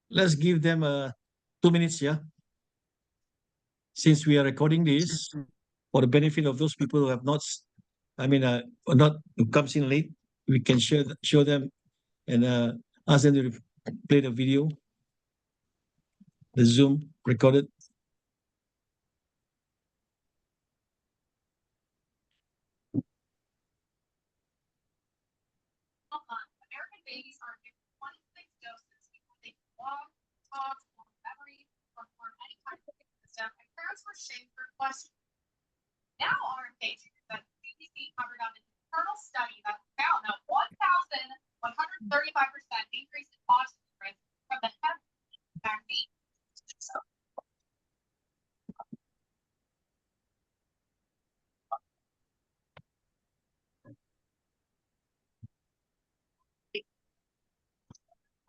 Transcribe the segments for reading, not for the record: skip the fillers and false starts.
Let's give them 2 minutes, yeah? Since we are recording this for the benefit of those people who have not, not who comes in late, we can show them and ask them to play the video, the Zoom recorded. American babies are given 26 doses before they can walk, talk, form memory, or form any kind of system, and parents were shamed for questions. Now RFK that CDC covered on an internal study that found a 1,135% increase in autism risk from the hep vaccine.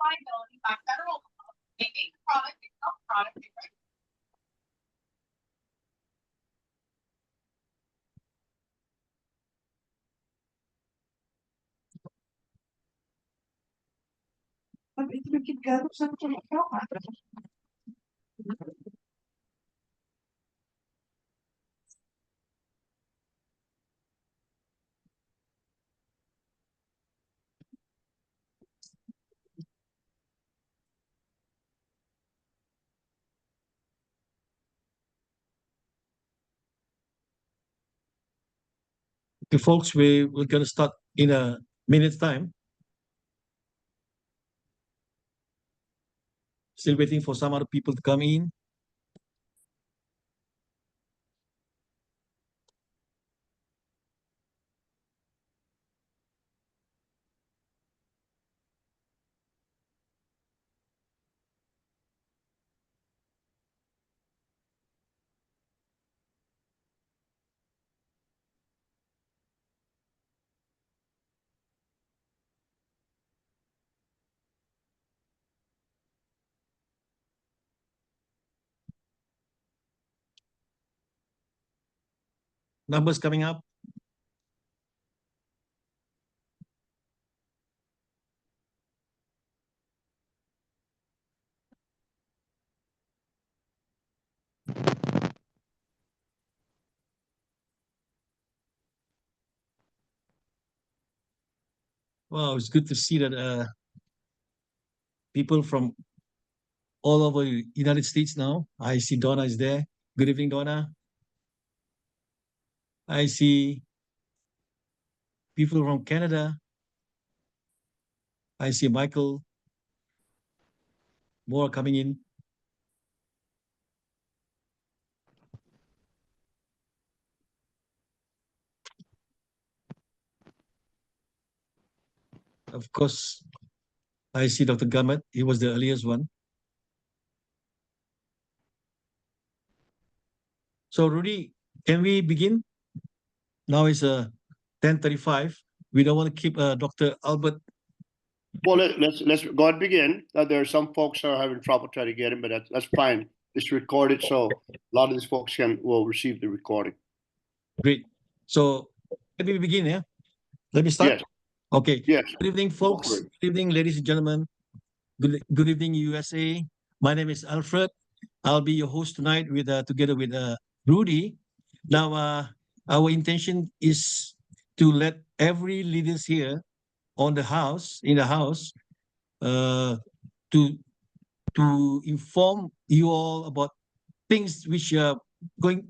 Liability by federal law, a make product, a health product, a Okay, folks, we're going to start in a minute's time. Still waiting for some other people to come in. Numbers coming up. Wow, it's good to see that people from all over the United States now. I see Donna is there. Good evening, Donna. I see people from Canada. I see Michael. More coming in. Of course, I see Dr. Gamet. He was the earliest one. So, Rudy, can we begin? Now it's 10:35. We don't want to keep Dr. Albert. Well, let's go ahead and begin. There are some folks that are having trouble trying to get in, but that's fine. It's recorded, so a lot of these folks will receive the recording. Great. So let me begin, yeah? Let me start? Yes. Okay. Yes. Good evening, folks. Good evening, ladies and gentlemen. Good evening, USA. My name is Alfred. I'll be your host tonight with together with Rudy. Now, our intention is to let every leaders here in the house, uh, to inform you all about things which are going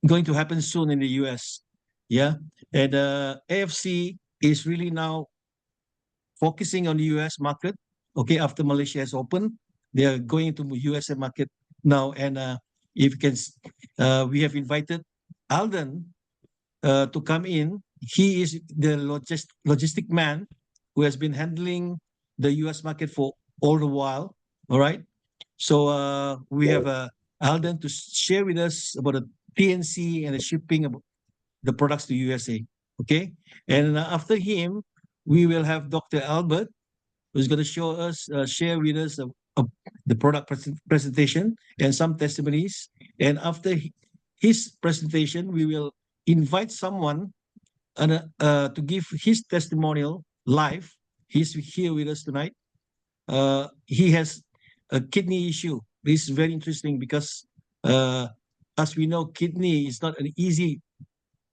to happen soon in the US. Yeah, and AFC is really now focusing on the US market. Okay, after Malaysia has opened, they are going into USA market now. And if you can, we have invited Alden to come in. He is the logistic man who has been handling the US market for all the while. All right. So we have Alden to share with us about the PNC and the shipping of the products to USA. Okay. And after him, we will have Dr. Albert, who's going to share with us the product presentation and some testimonies. And after his presentation, we will invite someone to give his testimonial live He's here with us tonight. He has a kidney issue. This is very interesting because, as we know, kidney is not an easy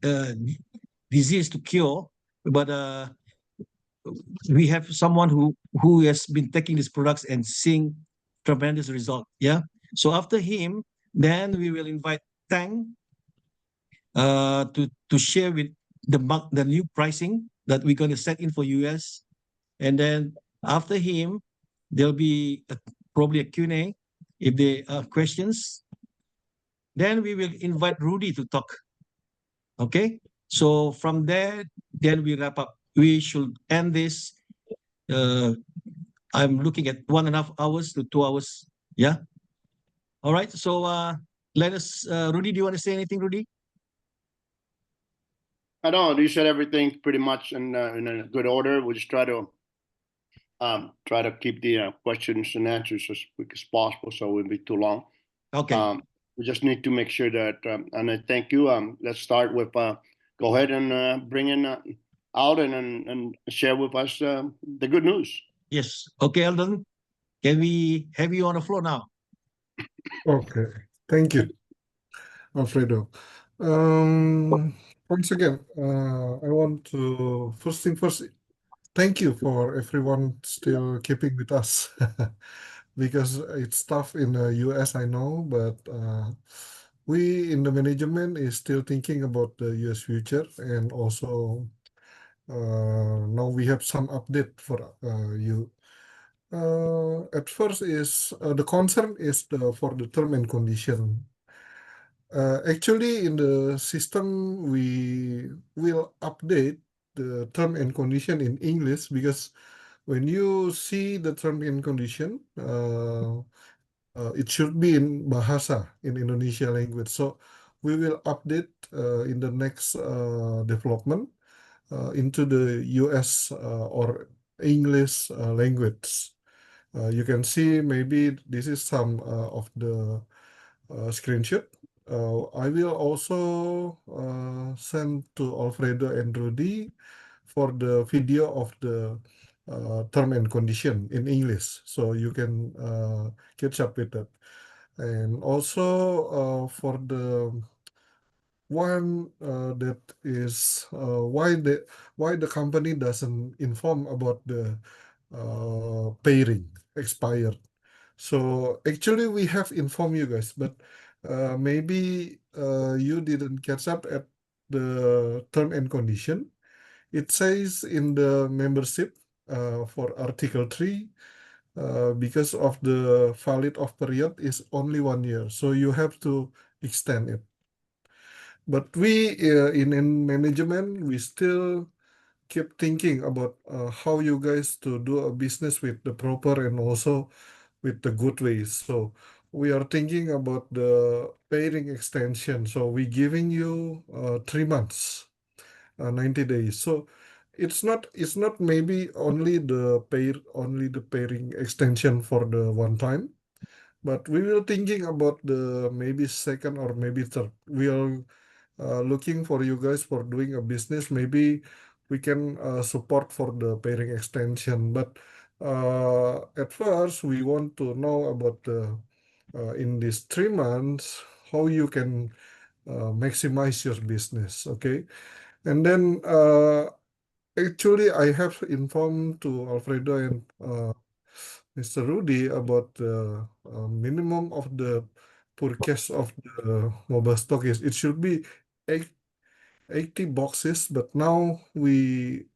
uh, disease to cure, but we have someone who has been taking these products and seeing tremendous result. Yeah. So after him, then we will invite Tang to share with the new pricing that we're going to set in for US. And then after him, there'll be probably a Q&A if there are questions. Then we will invite Rudy to talk. Okay. So from there, then we wrap up. We should end this. I'm looking at 1.5 hours to 2 hours. Yeah. All right. So let us, Rudy, do you want to say anything, Rudy? I don't know. You said everything pretty much in a good order. We'll just try to keep the questions and answers as quick as possible, so it won't be too long. Okay. We just need to make sure that, and I thank you. Let's start with go ahead and bring in out and share with us the good news. Yes. Okay, Eldon. Can we have you on the floor now? Okay, thank you, Alfredo. Once again, I want to first thing first, thank you for everyone still keeping with us because it's tough in the US, I know, but we in the management is still thinking about the US future, and also now we have some update for you. At first is the concern is for the term and condition. Actually, in the system, we will update the term and condition in English because when you see the term and condition, it should be in Bahasa, in Indonesia language. So we will update in the next development into the US or English language. You can see maybe this is some of the screenshot. I will also send to Alfredo and Rudy for the video of the term and condition in English, so you can catch up with that. And also for the one that is why the company doesn't inform about the pairing expired. So actually, we have informed you guys, but maybe you didn't catch up at the term and condition. It says in the membership for Article 3, because of the valid of period is only 1 year, so you have to extend it. But we in management, we still keep thinking about how you guys to do a business with the proper and also with the good ways. So we are thinking about the pairing extension. So we giving you 3 months, 90 days. So it's not maybe only the pairing extension for the one time, but we will thinking about the maybe second or maybe third. We are looking for you guys for doing a business. Maybe we can support for the pairing extension. But at first, we want to know about the in these 3 months how you can maximize your business. Okay, and then actually, I have informed to Alfredo and Mr. Rudy about the minimum of the purchase of the mobile stock is it should be eight 80 boxes, but now we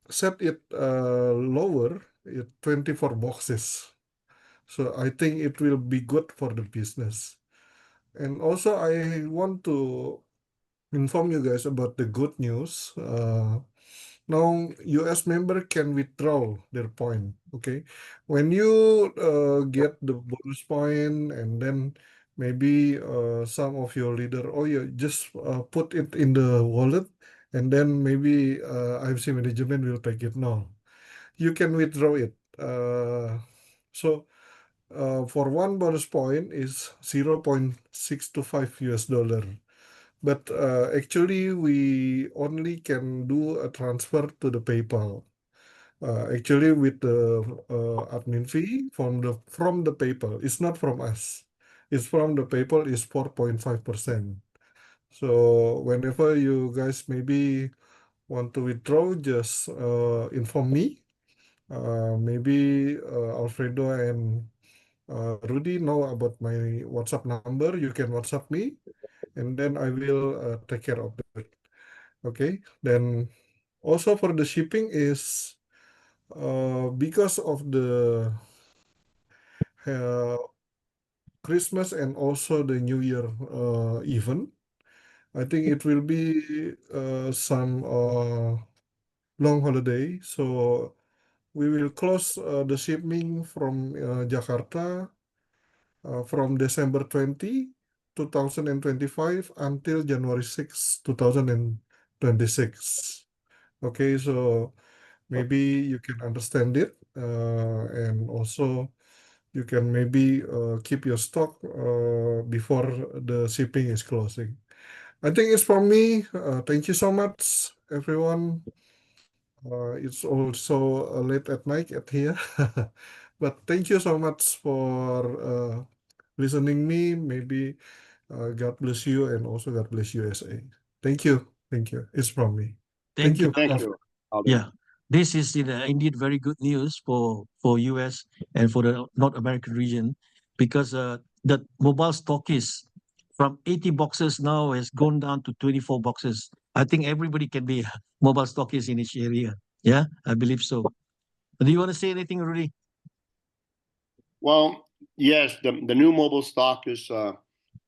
set it lower at 24 boxes. So I think it will be good for the business. And also I want to inform you guys about the good news. Now US member can withdraw their point. Okay, when you get the bonus point and then maybe some of your leader, oh yeah, just put it in the wallet and then maybe IFC management will take it. No, you can withdraw it. So for one bonus point is 0.625 US dollar. But actually, we only can do a transfer to the PayPal. Actually, with the admin fee from the PayPal, it's not from us. It's from the PayPal. Is 4.5%. So whenever you guys maybe want to withdraw, just inform me. Maybe Alfredo and Rudy know about my WhatsApp number. You can WhatsApp me, and then I will take care of it. Okay. Then also for the shipping is because of the uh, Christmas and also the New Year event. I think it will be some long holiday, so we will close the shipping from Jakarta from December 20, 2025 until January 6, 2026. Okay, so maybe you can understand it, and also you can maybe keep your stock before the shipping is closing. I think it's from me. Thank you so much, everyone. It's also late at night at here, but thank you so much for listening me. Maybe God bless you and also God bless USA. Thank you. Thank you. It's from me. Thank Thank you. you. Thank you, Albert. Yeah, this is indeed very good news for US and for the North American region, because the mobile stock is from 80 boxes now has gone down to 24 boxes. I think everybody can be a mobile stockist in each area. Yeah, I believe so. Do you want to say anything, Rudy? Well, yes, the new mobile stock is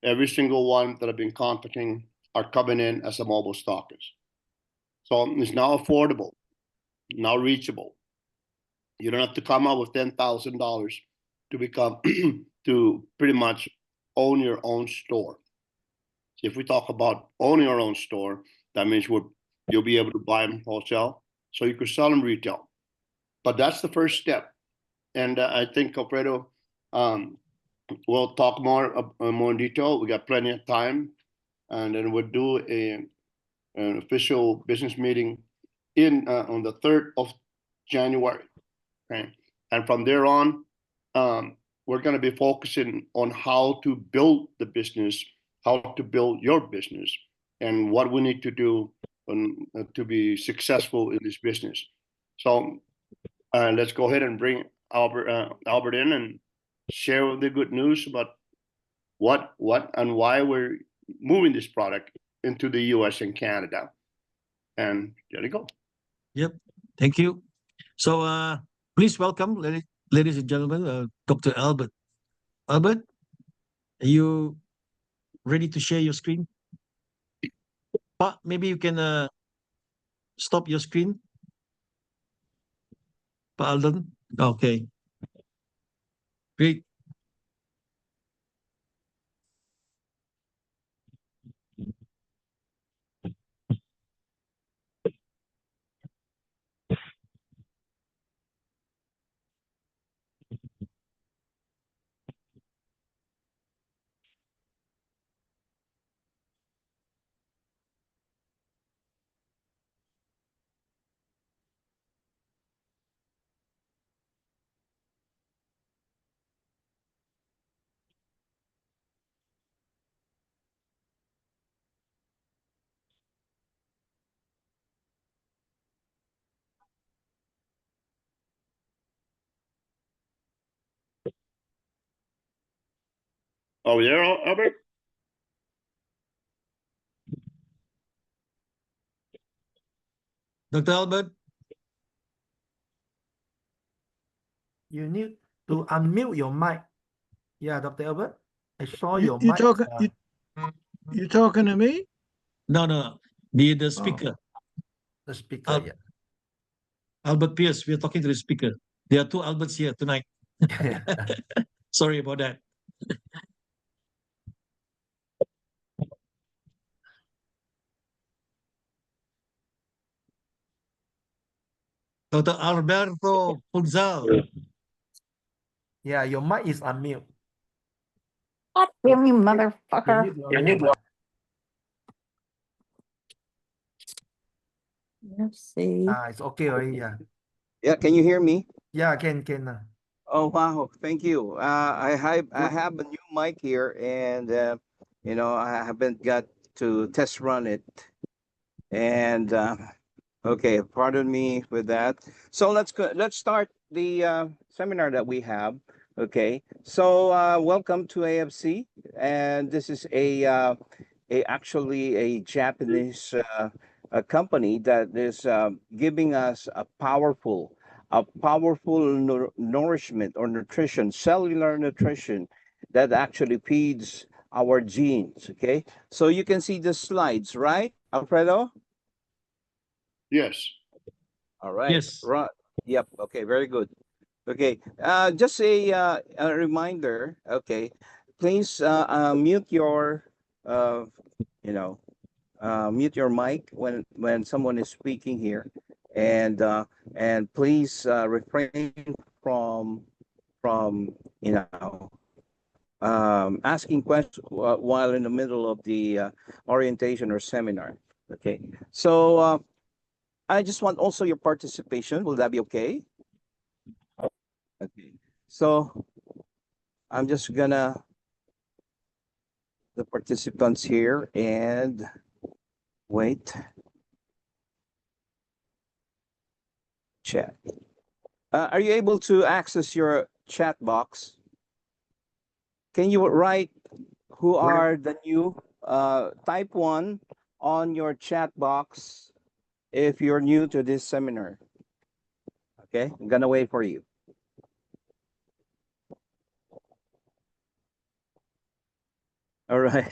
every single one that I've been contacting are coming in as a mobile stockist. So it's now affordable, now reachable. You don't have to come out with $10,000 to become to pretty much own your own store. So if we talk about owning your own store, that means you'll be able to buy them wholesale, so you could sell them retail. But that's the first step, and I think Alfredo, we'll talk more in detail. We got plenty of time, and then we'll do an official business meeting on the 3rd of January. Okay, and from there on, we're going to be focusing on how to build the business, how to build your business, and what we need to do to be successful in this business. So let's go ahead and bring Albert in and share the good news about what and why we're moving this product into the US and Canada. And there you go. Yep. Thank you. So please welcome, ladies and gentlemen, Dr. Albert. Albert, are you ready to share your screen? Maybe you can stop your screen. Pak Alden? Okay. Great. Are we there, Albert? Dr. Albert? You need to unmute your mic. Yeah, Dr. Albert, I saw You, your you mic. talking you talking to me? No, no. The speaker. The speaker, Al- yeah. Albert Pierce, we are talking to the speaker. There are two Alberts here tonight. Yeah. Sorry about that. Dr. Alberto Punzal. Yeah, your mic is unmute. God damn you, You motherfucker. need to unmute your mic. Let's see. It's okay already, yeah. Yeah, can you hear me? Yeah, can. Oh, wow. Thank you. I have a new mic here, and I haven't got to test run it. And okay, pardon me with that. So let's start the seminar that we have. Okay. So welcome to AFC, and this is a actually a Japanese a company that is giving us a powerful nourishment or nutrition, cellular nutrition that actually feeds our genes. Okay, so you can see the slides, right, Alfredo? Yes. All right, Yes. right. Yep. Okay, very good. Okay, just a reminder. Okay, please mute your, uh, you know, mute your mic when someone is speaking here, and uh, and please refrain from from you know asking questions while in the middle of the orientation or seminar. Okay, so I just want also your participation. Will that be okay? Okay, so I'm just gonna the participants here and wait chat. Are you able to access your chat box? Can you write who are the new type 1 on your chat box if you're new to this seminar? Okay, I'm gonna wait for you. All right,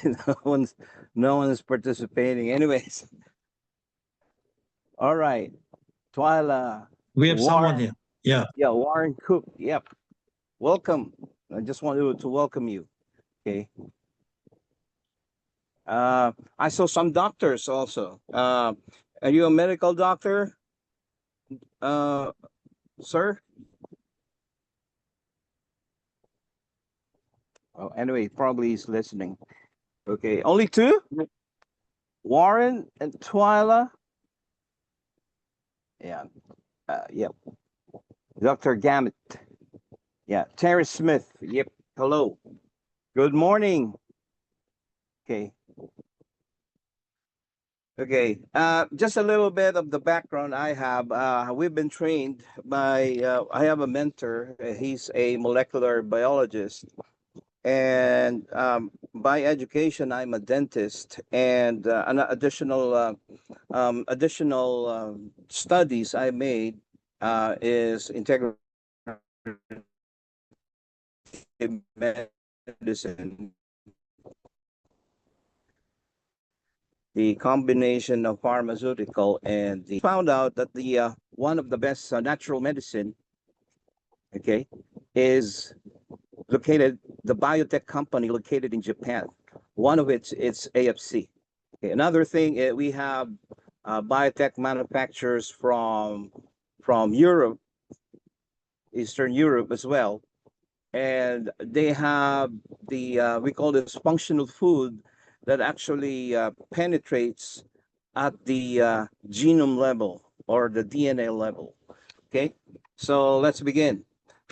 no one's participating. Anyways, all right. Twyla, We have someone Warren, here. Yeah. yeah, Warren Cook. Yep, welcome. I just want to welcome you. Okay. I saw some doctors also. Are you a medical doctor, uh, sir? Oh, anyway, probably he's listening. Okay, only two? Warren and Twyla. Yeah, yep. Dr. Gamet. Yeah, Terry Smith. Yep. Hello. Good morning. Okay. Okay. Just a little bit of the background I have. We've been trained by. I have a mentor. He's a molecular biologist, and by education, I'm a dentist, and an additional studies I made is integrative medicine, the combination of pharmaceutical and the found out that the one of the best natural medicine, okay, is located the biotech company located in Japan. One of it's AFC. Okay, another thing we have biotech manufacturers from Europe, Eastern Europe as well, and they have the we call this functional food that actually penetrates at the genome level or the DNA level. Okay, so let's begin.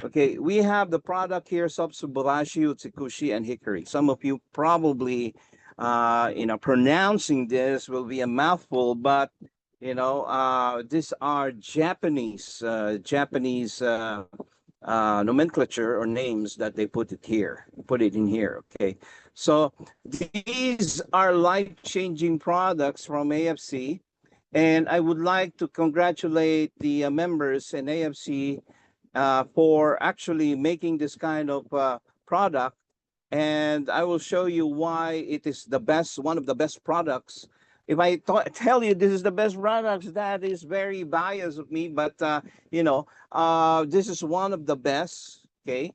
Okay, we have the product here: Subsubarashi, Utsikushi, and Hickory. Some of you probably, pronouncing this will be a mouthful, but these are Japanese nomenclature or names that they put it in here. Okay, so these are life-changing products from AFC, and I would like to congratulate the members in AFC for actually making this kind of product. And I will show you why it is the best, one of the best products. If I tell you this is the best product, that is very biased of me, but this is one of the best. Okay,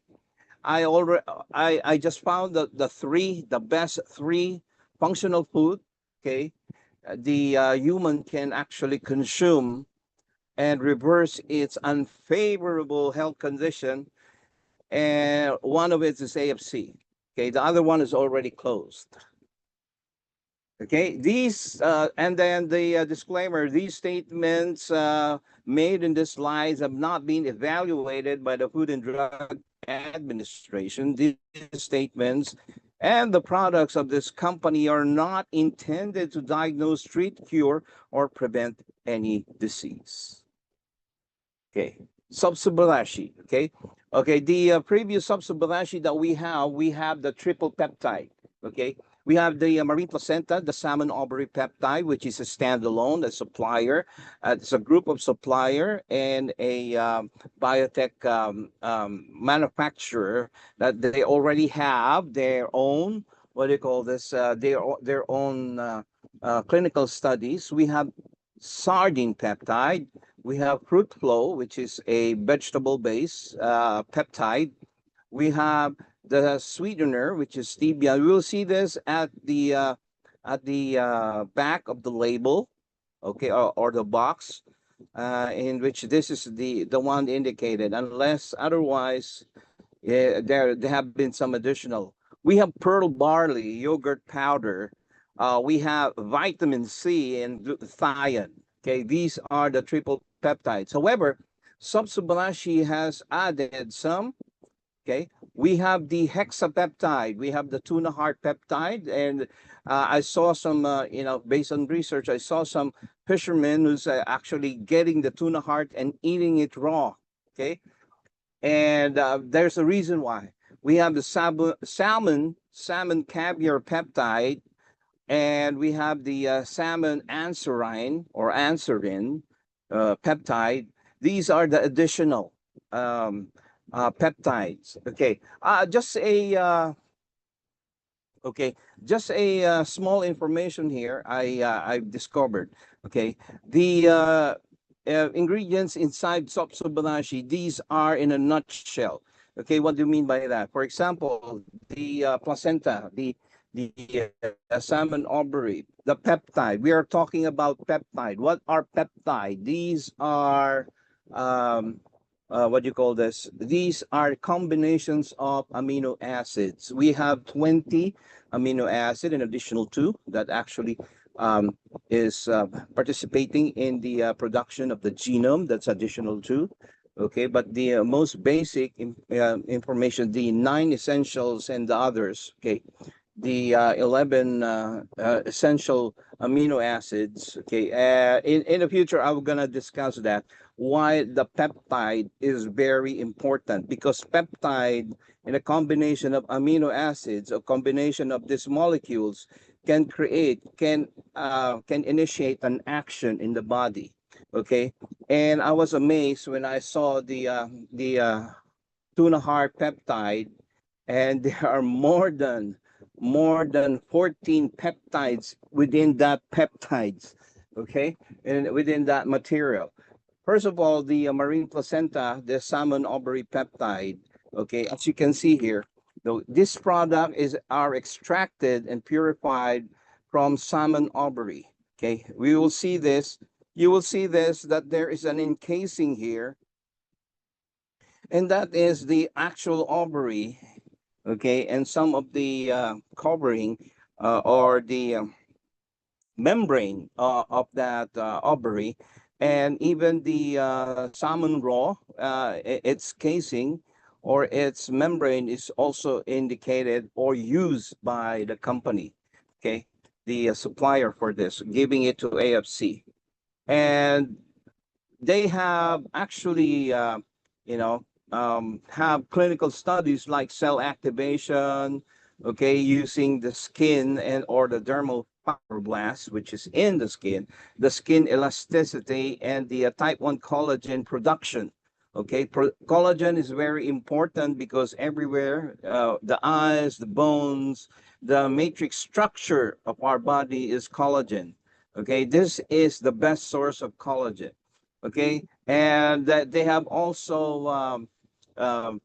I just found the best three functional food. Okay, the human can actually consume and reverse its unfavorable health condition. And one of it is AFC. Okay, the other one is already closed. Okay, these and then the disclaimer: these statements made in the slides have not been evaluated by the Food and Drug Administration. These statements and the products of this company are not intended to diagnose, treat, cure, or prevent any disease. Okay, Subsubalashi. Okay, the previous Subsubalashi that we have the triple peptide. Okay, we have the marine placenta, the salmon ovary peptide, which is a standalone, a supplier. It's a group of supplier and a biotech manufacturer that they already have their own, what do you call this, their own clinical studies. We have sardine peptide. We have fruit flow, which is a vegetable-based peptide. We have the sweetener, which is stevia. We will see this at the back of the label, okay, or the box, in which this is the one indicated, unless otherwise, yeah, there have been some additional. We have pearl barley, yogurt powder. We have vitamin C and glutathione. Okay, these are the triple peptides. However, Subsubalashi has added some. Okay, we have the hexapeptide, we have the tuna heart peptide, and I saw some, based on research, I saw some fishermen who's actually getting the tuna heart and eating it raw. Okay, and there's a reason why. We have the salmon caviar peptide, and we have the salmon anserine or anserin peptide. These are the additional peptides. Okay, just a small information here. I've discovered. Okay, the ingredients inside Sopsobanashi, these are in a nutshell. Okay, what do you mean by that? For example, the placenta, the salmon ovary, the peptide. We are talking about peptide. What are peptide? These are what do you call this? These are combinations of amino acids. We have 20 amino acid, an additional two that actually is participating in the production of the genome. That's additional two. Okay, but the most basic information, the 9 essentials and the others. Okay, the 11 essential amino acids. Okay, in the future, I'm gonna discuss that why the peptide is very important, because peptide in a combination of amino acids, a combination of these molecules can initiate an action in the body. Okay, and I was amazed when I saw the tuna heart peptide, and there are more than 14 peptides within that peptides. Okay, and within that material. First of all, the marine placenta, the salmon ovary peptide. Okay, as you can see here, this product are extracted and purified from salmon ovary. Okay, we will see this. You will see this, that there is an encasing here, and that is the actual ovary. Okay, and some of the covering or the membrane of that ovary, and even the salmon raw, its casing or its membrane is also indicated or used by the company. Okay, the supplier for this, giving it to AFC, and they have actually, have clinical studies like cell activation, okay, using the skin and or the dermal fibroblasts, which is in the skin elasticity, and the type 1 collagen production. Okay, collagen is very important because everywhere, the eyes, the bones, the matrix structure of our body is collagen. Okay, this is the best source of collagen. Okay, and that they have also um,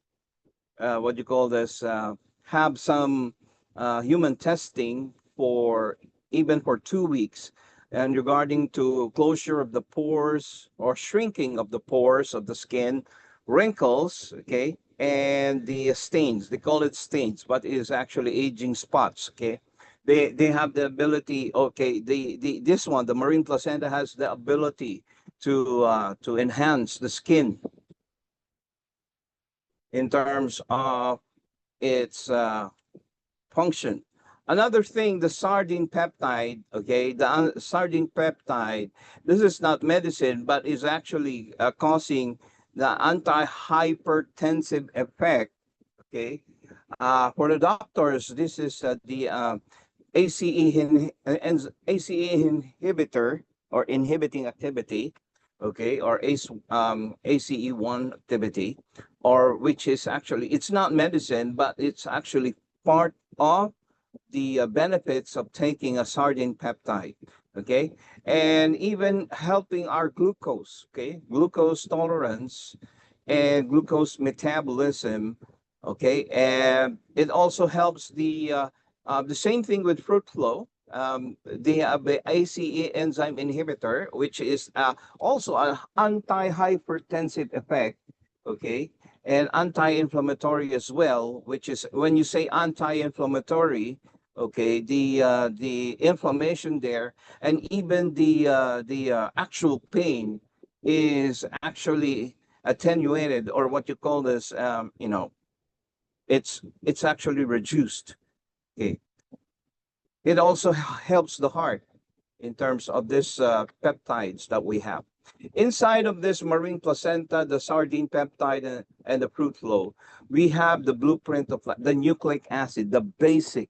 what do you call this, have some human testing for even for 2 weeks, and regarding to closure of the pores or shrinking of the pores of the skin, wrinkles, okay, and the stains. They call it stains, but it is actually aging spots. Okay, They have the ability. Okay, the this one, the marine placenta, has the ability to enhance the skin in terms of its function. Another thing, the sardine peptide, okay, the sardine peptide, this is not medicine, but is actually causing the anti-hypertensive effect, okay. For the doctors, this is the ACE inhibitor or inhibiting activity, okay, or ACE1 activity, or which is actually, it's not medicine, but it's actually part of the benefits of taking a sardine peptide, okay, and even helping our glucose, okay, glucose tolerance and glucose metabolism, okay, and it also helps the same thing with fruit flow. They have the ACE enzyme inhibitor, which is also an anti-hypertensive effect, okay, and anti-inflammatory as well. Which is, when you say anti-inflammatory, okay, the inflammation there, and even the actual pain is actually attenuated, or what you call this, it's actually reduced. Okay, it also helps the heart in terms of this peptides that we have inside of this marine placenta, the sardine peptide, and the fruit flow. We have the blueprint of the nucleic acid, the basic.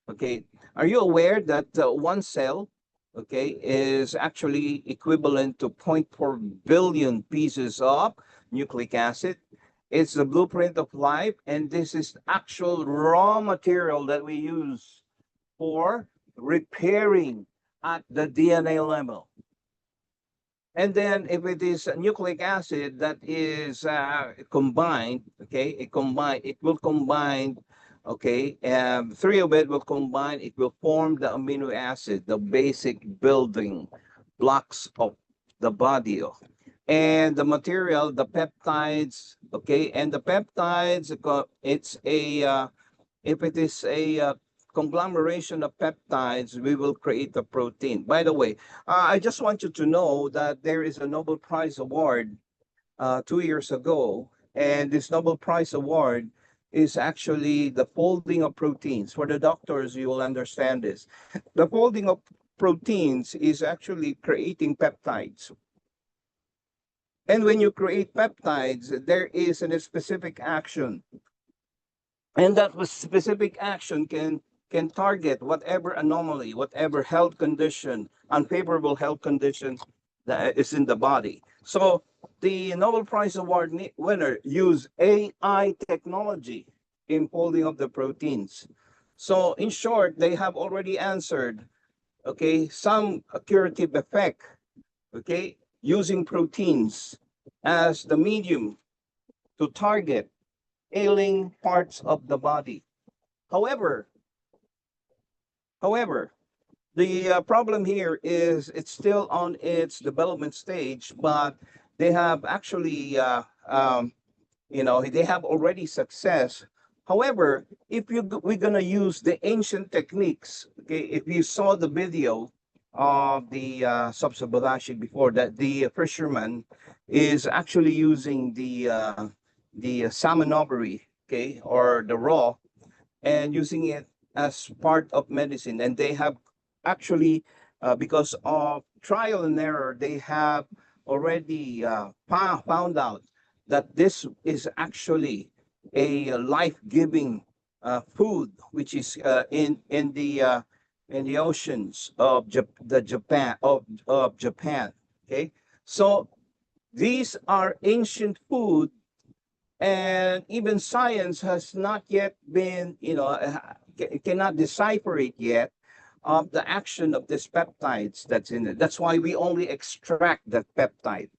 Okay, are you aware that one cell, okay, is actually equivalent to 0.4 billion pieces of nucleic acid? It's the blueprint of life, and this is actual raw material that we use for repairing at the DNA level. And then if it is a nucleic acid that is combined, okay, it will combine, okay, three of it will combine, it will form the amino acid, the basic building blocks of the body. And the material, the peptides, okay, and the peptides, it's a, if it is a conglomeration of peptides, we will create a protein. By the way, I just want you to know that there is a Nobel Prize Award 2 years ago, and this Nobel Prize Award is actually the folding of proteins. For the doctors, you will understand this. The folding of proteins is actually creating peptides. And when you create peptides, there is a specific action. And that specific action can target whatever anomaly, whatever health condition, unfavorable health condition that is in the body. So the Nobel Prize Award winner used AI technology in folding of the proteins. So in short, they have already answered, okay, some curative effect, okay, using proteins as the medium to target ailing parts of the body. However, the problem here is it's still on its development stage, but they have actually, they have already success. However, if we're gonna use the ancient techniques, okay, if you saw the video of the Sabsabalashic before, that the fisherman is actually using the salmon ovary, okay, or the raw, and using it as part of medicine. And they have actually, because of trial and error, they have already found out that this is actually a life-giving food, which is in the oceans of Japan. Okay, so these are ancient food, and even science has not yet been, cannot decipher it yet, of the action of these peptides that's in it. That's why we only extract that peptide.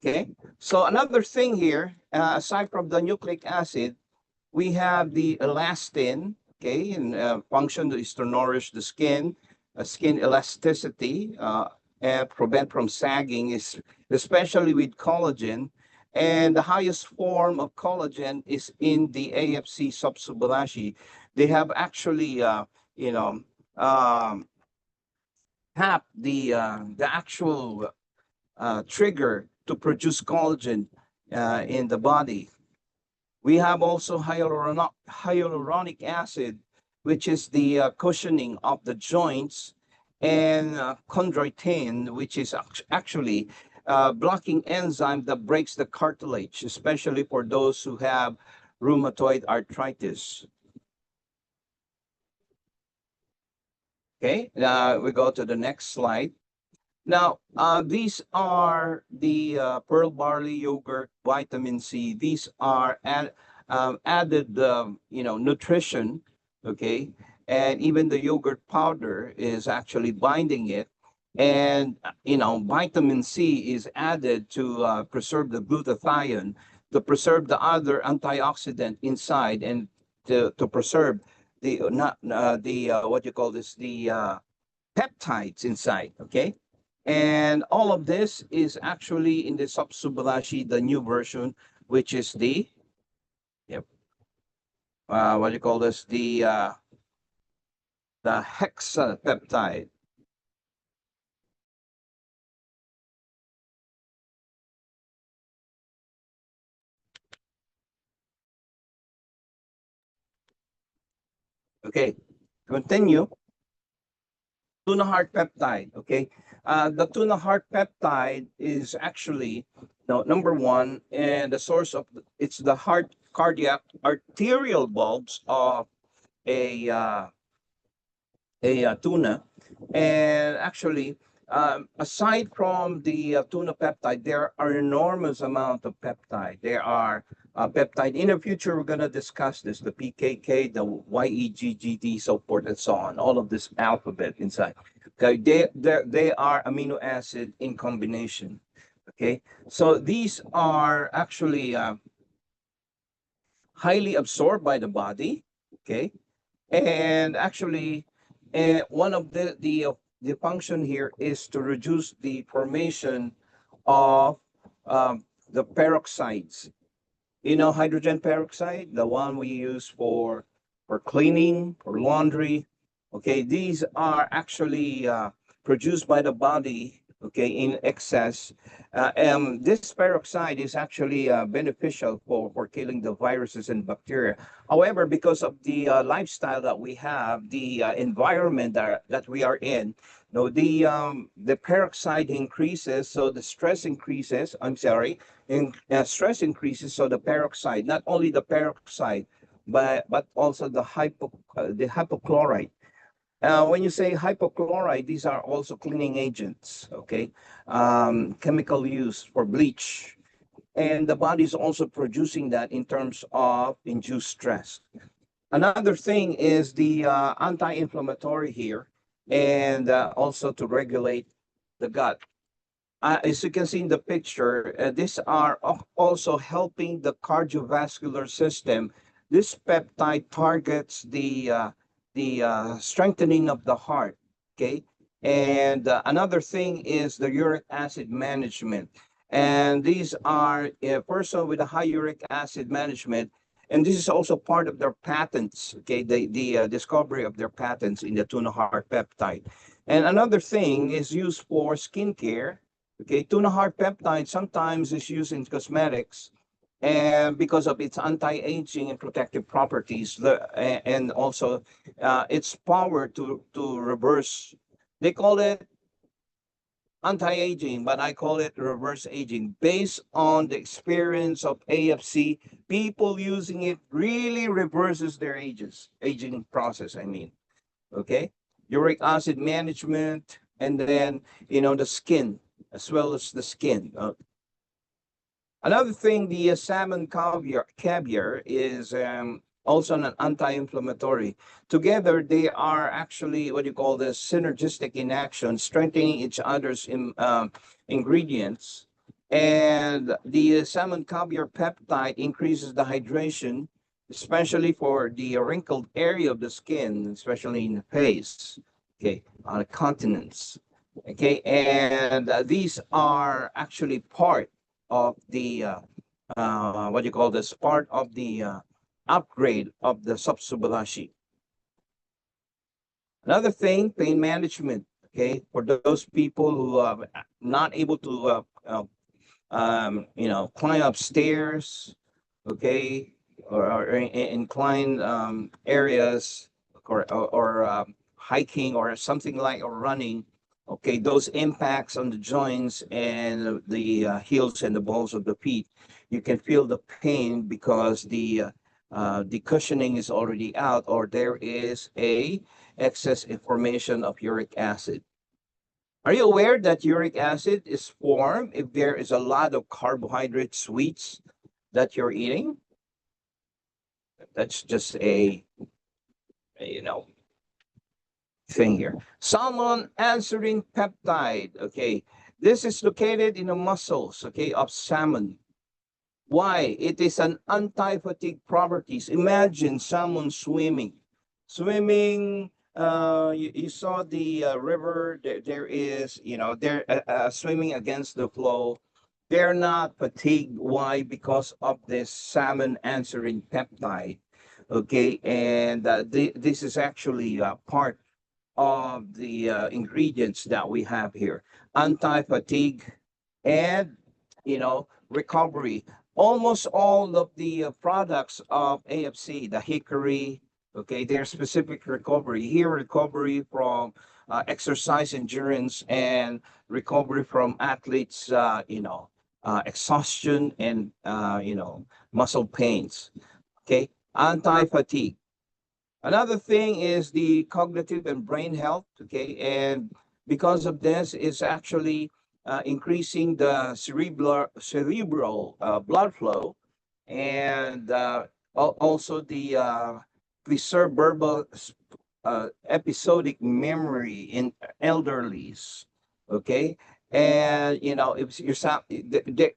Okay, so another thing here, aside from the nucleic acid, we have the elastin, okay, and function is to nourish the skin, skin elasticity, and prevent from sagging, is especially with collagen. And the highest form of collagen is in the AFC subsubashi. They have actually, tap the actual trigger to produce collagen in the body. We have also hyaluronic acid, which is the cushioning of the joints, and chondroitin, which is actually blocking enzyme that breaks the cartilage, especially for those who have rheumatoid arthritis. Okay, we go to the next slide. Now, these are the pearl barley yogurt, vitamin C. These are added, nutrition, okay? And even the yogurt powder is actually binding it. And, vitamin C is added to preserve the glutathione, to preserve the other antioxidant inside, and to preserve the, not the, what you call this, the peptides inside, okay? And all of this is actually in the Subsubashi, the new version, which is the, yep, what do you call this? The hexapeptide. Okay, continue. Tuna heart peptide, okay? The tuna heart peptide is actually, no, number one, and the source of, it's the heart cardiac arterial bulbs of a tuna. And actually, aside from the tuna peptide, there are enormous amount of peptide. There are peptide. In the future, we're going to discuss this, the PKK, the YEGGT, so forth and so on, all of this alphabet inside. Okay, they are amino acid in combination. Okay, so these are actually highly absorbed by the body. Okay, and actually, one of the function here is to reduce the formation of the peroxides. Hydrogen peroxide, the one we use for cleaning, for laundry. Okay, these are actually produced by the body, okay, in excess. This peroxide is actually beneficial for killing the viruses and bacteria. However, because of the lifestyle that we have, the environment that we are in, the peroxide increases, so the stress increases. I'm sorry, stress increases, so the peroxide, not only the peroxide, but also the hypochlorite. When you say hypochlorite, these are also cleaning agents, okay? Chemical use for bleach. And the body is also producing that in terms of induced stress. Another thing is the anti-inflammatory here, and also to regulate the gut. As you can see in the picture, these are also helping the cardiovascular system. This peptide targets the strengthening of the heart. Okay, and another thing is the uric acid management, and these are a person with a high uric acid management, and this is also part of their patents. Okay, the discovery of their patents in the tuna heart peptide, and another thing is used for skincare. Okay, tuna heart peptide sometimes is used in cosmetics, and because of its anti-aging and protective properties, and also its power to reverse. They call it anti-aging, but I call it reverse aging. Based on the experience of AFC, people using it really reverses their aging process. I mean, okay, uric acid management, and then the skin, as well as the skin. Another thing, the salmon caviar is also an anti-inflammatory. Together, they are actually what you call the synergistic in action, strengthening each other's ingredients. And the salmon caviar peptide increases the hydration, especially for the wrinkled area of the skin, especially in the face, okay, on the continents. Okay, and these are actually part of the what do you call this, part of the upgrade of the Subsubashi. Another thing, pain management. Okay, for those people who are not able to, climb upstairs, okay, or inclined areas, or hiking or something like or running. Okay, those impacts on the joints and the heels and the balls of the feet, you can feel the pain because the cushioning is already out, or there is a excess information of uric acid. Are you aware that uric acid is formed if there is a lot of carbohydrate sweets that you're eating? That's just a thing here. Salmon answering peptide. Okay, this is located in the muscles. Okay, of salmon. Why? It is an anti-fatigue properties. Imagine someone swimming. Swimming, you saw the river, there is, they're swimming against the flow. They're not fatigued. Why? Because of this salmon answering peptide. Okay, and this is actually part of the ingredients that we have here: anti-fatigue and recovery. Almost all of the products of AFC, the hickory, okay, their specific recovery here: recovery from exercise endurance and recovery from athletes exhaustion and muscle pains. Okay, anti-fatigue. Another thing is the cognitive and brain health. Okay, and because of this, is actually increasing the cerebral blood flow, and also the cerebral episodic memory in elderlies. Okay, and if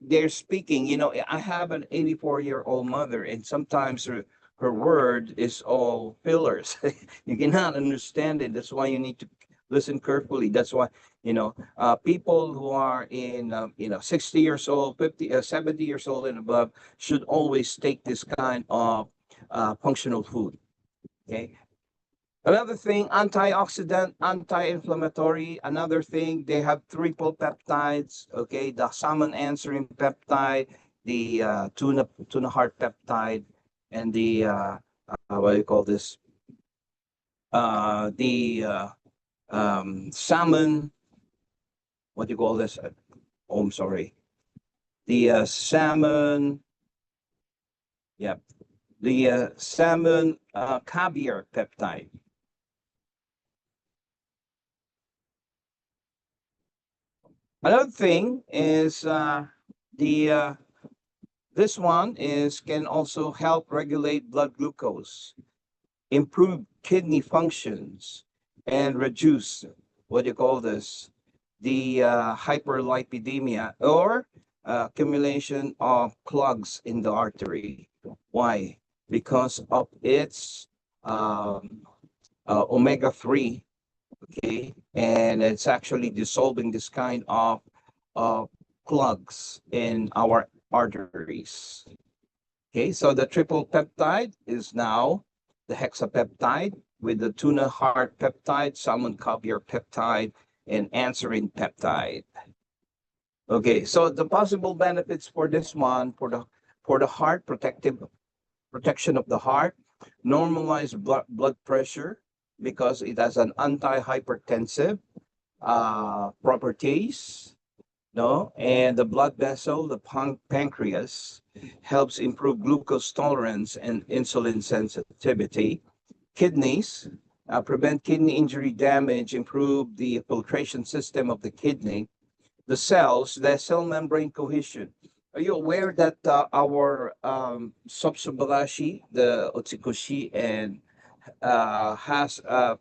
they're speaking, I have an 84-year-old mother, and sometimes her word is all fillers. You cannot understand it. That's why you need to listen carefully. That's why people who are in 60 years old, 50, 70 years old and above should always take this kind of functional food. Okay. Another thing, antioxidant, anti-inflammatory. Another thing, they have triple peptides. Okay, the salmon answering peptide, the tuna heart peptide, and the what do you call this? The salmon. What do you call this? Oh, I'm sorry. The salmon. Yeah, the salmon caviar peptide. Another thing is the this one is can also help regulate blood glucose, improve kidney functions, and reduce what do you call this, the hyperlipidemia, or accumulation of clogs in the artery. Why? Because of its omega-3. Okay, and it's actually dissolving this kind of plugs in our arteries. Okay, so the triple peptide is now the hexapeptide with the tuna heart peptide, salmon caviar peptide, and answerin peptide. Okay, so the possible benefits for this one, for the heart, protection of the heart, normalize blood pressure because it has an anti-hypertensive properties, no, and the blood vessel, the pancreas, helps improve glucose tolerance and insulin sensitivity. Kidneys, prevent kidney injury damage, improve the filtration system of the kidney. The cells, the cell membrane cohesion. Are you aware that our Sopsobalashi, the Otsikoshi, and has a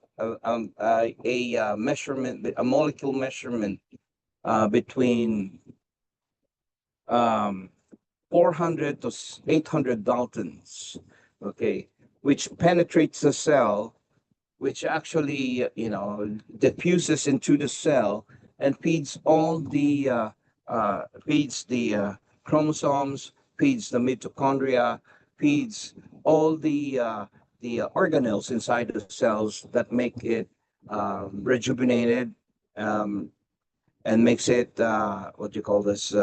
measurement, a molecule measurement between um, 400 to 800 Daltons, okay, which penetrates the cell, which actually, diffuses into the cell and feeds all the, feeds the chromosomes, feeds the mitochondria, feeds all the organelles inside the cells that make it rejuvenated, and makes it what you call this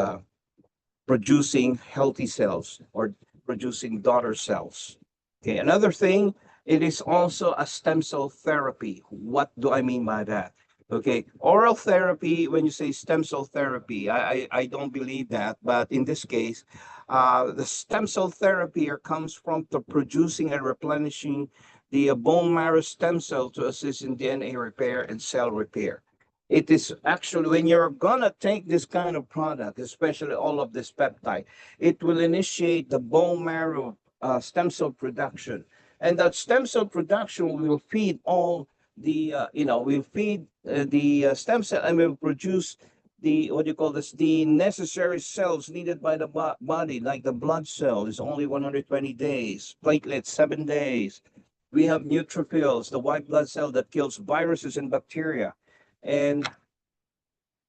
producing healthy cells or producing daughter cells. Okay, another thing, it is also a stem cell therapy. What do I mean by that? Okay, oral therapy, when you say stem cell therapy, I don't believe that, but in this case, the stem cell therapy here comes from the producing and replenishing the bone marrow stem cell to assist in DNA repair and cell repair. It is actually when you're gonna take this kind of product, especially all of this peptide, it will initiate the bone marrow stem cell production, and that stem cell production will feed all the will feed the stem cell and will produce the what do you call this the necessary cells needed by the body, like the blood cell is only 120 days, platelets 7 days. We have neutrophils, the white blood cell that kills viruses and bacteria, and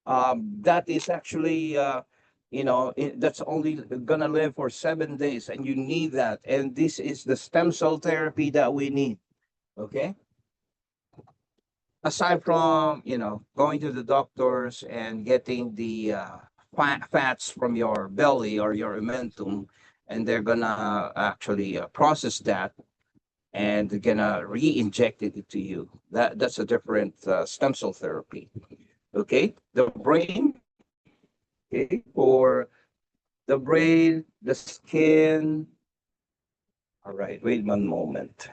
that is actually that's only gonna live for 7 days, and you need that, and this is the stem cell therapy that we need. Okay, aside from going to the doctors and getting the fats from your belly or your omentum, and they're gonna actually process that and they're gonna re-inject it to you. That's a different stem cell therapy. Okay, the brain. Okay, for the brain, the skin. All right, wait one moment.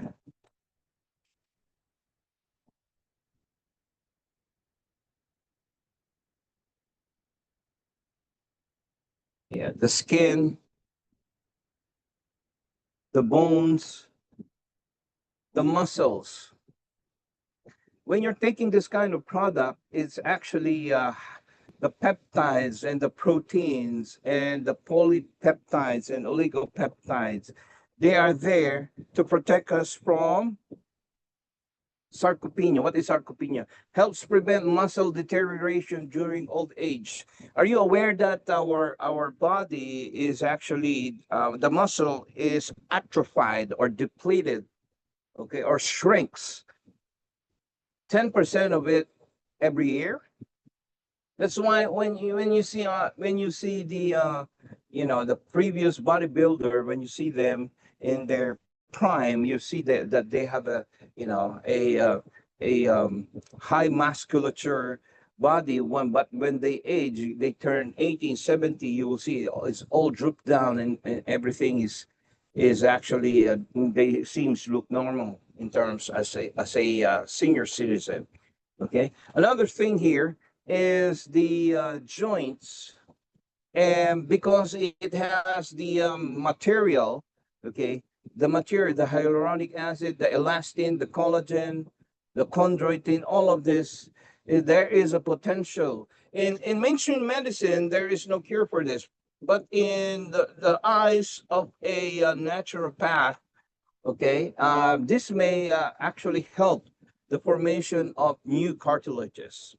Yeah, the skin, the bones, the muscles. When you're taking this kind of product, it's actually the peptides and the proteins and the polypeptides and oligopeptides. They are there to protect us from sarcopenia. What is sarcopenia? Helps prevent muscle deterioration during old age. Are you aware that our body is actually the muscle is atrophied or depleted, okay, or shrinks 10% of it every year? That's why when you see the the previous bodybuilder, when you see them in their prime, you see that they have a a high musculature body one, but when they age, they turn 18, 70, you will see it's all drooped down, and everything is actually they seems to look normal in terms as a senior citizen. Okay, another thing here is the joints, and because it has the material, okay, the material, the hyaluronic acid, the elastin, the collagen, the chondroitin, all of this, there is a potential. In mainstream medicine, there is no cure for this, but in the eyes of a naturopath, okay, this may actually help the formation of new cartilages.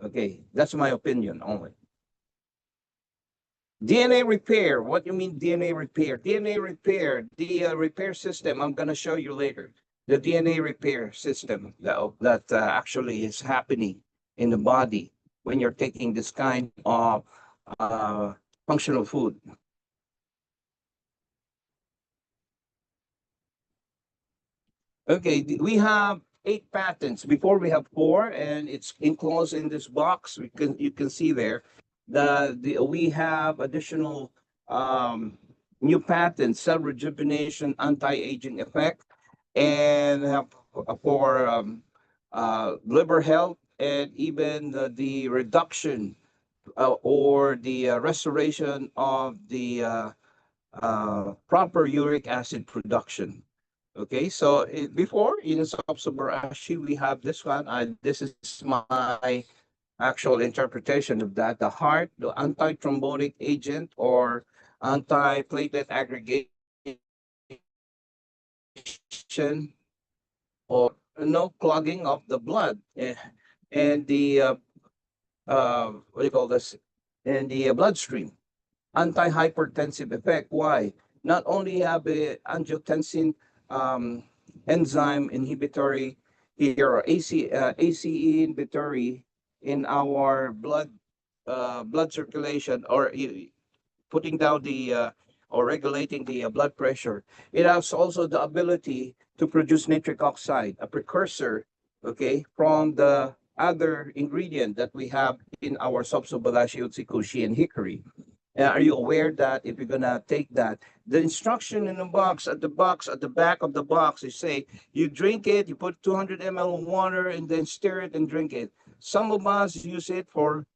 Okay, that's my opinion only. DNA repair. What do you mean DNA repair? DNA repair, the repair system, I'm going to show you later. The DNA repair system that actually is happening in the body when you're taking this kind of functional food. Okay, we have 8 patents. Before we have 4, and it's enclosed in this box. You can see there we have additional new patents: cell rejuvenation, anti-aging effect, and for liver health, and even the reduction or the restoration of the proper uric acid production. Okay, so before in Sabsobarashi, we have this one. This is my actual interpretation of that. The heart, the anti-thrombotic agent or anti-platelet aggregation, or no clogging of the blood, and the what do you call this? And the bloodstream. Anti-hypertensive effect. Why? Not only have a angiotensin enzyme inhibitory, here, or ACE inventory in our blood circulation, or putting down the or regulating the blood pressure. It has also the ability to produce nitric oxide, a precursor, okay, from the other ingredient that we have in our Sopsobalashi, Utsikushi, and hickory. Are you aware that if you're gonna take that, the instruction in the box, at the back of the box, they say you drink it, you put 200 ml of water, and then stir it and drink it. Some of us use it for,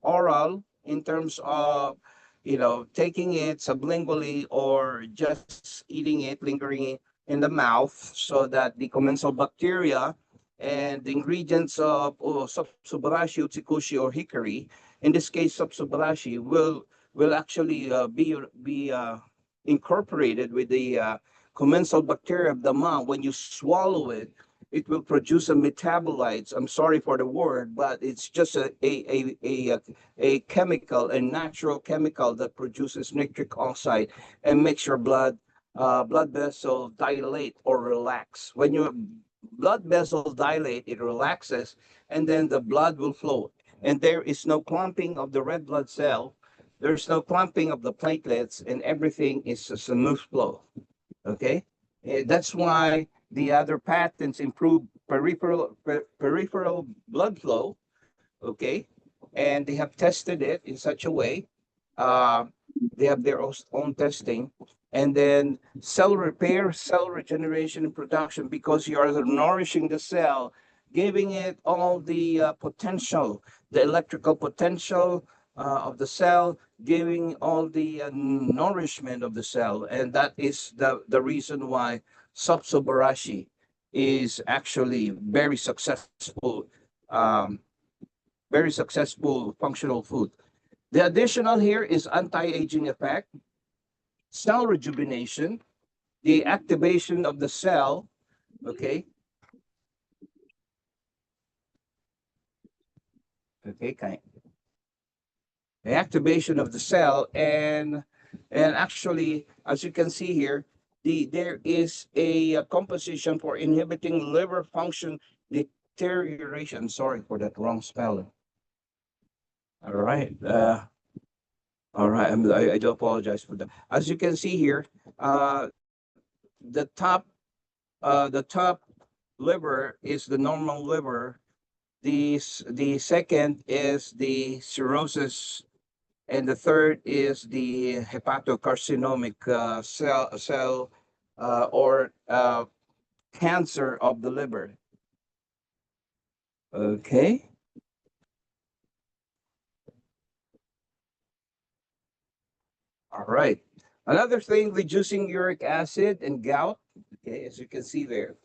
oral, in terms of, taking it sublingually, or just eating it, lingering it in the mouth, so that the commensal bacteria and the ingredients of Sopsobarashi, Utsikushi, or hickory, in this case Sopsobarashi, will actually be incorporated with the commensal bacteria of the mouth. When you swallow it, it will produce a metabolites. I'm sorry for the word, but it's just a chemical, a natural chemical that produces nitric oxide and makes your blood vessel dilate or relax. When your blood vessel dilate, it relaxes, and then the blood will flow. And there is no clumping of the red blood cell. There's no clumping of the platelets, and everything is a smooth flow. Okay, that's why the other patents improve peripheral blood flow. Okay, and they have tested it in such a way. Uh, they have their own testing, and then cell repair, cell regeneration, and production, because you are nourishing the cell, giving it all the potential, the electrical potential of the cell, giving all the nourishment of the cell, and that is the reason why Sopsobarashi is actually um, very successful functional food. The additional here is anti-aging effect, cell rejuvenation, the activation of the cell, okay? Okay, kind. The activation of the cell, and actually, as you can see here, there is a composition for inhibiting liver function deterioration. Sorry for that wrong spelling. All right. All right. I do apologize for that. As you can see here, uh, the top the top liver is the normal liver. The second is the cirrhosis, and the third is the hepatocarcinomic cell or cancer of the liver. Okay. All right. Another thing, reducing uric acid and gout. Okay, as you can see there.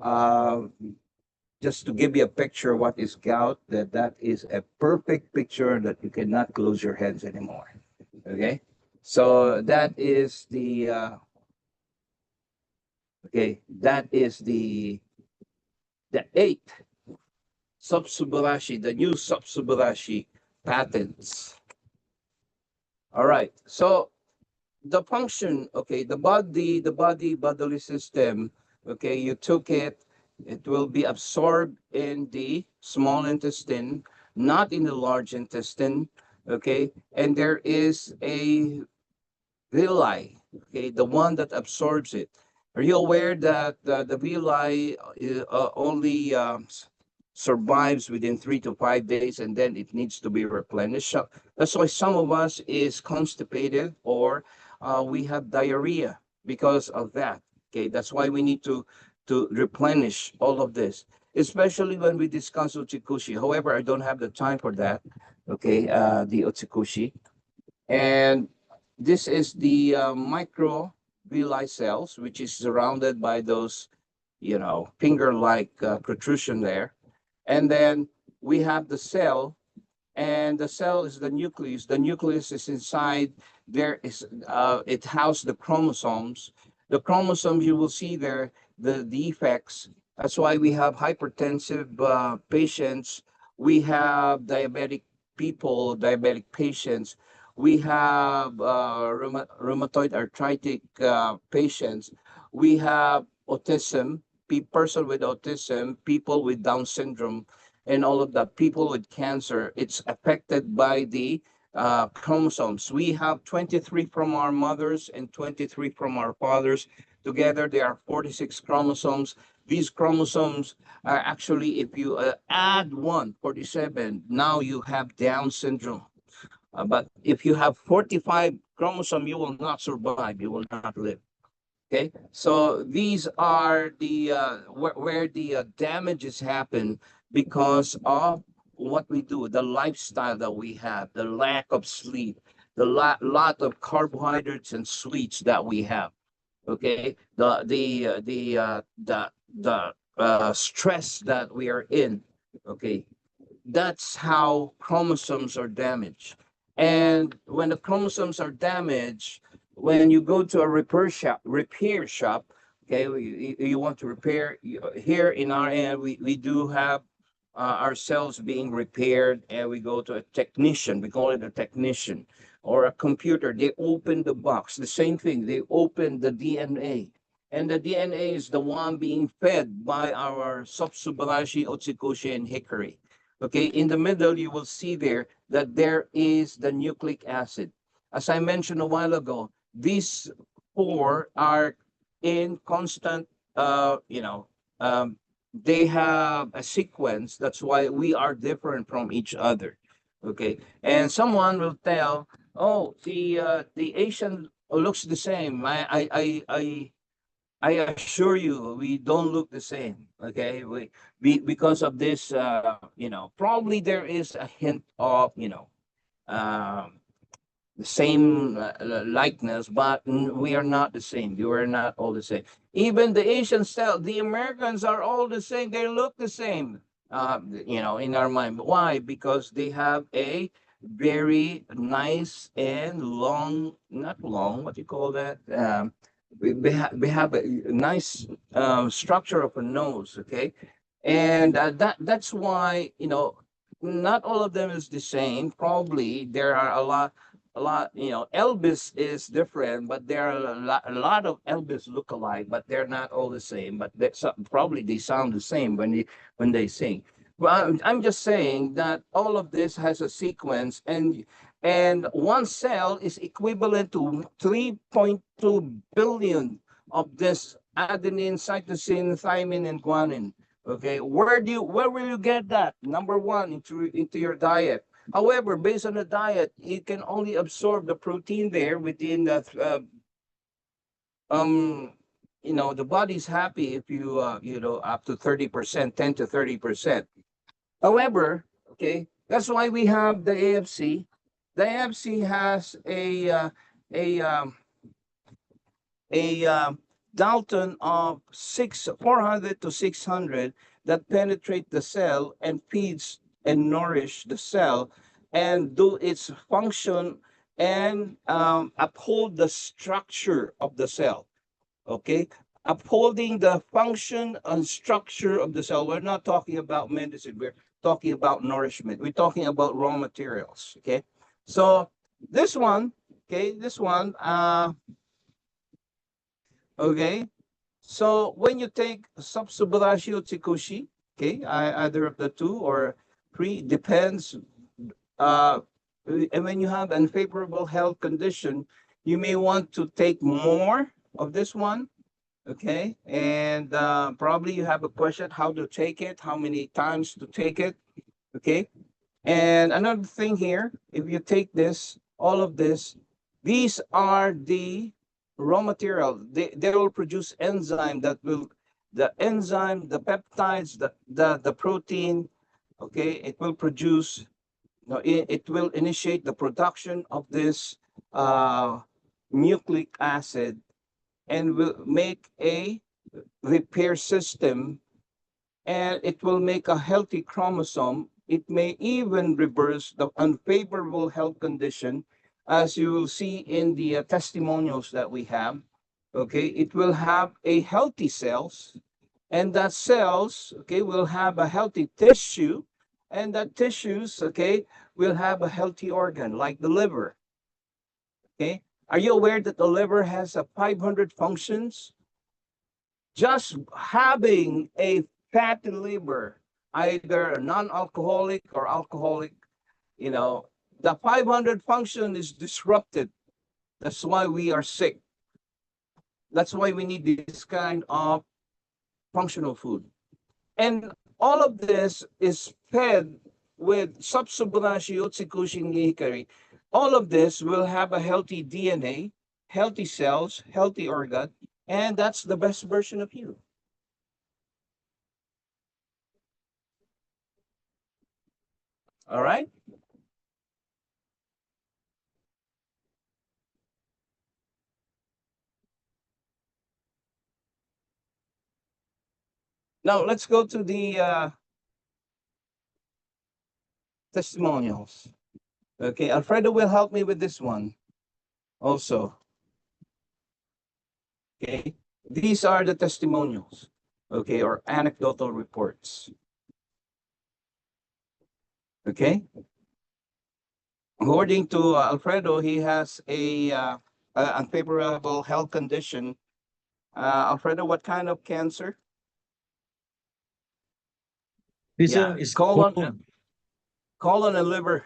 Uh, just to give you a picture of what is gout, that is a perfect picture that you cannot close your hands anymore. Okay, so that is the that is the eighth Sopsobarashi, the new Sopsobarashi patents. All right, so the function, okay, the bodily system, okay, you took it, it will be absorbed in the small intestine, not in the large intestine, okay, and there is a villi, okay, the one that absorbs it. Are you aware that the villi only survives within 3 to 5 days, and then it needs to be replenished? So that's why some of us is constipated, or we have diarrhea because of that. Okay, that's why we need to replenish all of this, especially when we discuss Uchikushi. However, I don't have the time for that. Okay, the Uchikushi. And this is the microvilli cells, which is surrounded by those, finger-like protrusion there. And then we have the cell, and the cell is the nucleus. The nucleus is inside. There is it houses the chromosomes. The chromosomes, you will see there the defects. That's why we have hypertensive patients. We have diabetic people, diabetic patients. We have rheumatoid arthritic patients. We have autism. person with autism, people with Down syndrome, and all of that, people with cancer, it's affected by the chromosomes. We have 23 from our mothers and 23 from our fathers. Together, there are 46 chromosomes. These chromosomes are actually, if you add 47, now you have Down syndrome. But if you have 45 chromosome, you will not survive. You will not live. Okay, so these are the where the damages happen because of what we do, the lifestyle that we have, the lack of sleep, the lot of carbohydrates and sweets that we have. Okay, the stress that we are in. Okay, that's how chromosomes are damaged. And when the chromosomes are damaged, when you go to a repair shop, okay, you want to repair. Here in our end, we do have our cells being repaired, and we go to a technician. We call it a technician or a computer. They open the box. The same thing. They open the DNA. And the DNA is the one being fed by our Subsubashi, Otsikoshi, and Hickory. Okay, in the middle, you will see there that there is the nucleic acid. As I mentioned a while ago, these four are in constant, um, they have a sequence. That's why we are different from each other. Okay, and someone will tell, oh, the Asian looks the same. I assure you, we don't look the same. Okay, because of this, probably there is a hint of, um, the same likeness, but we are not the same. You are not all the same. Even the Asian style, the Americans are all the same. They look the same, in our mind. Why? Because they have a very nice and long, not long, what do you call that? We have a nice structure of a nose, okay? And that's why, not all of them is the same. Probably there are a lot, Elvis is different, but there are a lot of Elvis look-alike, but they're not all the same. But probably they sound the same when they sing. Well, I'm just saying that all of this has a sequence, and one cell is equivalent to 3.2 billion of this adenine, cytosine, thymine, and guanine. Okay, where will you get that? Number one, into your diet. However, based on the diet, it can only absorb the protein there within the um the body's happy if you up to 30%, 10 to 30%. However, okay, that's why we have the AFC. The AFC has a Dalton of 400 to 600 that penetrate the cell and feeds and nourish the cell and do its function and uphold the structure of the cell. Okay, upholding the function and structure of the cell. We're not talking about medicine. We're talking about nourishment. We're talking about raw materials. Okay, so this one, okay, okay. So when you take subsubarachio tsikushi, okay, either of the two or three, depends. Uh, and when you have unfavorable health condition, you may want to take more of this one. Okay, and probably you have a question how to take it, how many times to take it. Okay, and another thing here, if you take this, all of this, these are the raw material. They will produce enzyme that will, the enzyme, the peptides, the protein, okay, it will produce, no, it will initiate the production of this nucleic acid and will make a repair system, and it will make a healthy chromosome. It may even reverse the unfavorable health condition, as you will see in the testimonials that we have. Okay, it will have a healthy cells, and that cells, okay, will have a healthy tissue, and that tissues, okay, will have a healthy organ like the liver. Okay, are you aware that the liver has a 500 functions? just having a fatty liver, either non-alcoholic or alcoholic, the 500 function is disrupted. That's why we are sick. That's why we need this kind of functional food. And all of this is fed with Subsubrashi Utsikushi Hikari. All of this will have a healthy DNA, healthy cells, healthy organ, and that's the best version of you. All right? Now let's go to the testimonials. Okay, Alfredo will help me with this one also. Okay, these are the testimonials, okay, or anecdotal reports. Okay, according to Alfredo, he has a unfavorable health condition. Alfredo, what kind of cancer? This Yeah, is colon, colon. colon and liver,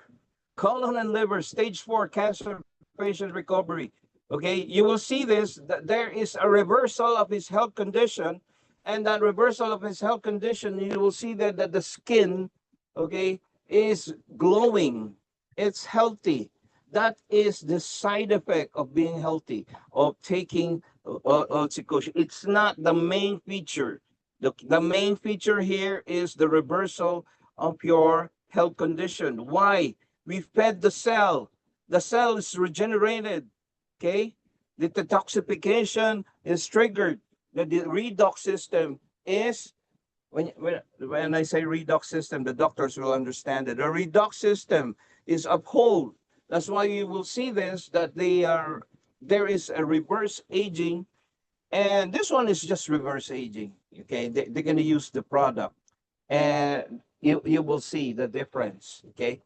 colon and liver, stage 4 cancer patient recovery. Okay, you will see this, that there is a reversal of his health condition, and that reversal of his health condition, you will see that the skin, okay, is glowing, it's healthy. That is the side effect of being healthy, of taking oxycodone. It's not the main feature. The main feature here is the reversal of your health condition. Why? We fed the cell. The cell is regenerated. Okay? The detoxification is triggered. The redox system is, when I say redox system, the doctors will understand it. The redox system is uphold. That's why you will see this, that there is a reverse aging, and this one is just reverse aging. Okay, they're going to use the product, and you will see the difference. Okay,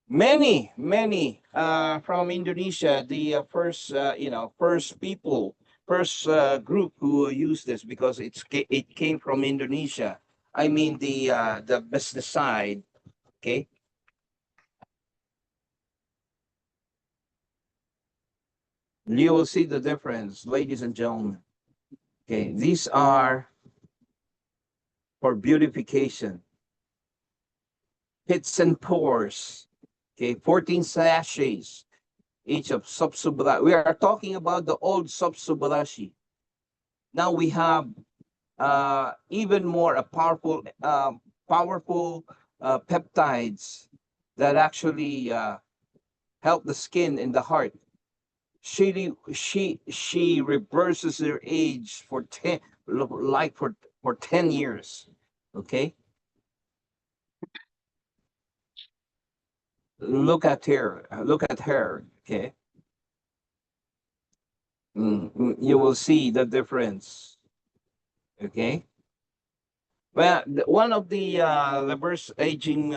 many from Indonesia, the first people, first group who used this, because it came from Indonesia. I mean the business side. Okay, you will see the difference, ladies and gentlemen. Okay, these are for beautification, pits and pores. Okay, 14 sachets each of Subsubrashi. We are talking about the old Subsubrashi. Now we have even more powerful peptides that actually help the skin and the heart. She reverses her age for 10, like for 10 years. Okay, look at her. Okay, you will see the difference. Okay, well, one of the reverse aging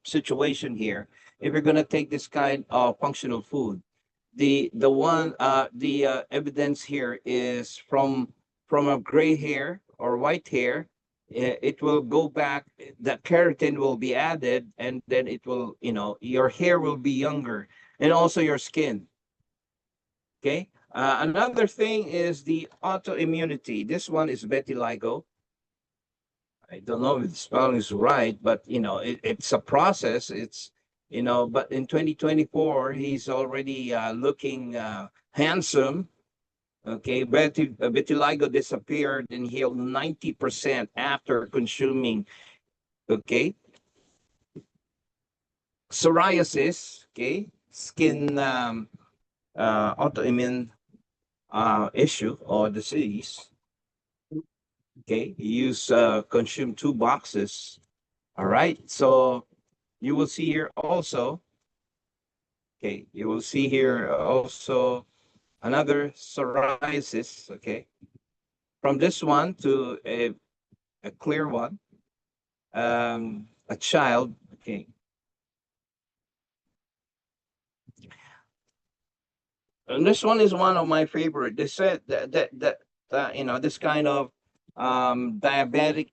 situation here, if you're going to take this kind of functional food, the evidence here is from a gray hair or white hair. It will go back, the keratin will be added, and then it will, your hair will be younger, and also your skin. Okay, another thing is the autoimmunity. This one is vitiligo. I don't know if the spelling is right, but it's a process. But in 2024, he's already looking handsome. Okay, vitiligo disappeared and healed 90% after consuming. Okay, psoriasis. Okay, skin autoimmune issue or disease. Okay, you use consume 2 boxes. All right, so you will see here also. Okay, you will see here also another psoriasis. Okay, from this one to a clear one, a child. Okay, And this one is one of my favorite. They said that this kind of diabetic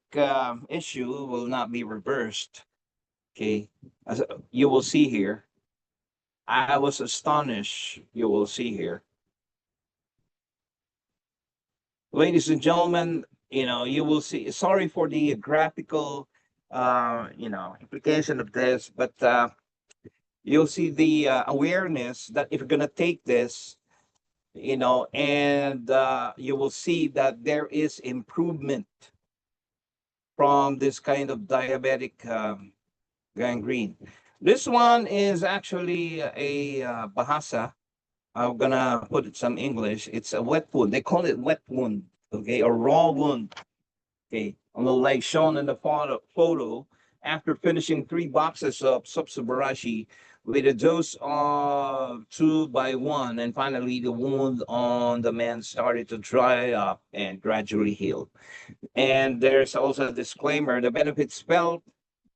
issue will not be reversed. Okay, as you will see here. I was astonished. You will see here, ladies and gentlemen. You will see. Sorry for the graphical, implication of this, but you'll see the awareness that if you're gonna take this, and you will see that there is improvement from this kind of diabetic gangrene. This one is actually a bahasa. I'm gonna put it some English. It's a wet wound. They call it wet wound, okay, or raw wound. Okay, on the leg shown in the photo, after finishing 3 boxes of subsubarashi with a dose of 2 by 1, and finally the wound on the man started to dry up and gradually heal. And there's also a disclaimer: the benefits felt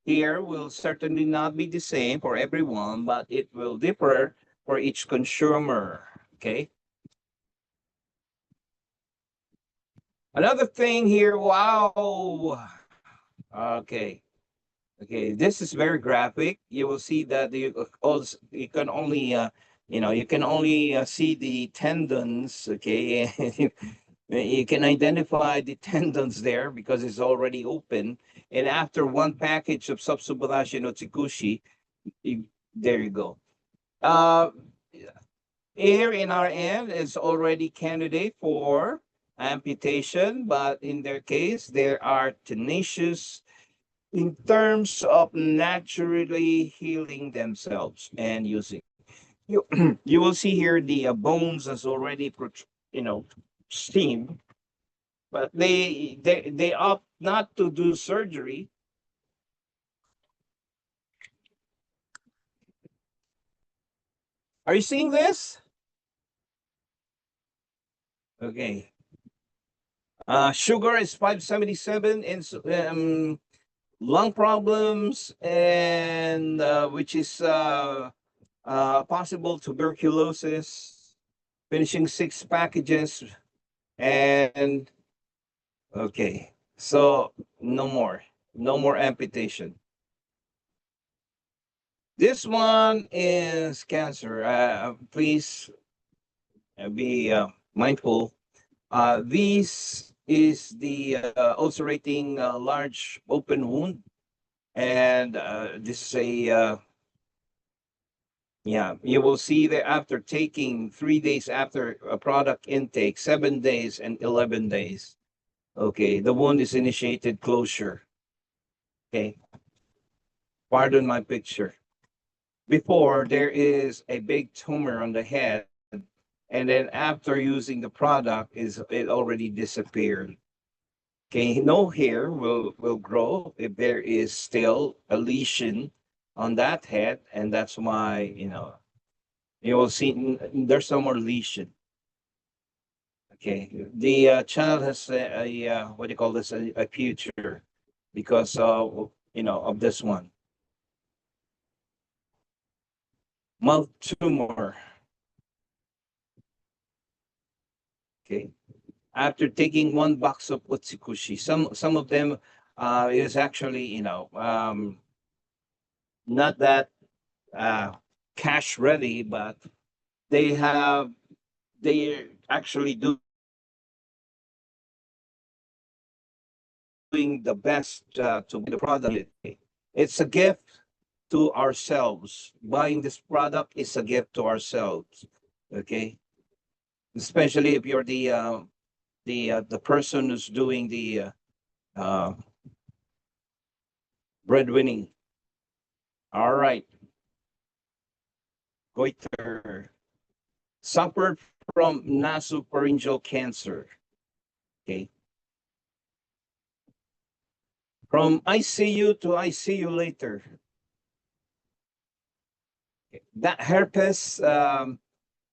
here will certainly not be the same for everyone, but it will differ for each consumer. Okay. Another thing here. Wow. Okay. Okay. This is very graphic. You will see that also you can only see the tendons. Okay. You can identify the tendons there because it's already open. And after one package of Subsubashi no Tsukushi, there you go. Uh, Here in our end is already candidate for amputation, but in their case, they are tenacious in terms of naturally healing themselves and using. You, you will see here the bones is already, steam, but they opt not to do surgery. Are you seeing this? Okay. Sugar is 577, and lung problems, and which is possible tuberculosis. Finishing 6 packages, and okay, so no more amputation. This one is cancer. Please be mindful. This is the ulcerating large open wound, and this is a yeah. You will see that after taking 3 days after a product intake, 7 days and 11 days. Okay, the wound is initiated closure. Okay, pardon my picture. Before there is a big tumor on the head, and then after using the product, it already disappeared. Okay, no hair will grow if there is still a lesion on that head, and that's why you will see there's no more lesion. Okay, the child has what do you call this, a future because of this one mouth tumor. Okay, after taking 1 box of utsikushi, some of them is actually not that uh, cash ready, but they actually doing the best to buy the product. It's a gift to ourselves. Buying this product is a gift to ourselves. Okay, especially if you're the person who's doing the uh, breadwinning. All right, goiter suffered from nasopharyngeal cancer. Okay, from ICU to ICU later. That herpes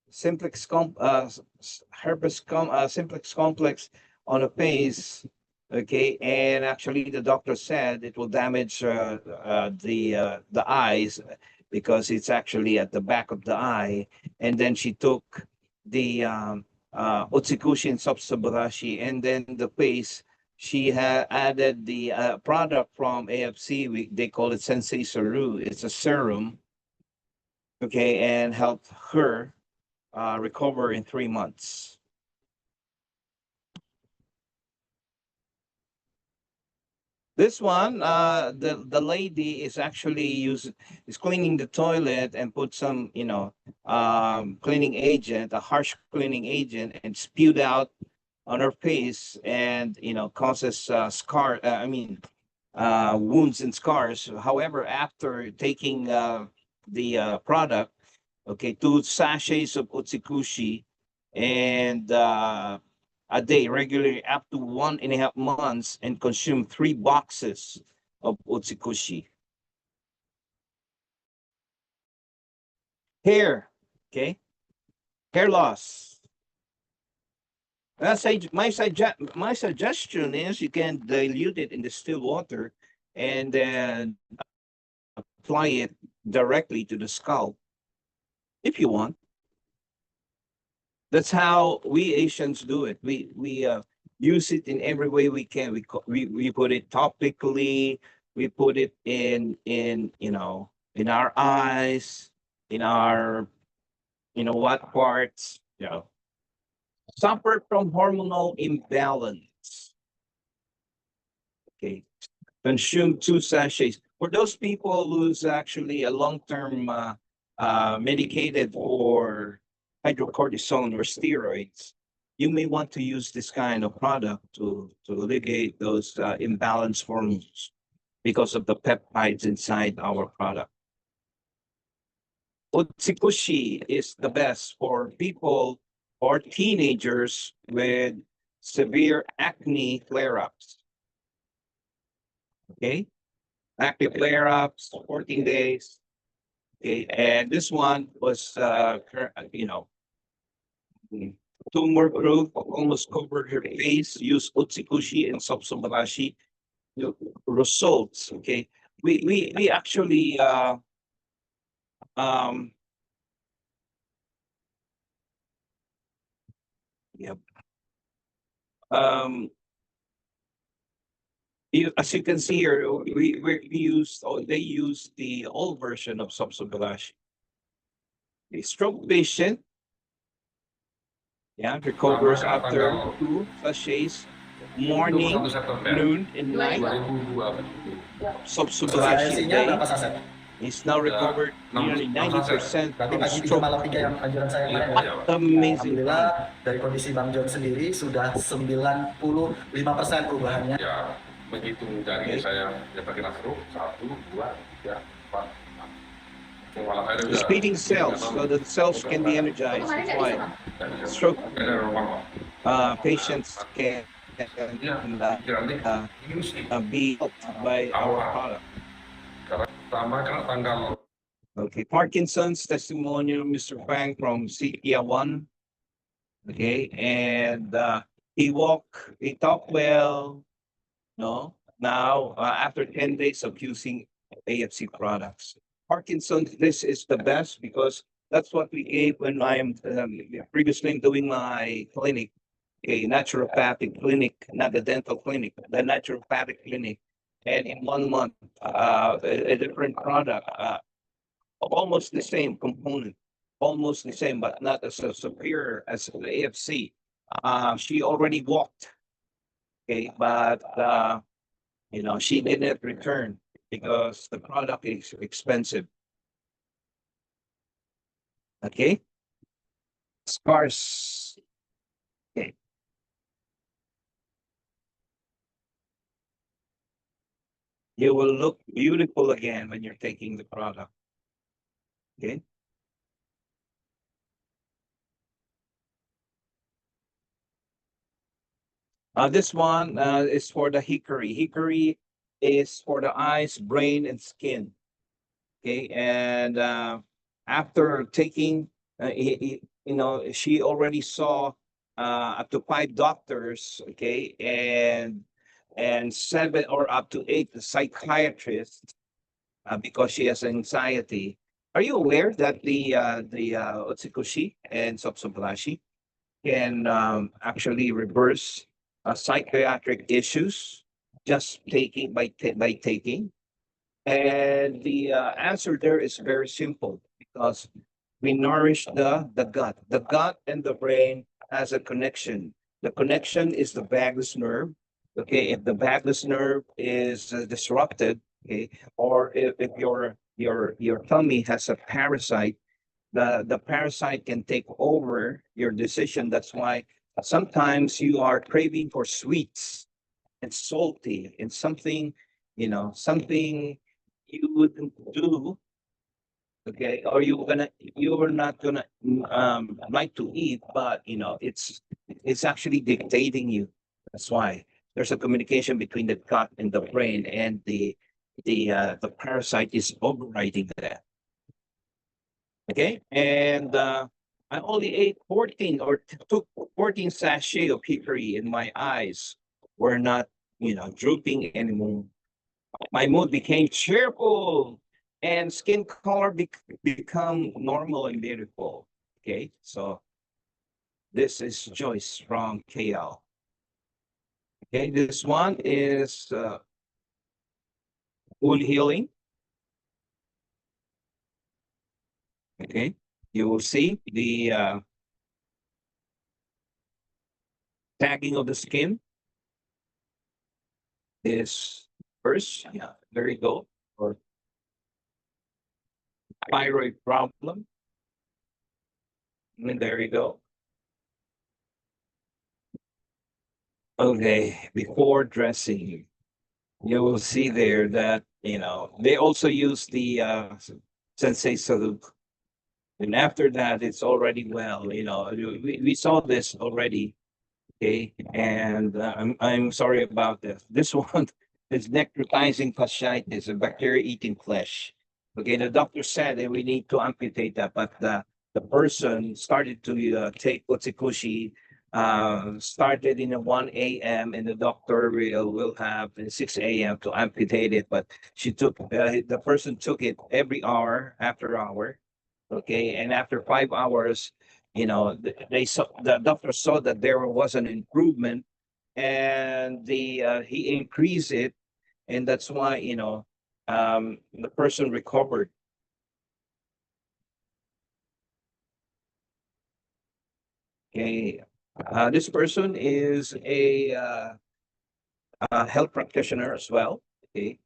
simplex complex on a face. Okay, and actually the doctor said it will damage the eyes because it's actually at the back of the eye. And then she took Otsikushi and Sopsabarashi, and then the paste, she had added the product from AFC. They call it Sensei Saru. It's a serum, okay, and helped her recover in 3 months. This one, the lady is actually is cleaning the toilet and put some, cleaning agent, a harsh cleaning agent, and spewed out on her face, and causes wounds and scars. However, after taking the product, okay, 2 sachets of Utsikushi, and a day regularly up to 1.5 months, and consume 3 boxes of Utsikushi. Hair, okay, hair loss. My suggestion is you can dilute it in distilled water and then apply it directly to the scalp if you want. That's how we Asians do it. We use it in every way we can. We put it topically. We put it in our eyes, in our what parts. Suffer from hormonal imbalance. Okay, consume 2 sachets. For those people who's actually a long-term medicated for hydrocortisone or steroids, you may want to use this kind of product to alleviate those imbalanced hormones because of the peptides inside our product. Utsikushi is the best for people or teenagers with severe acne flare-ups. Okay, acne flare-ups, 14 days. Okay, and this one was, tumor growth almost covered her face. Use Utsikushi and Sopsabarashi. Results. Okay, we actually yep. As you can see here, we used, or they used the old version of Sopsabarashi. A stroke patient, recovers after 2 sachets, morning, noon, and night. Sopsabarashi day. He's now recovered nearly 90% Berarti from tadi juga stroke. malam 3 yang anjuran saya kemarin ya. Amazing. Alhamdulillah dari kondisi Bang John sendiri sudah 95% perubahannya. Ya, begitu dari saya terkena stroke 1, 2, 3, 4. Speeding cells so that cells can be energized. That's why stroke patients can be helped by our product. Okay, Parkinson's testimonial, Mr. Fang from Sikia 1. Okay, and he talked well. No, now after 10 days of using AFC products, Parkinson's, this is the best because that's what we gave when I'm previously doing my clinic, a naturopathic clinic, not the dental clinic, the naturopathic clinic. And in 1 month, a different product, almost the same component, almost the same, but not as superior as the AFC. She already walked, okay, but she didn't return because the product is expensive. Okay, scars. Okay. You will look beautiful again when you're taking the product. Okay. This one is for the hickory. Hickory is for the eyes, brain, and skin. Okay, and after taking, she already saw up to 5 doctors. Okay, and 7 or up to 8 psychiatrists because she has anxiety. Are you aware that the Otsikoshi and Sopsobrashi can actually reverse psychiatric issues just taking by taking? And the answer there is very simple because we nourish the gut. The gut and the brain has a connection. The connection is the vagus nerve. Okay, if the vagus nerve is disrupted, okay, or if your tummy has a parasite, the parasite can take over your decision. That's why sometimes you are craving for sweets and salty and something, something you wouldn't do, okay, or you're not gonna like to eat, but it's actually dictating you. That's why there's a communication between the gut and the brain, and the parasite is overriding that. Okay, and I only ate 14 or took 14 sachet of hickory, and my eyes were not, drooping anymore. My mood became cheerful, and skin color become normal and beautiful. Okay, so this is Joyce from KL. Okay, this one is wound healing. Okay, you will see the tagging of the skin is first. Yeah, there you go. Or thyroid problem. And there you go. Okay, before dressing, you will see there that, they also use the sensei salute. And after that, it's already well, we saw this already. Okay, and I'm sorry about this. This one is necrotizing fasciitis, a bacteria eating flesh. Okay, the doctor said that we need to amputate that, but the person started to take otsikoshi, started in a 1 a.m. and the doctor will have in 6 a.m. to amputate it, but the person took it every hour after hour. Okay, and after 5 hours, the doctor saw that there was an improvement, and he increased it, and that's why the person recovered. Okay, this person is a health practitioner as well. Okay,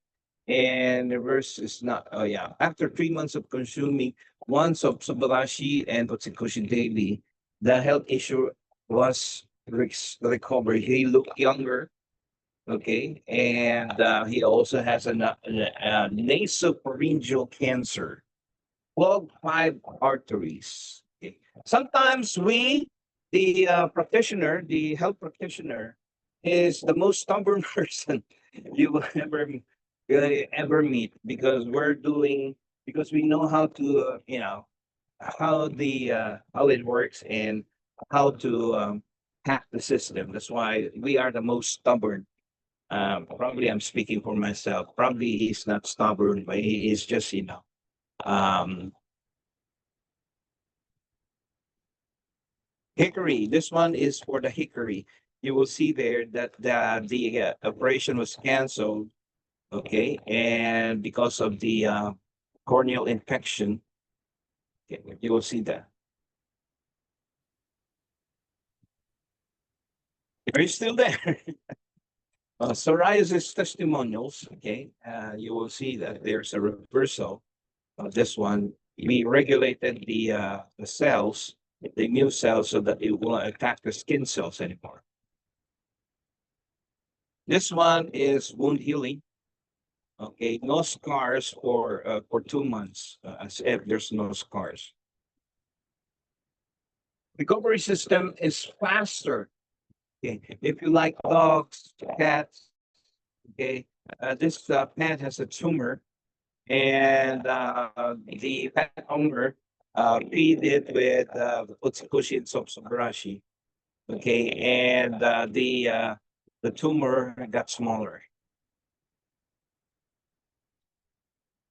and the verse is not. Oh yeah, after 3 months of consuming once of Subarashi and Otsikoshi daily, the health issue was recovered. He looked younger. Okay, and he also has a nasopharyngeal cancer, clogged 5 arteries. Okay. Sometimes the health practitioner, is the most stubborn person you will ever meet, because because we know how to, how it works and how to hack the system. That's why we are the most stubborn. Probably I'm speaking for myself. Probably he's not stubborn, but he is just, um, hickory. This one is for the hickory. You will see there that the operation was canceled. Okay, and because of the corneal infection, okay, you will see that. Are you still there? Psoriasis testimonials. Okay, you will see that there's a reversal of this one. We regulated the cells, the immune cells, so that it won't attack the skin cells anymore. This one is wound healing. Okay, no scars for 2 months, as if there's no scars. Recovery system is faster. Okay, if you like dogs, cats, okay, this pet has a tumor, and the pet owner feed it with Utsukushi and Sopsobarashi. Okay, and the tumor got smaller.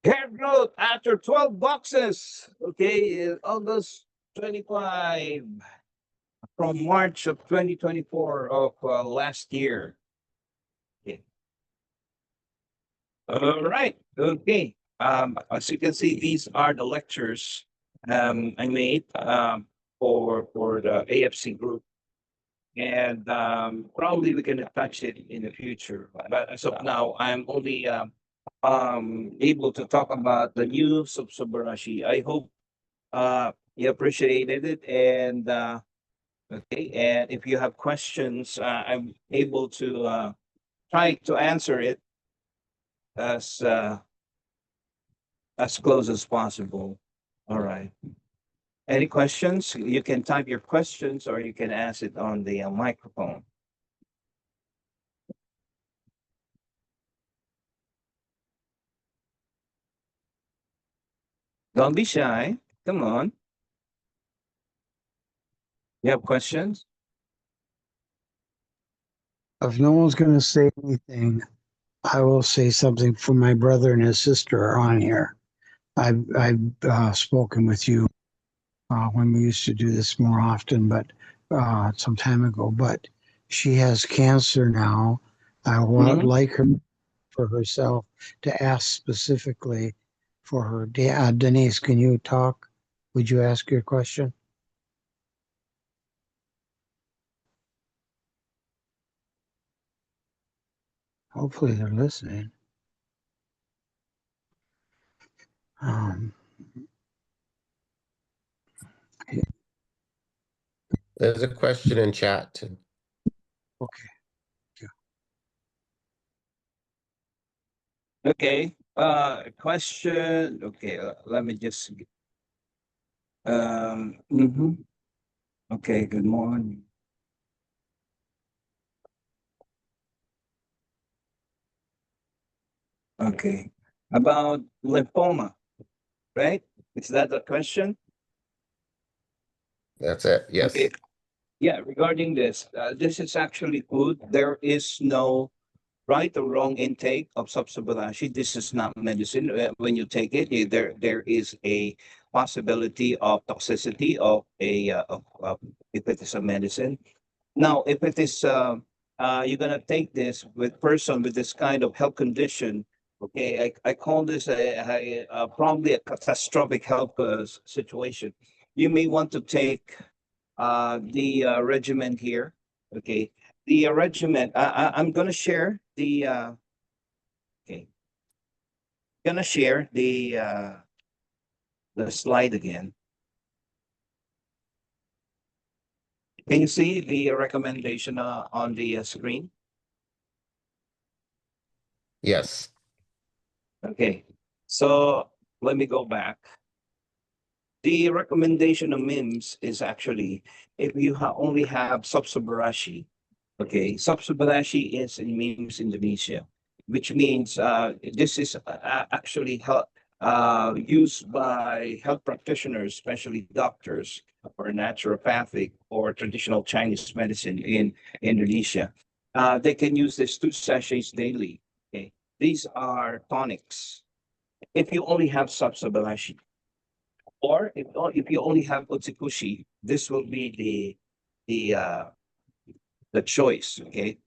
Hair growth after 12 boxes. Okay, in August 25 from March of 2024 of last year. Okay. All right. Okay. As you can see, these are the lectures I made for the AFC group, and probably we can touch it in the future. But as of now, I'm only able to talk about the new Subsubarashi. I hope you appreciated it, and okay. And if you have questions, I'm able to try to answer it as close as possible. All right. Any questions? You can type your questions or you can ask it on the microphone. Don't be shy. Come on. You have questions? If no one's going to say anything, I will say something for my brother and his sister are on here. I've spoken with you when we used to do this more often, but some time ago. But she has cancer now. I would like her for herself to ask specifically for her. Denise, can you talk? Would you ask your question? Hopefully they're listening. Um, There's a question in chat. okay. Okay. Question. Okay. Let me just. Okay. Good morning. Okay. About lymphoma, right? Is that the question? That's it. Yes. Okay. Yeah. Regarding this is actually good. There is no right or wrong intake of Subsubalashi. This is not medicine. When you take it, there is a possibility of toxicity of if it is a medicine. Now, if it is you're gonna take this with person with this kind of health condition, okay, I call this probably a catastrophic health situation. You may want to take the regimen here. Okay, the regimen. I'm gonna share the. Okay, gonna share the slide again. Can you see the recommendation on the screen? Yes. Okay, so let me go back. The recommendation of MIMS is actually if you only have Subsubarashi. Okay, Subsubarashi is in MIMS Indonesia, which means this is actually used by health practitioners, especially doctors or naturopathic or traditional Chinese medicine in Indonesia. They can use this 2 sachets daily. Okay, these are tonics. If you only have Subsubarashi, or if you only have Otsikushi, this will be the choice. Okay.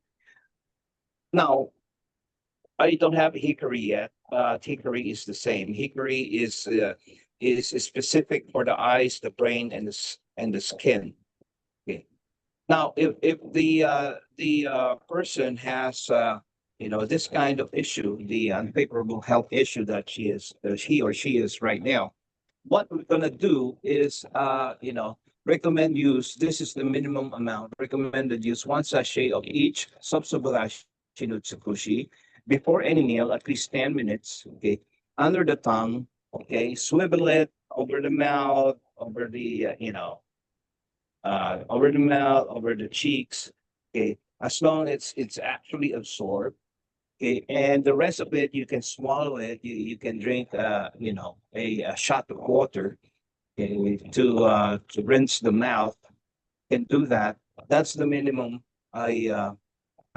Now I don't have hickory yet, but hickory is the same. Hickory is specific for the eyes, the brain, and the skin. Okay. Now, if the person has this kind of issue, the unfavorable health issue that he or she is right now, what we're gonna do is recommend use. This is the minimum amount recommended use 1 sachet of each Subsubalashi Nutsukushi before any meal, at least 10 minutes. Okay, under the tongue. Okay, swivel it over the mouth, over the mouth, over the cheeks. Okay, as long as it's actually absorbed. Okay, and the rest of it you can swallow it. You can drink, a shot of water. Okay, to rinse the mouth. Can do that. That's the minimum I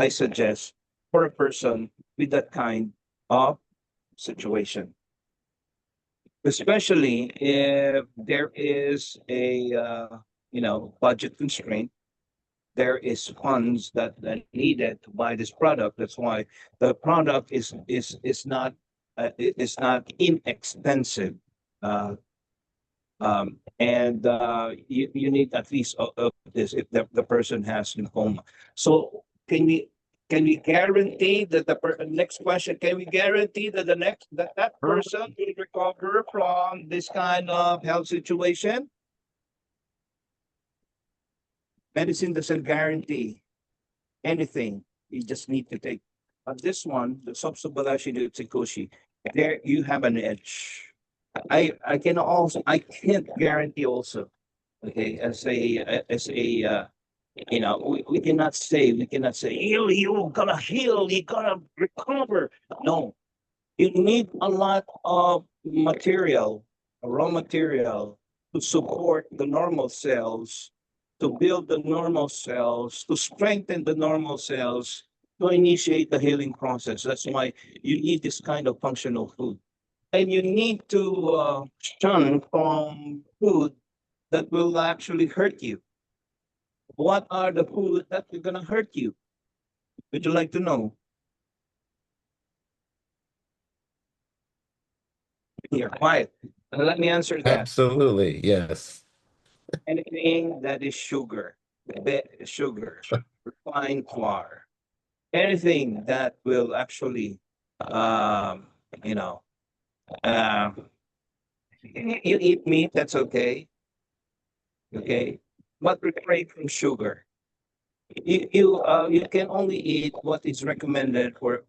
suggest for a person with that kind of situation. especially if there is a budget constraint. There is funds that are needed to buy this product. That's why the product is not inexpensive. And you need at least of this if the person has lymphoma. So can we guarantee that next question, can we guarantee that that person will recover from this kind of health situation? Medicine doesn't guarantee anything. You just need to take. On this one, the Sobsubalashi Tsikoshi, there you have an edge. I can't guarantee also. Okay, we cannot say heal, you're gonna heal, you're gonna recover. No, you need a lot of material, raw material, to support the normal cells, to build the normal cells, to strengthen the normal cells, to initiate the healing process. That's why you need this kind of functional food. And you need to shun from food that will actually hurt you. What are the food that are gonna hurt you? Would you like to know? You're quiet. Let me answer that. Absolutely, yes. Anything that is sugar, refined flour, anything that will actually, um, you know, uh, you eat meat, that's okay. Okay, but refrain from sugar. You can only eat what is recommended for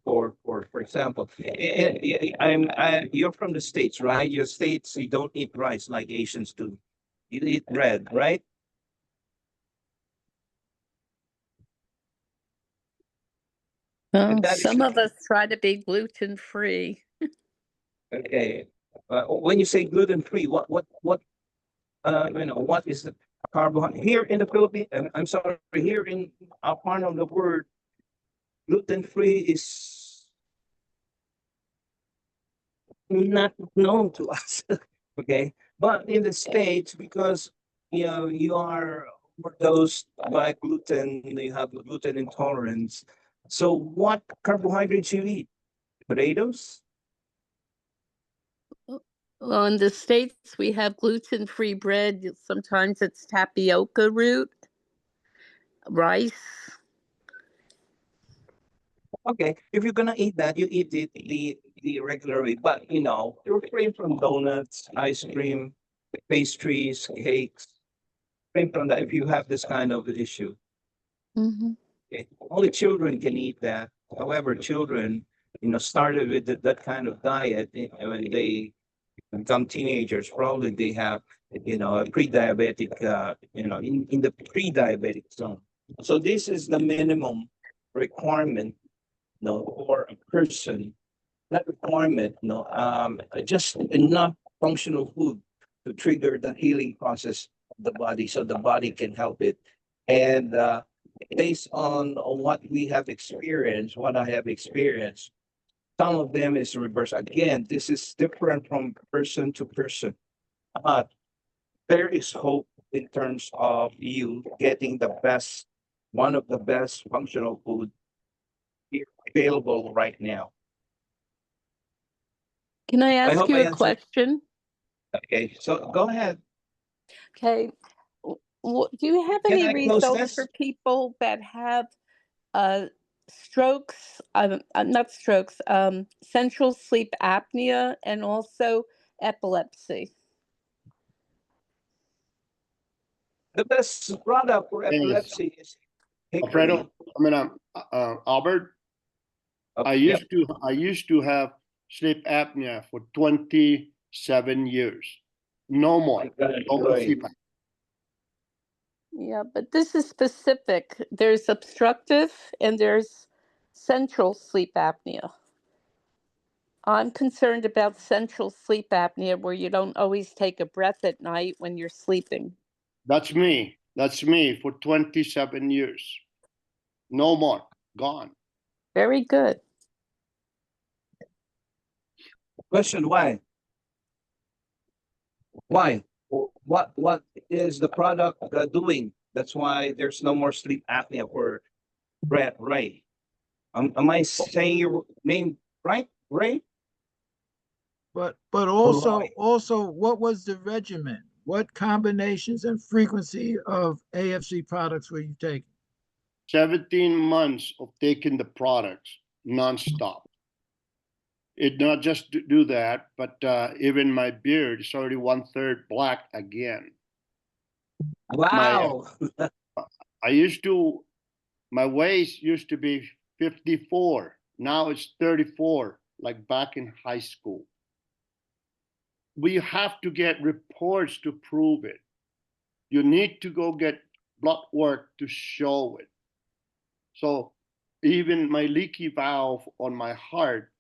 example. You're from the States, right? Your states, you don't eat rice like Asians do. You eat bread, right? Well, That is some the of us try to be gluten free. Okay. When you say gluten free, what what is the carbohydrate here in the Philippines? I'm sorry, here in our part of the world, gluten free is not known to us. Okay, but in the States, because you are overdosed by gluten, you have gluten intolerance. So what carbohydrates you eat? Potatoes? Well, in the States, we have gluten free bread. Sometimes it's tapioca root, rice. Okay, if you're gonna eat that, you eat it the regular way. But refrain from donuts, ice cream, pastries, cakes. Refrain from that if you have this kind of issue. Mm-hmm. Okay? Only children can eat that. However, children, started with that kind of diet when they become teenagers. Probably they have, a pre-diabetic, in the pre-diabetic zone. So this is the minimum requirement for a person, that requirement, just enough functional food to trigger the healing process of the body so the body can help it. And based on what we have experienced, what I have experienced, some of them is reverse. Again, this is different from person to person. But there is hope in terms of you getting the best, one of the best functional food available right now. Can I I ask hope you I a answered. question? Okay, so go ahead. Okay. Do you have Can any I close results this? for people that have strokes, not strokes, central sleep apnea and also epilepsy? The best product for epilepsy is Alfredo. Albert. I used to have sleep apnea for 27 years. No more. Yeah, but this is specific. There's obstructive and there's central sleep apnea. I'm concerned about central sleep apnea where you don't always take a breath at night when you're sleeping. That's me. That's me for 27 years. No more. Gone. Very good. Question, why? Why? What is the product doing? That's why there's no more sleep apnea for Ray. Am I saying your name right, Ray? But Or also what was the regimen? What combinations and frequency of AFC products were you taking? 17 months of taking the products nonstop. It not just do that, but even my beard is already 1/3 black again. Wow. I used to, my waist used to be 54. Now it's 34, like back in high school. We have to get reports to prove it. You need to go get blood work to show it. So even my leaky valve on my heart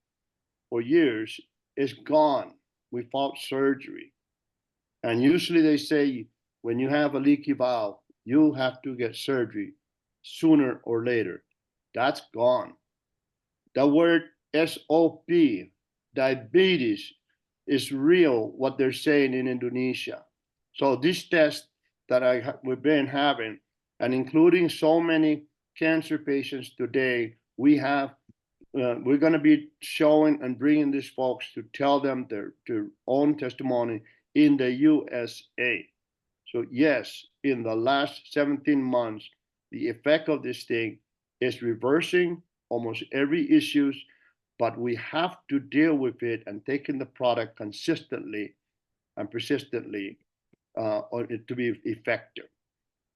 for years is gone without surgery. And usually they say when you have a leaky valve, you have to get surgery sooner or later. That's gone. The word SOP, diabetes, is real, what they're saying in Indonesia. So this test that we've been having, and including so many cancer patients today, we're going to be showing and bringing these folks to tell them their own testimony in the USA. So yes, in the last 17 months, the effect of this thing is reversing almost every issues, but we have to deal with it and taking the product consistently and persistently or it to be effective.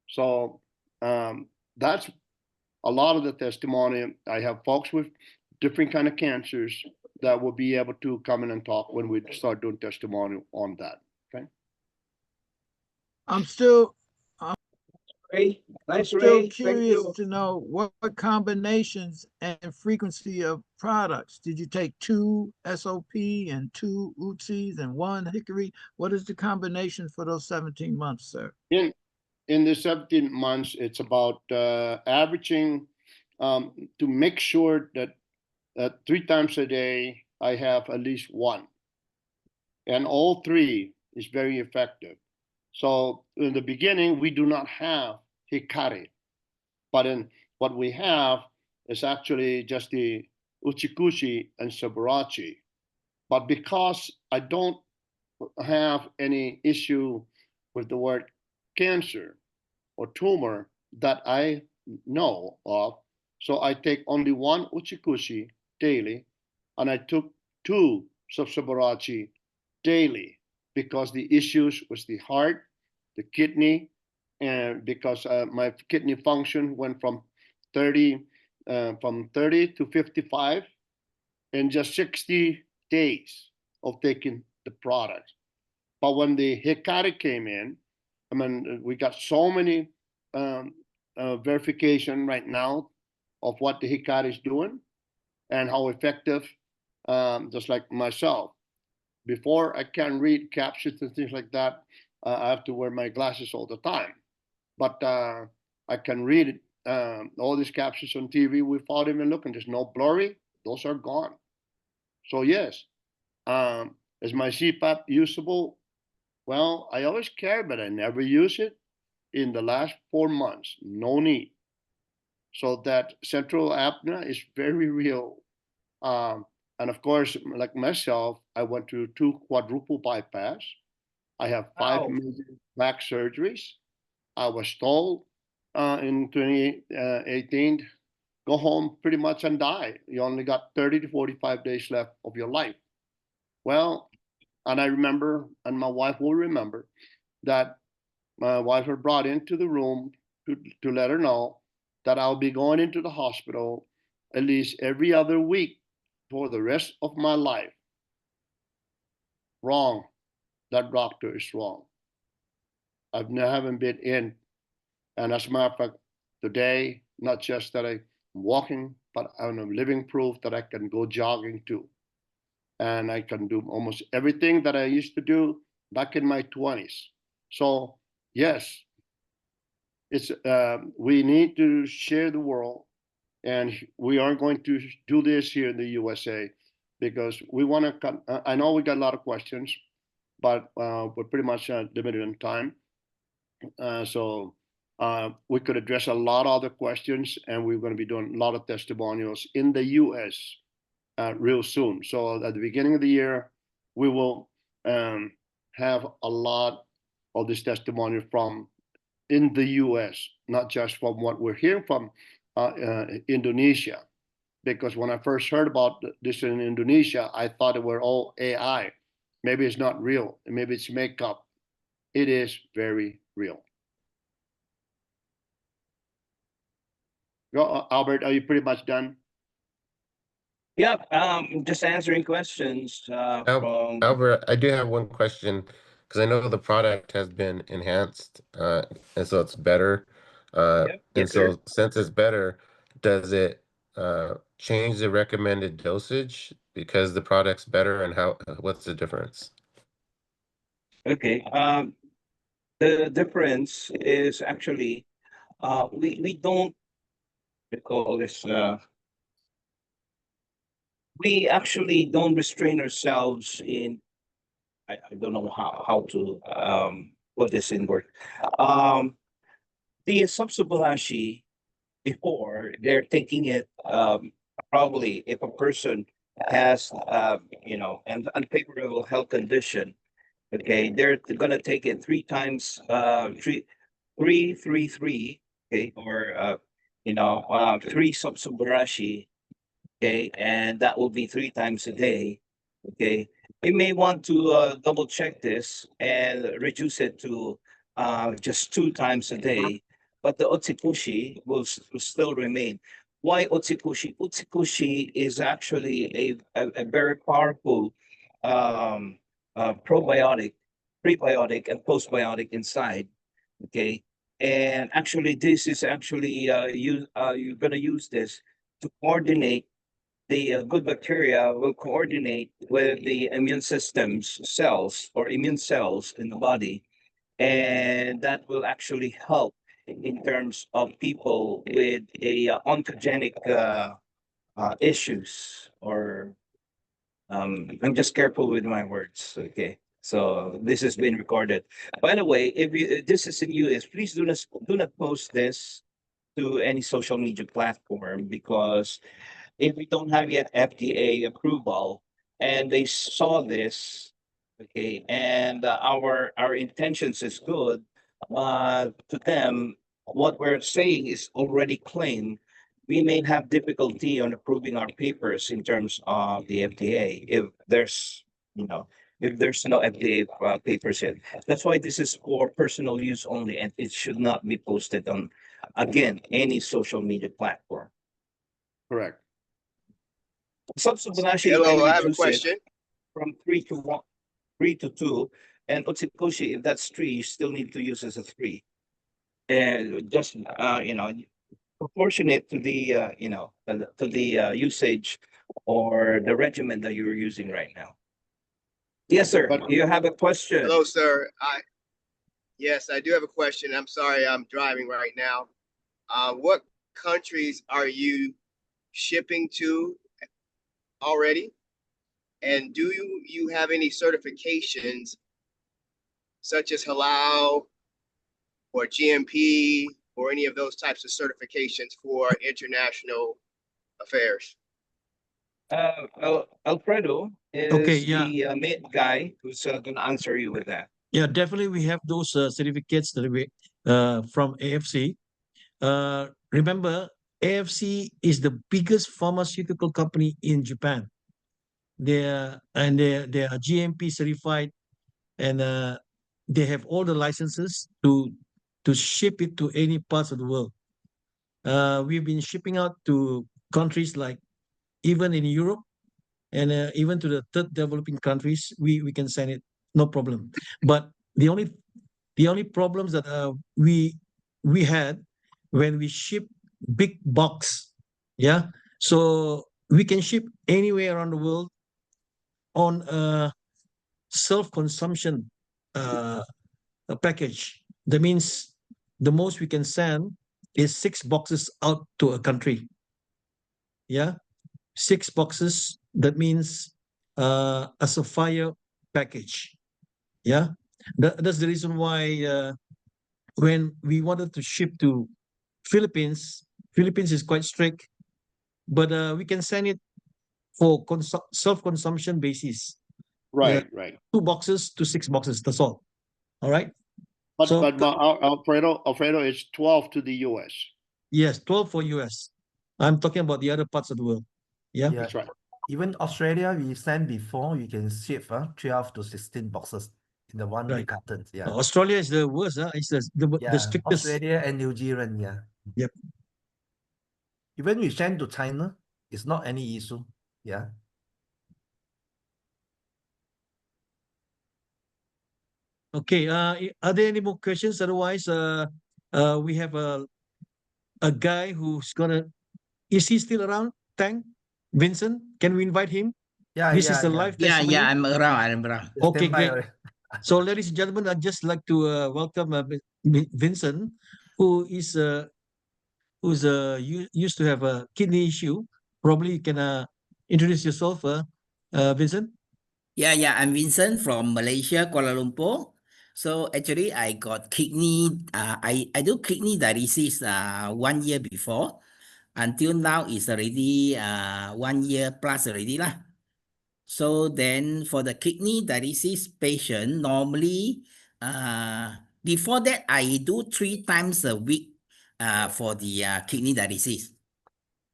So that's a lot of the testimony. I have folks with different kind of cancers that will be able to come in and talk when we start doing testimony on that. Okay. I'm still Ray, nice still Ray. Thank curious you. to know what combinations and frequency of products. Did you take 2 SOP and 2 UTZs and 1 Hickory? What is the combination for those 17 months, sir? In the 17 months, it's about averaging to make sure that 3 times a day I have at least one, and all 3 is very effective. So in the beginning, we do not have hikari, but in what we have is actually just the uchikushi and saburachi. But because I don't have any issue with the word cancer or tumor that I know of, so I take only one uchikushi daily, and I took 2 saburachi daily because the issues was the heart, the kidney, and because my kidney function went from 30 to 55 in just 60 days of taking the product. But when the Hikari came in, I mean, we got so many verification right now of what the Hikari is doing and how effective, just like myself. Before I can read captions and things like that, I have to wear my glasses all the time. But I can read all these captions on TV without even looking. There's no blurry; those are gone. So yes, is my CPAP usable? Well, I always care, but I never use it. In the last 4 months, no need. So that central apnea is very real. And of course, like myself, I went through 2 quadruple bypass. I have 5 Wow. major back surgeries. I was told in 2018, go home pretty much and die. You only got 30 to 45 days left of your life. Well, and I remember, and my wife will remember, that my wife was brought into the room to let her know that I'll be going into the hospital at least every other week for the rest of my life. Wrong. That doctor is wrong. Haven't been in. And as a matter of fact, today, not just that I'm walking, but I'm a living proof that I can go jogging too. And I can do almost everything that I used to do back in my 20s. So, yes, it's we need to share the world, and we are going to do this here in the USA because we want to. I know we got a lot of questions, but we're pretty much limited in time. So we could address a lot of other questions, and we're going to be doing a lot of testimonials in the U.S. Real soon. So at the beginning of the year, we will have a lot of this testimony from in the U.S., not just from what we're hearing from Indonesia. Because when I first heard about this in Indonesia, I thought it were all AI. Maybe it's not real. Maybe it's makeup. It is very real. Albert, are you pretty much done? Yeah, just answering questions from. Albert, I do have one question because I know the product has been enhanced, and so it's better. Yep, And yes, sir. so since it's better, does it change the recommended dosage because the product's better, and what's the difference? Okay. The difference is actually we don't call this we actually don't restrain ourselves in I don't know how to put this in word. Um the subsubashi before they're taking it probably if a person has an unfavorable health condition. Okay, they're gonna take it three times, three, okay, or three subsubarashi, okay, and that will be three times a day. Okay, you may want to double check this and reduce it to just two times a day, but the otsikushi will still remain. Why otsikushi? Otsikushi is actually a very powerful probiotic, prebiotic, and postbiotic inside. Okay, and actually, this is actually you're gonna use this to coordinate the good bacteria will coordinate with the immune system's cells or immune cells in the body, and that will actually help in terms of people with a oncogenic issues or I'm just careful with my words. Okay. So this has been recorded. By the way, if this is in US, please do not post this to any social media platform because if we don't have yet FDA approval and they saw this, okay, and our intentions is good, to them, what we're saying is already claimed. We may have difficulty on approving our papers in terms of the FDA if there's, you know, if there's no FDA papers yet. That's why this is for personal use only, and it should not be posted on, again, any social media platform. Correct. Subsubashi, you Hello, can I have a reduce it question. from 3 to 1, 3 to 2, and otsikoshi, if that's 3, you still need to use as a 3. And just proportionate to the usage or the regimen that you're using right now. Yes, sir. But- You have a question. Hello, sir. Yes, I do have a question. I'm sorry, I'm driving right now. What countries are you shipping to already? And do you have any certifications such as halal or GMP or any of those types of certifications for international affairs? Alfredo is Okay, yeah. the main guy who's going to answer you with that. Yeah, definitely we have those certificates that we from AFC. Remember, AFC is the biggest pharmaceutical company in Japan. They are GMP certified, and they have all the licenses to ship it to any parts of the world. We've been shipping out to countries like even in Europe and even to the third developing countries. We can send it, no problem. But the only problems that we had when we ship big box, yeah. So we can ship anywhere around the world on a self-consumption a package. That means the most we can send is 6 boxes out to a country. Yeah, 6 boxes. That means a sapphire package. Yeah, that's the reason why when we wanted to ship to Philippines, Philippines is quite strict, but we can send it for self-consumption basis. Right, right. 2 boxes to 6 boxes. That's all. All right. But So Alfredo is 12 to the US. yes, 12 for US. I'm talking about the other parts of the world. Yeah. Yeah. That's right. Even Australia, we sent before, you can ship 12 to 16 boxes in the one Right. big carton. Yeah. Australia is the worst. It's the Yeah. strictest. Australia and New Zealand. Yeah. Yep. Even we send to China, it's not any issue. Yeah. Okay. Are there any more questions? Otherwise, we have a guy who's gonna. Is he still around? Tang Vincent. Can we invite him? Yeah. This Yeah. is the Yeah. live Yeah, testimony. I'm around. I'm around. Okay, Stand by great. already. So, ladies and gentlemen, I'd just like to welcome Vincent, who is who's used to have a kidney issue. Probably you can introduce yourself, Vincent. Yeah, I'm Vincent from Malaysia, Kuala Lumpur. So actually, I got kidney. I do kidney dialysis 1 year before. Until now, it's already 1 year plus already lah. So then, for the kidney dialysis patient, normally, before that, I do 3 times a week for the kidney dialysis.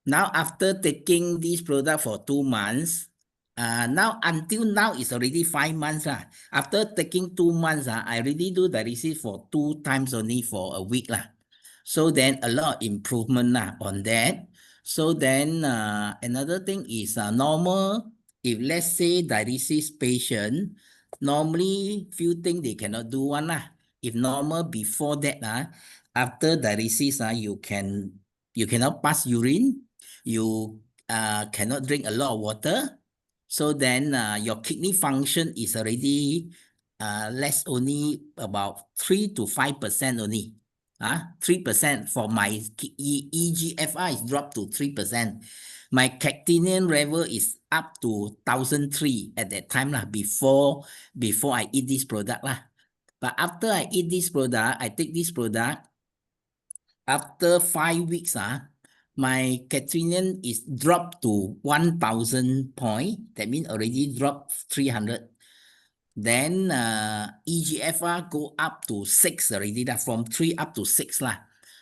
Now, after taking this product for 2 months, now until now it's already 5 months. After taking 2 months, I already do dialysis for 2 times only for a week. So then a lot of improvement on that. So then another thing is normal, if let's say dialysis patient, normally few things they cannot do one. If normal before that, after dialysis, you cannot pass urine, you cannot drink a lot of water. So then your kidney function is already less, only about 3 to 5% only. 3% for my EGFR is dropped to 3%. My creatinine level is up to 1,003 at that time before I eat this product But after I eat this product, I take this product, after 5 weeks, my creatinine is dropped to 1,000 point. That means already dropped 300. Then EGFR go up to 6 already, from 3 up to 6 .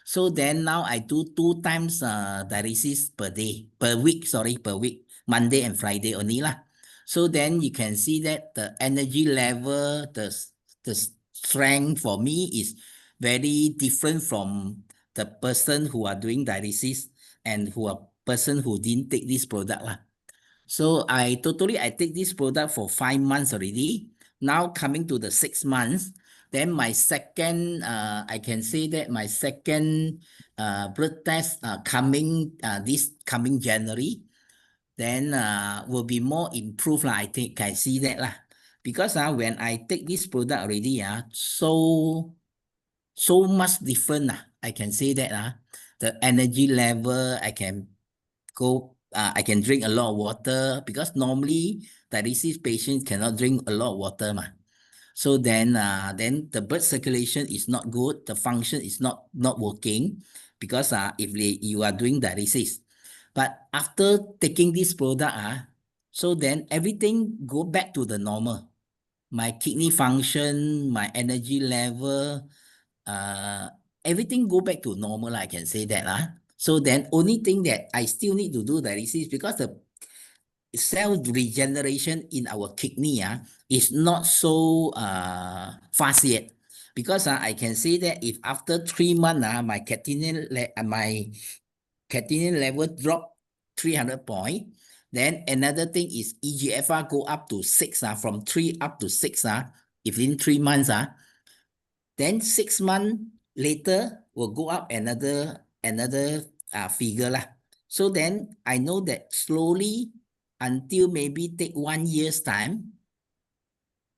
So then now I do 2 times dialysis per week, Monday and Friday only . So then you can see that the energy level, the strength for me is very different from the person who are doing dialysis and who are person who didn't take this product . So I take this product for 5 months already. Now coming to the 6 months, then my second, I can say that my second blood test this coming January, then will be more improved I think. I see that because when I take this product already, so much different I can say that the energy level, I can drink a lot of water, because normally dialysis patients cannot drink a lot of water . So then the blood circulation is not good, the function is not working, because if you are doing dialysis. But after taking this product, so then everything go back to the normal. My kidney function, my energy level, everything go back to normal, I can say that . So then only thing that I still need to do dialysis, because the cell regeneration in our kidney is not so fast yet. Because I can say that if after 3 months my creatinine level drop 300 point, then another thing is EGFR go up to 6 from 3 up to 6 if in 3 months then 6 months later will go up another figure . So then I know that slowly, until maybe take 1 year's time,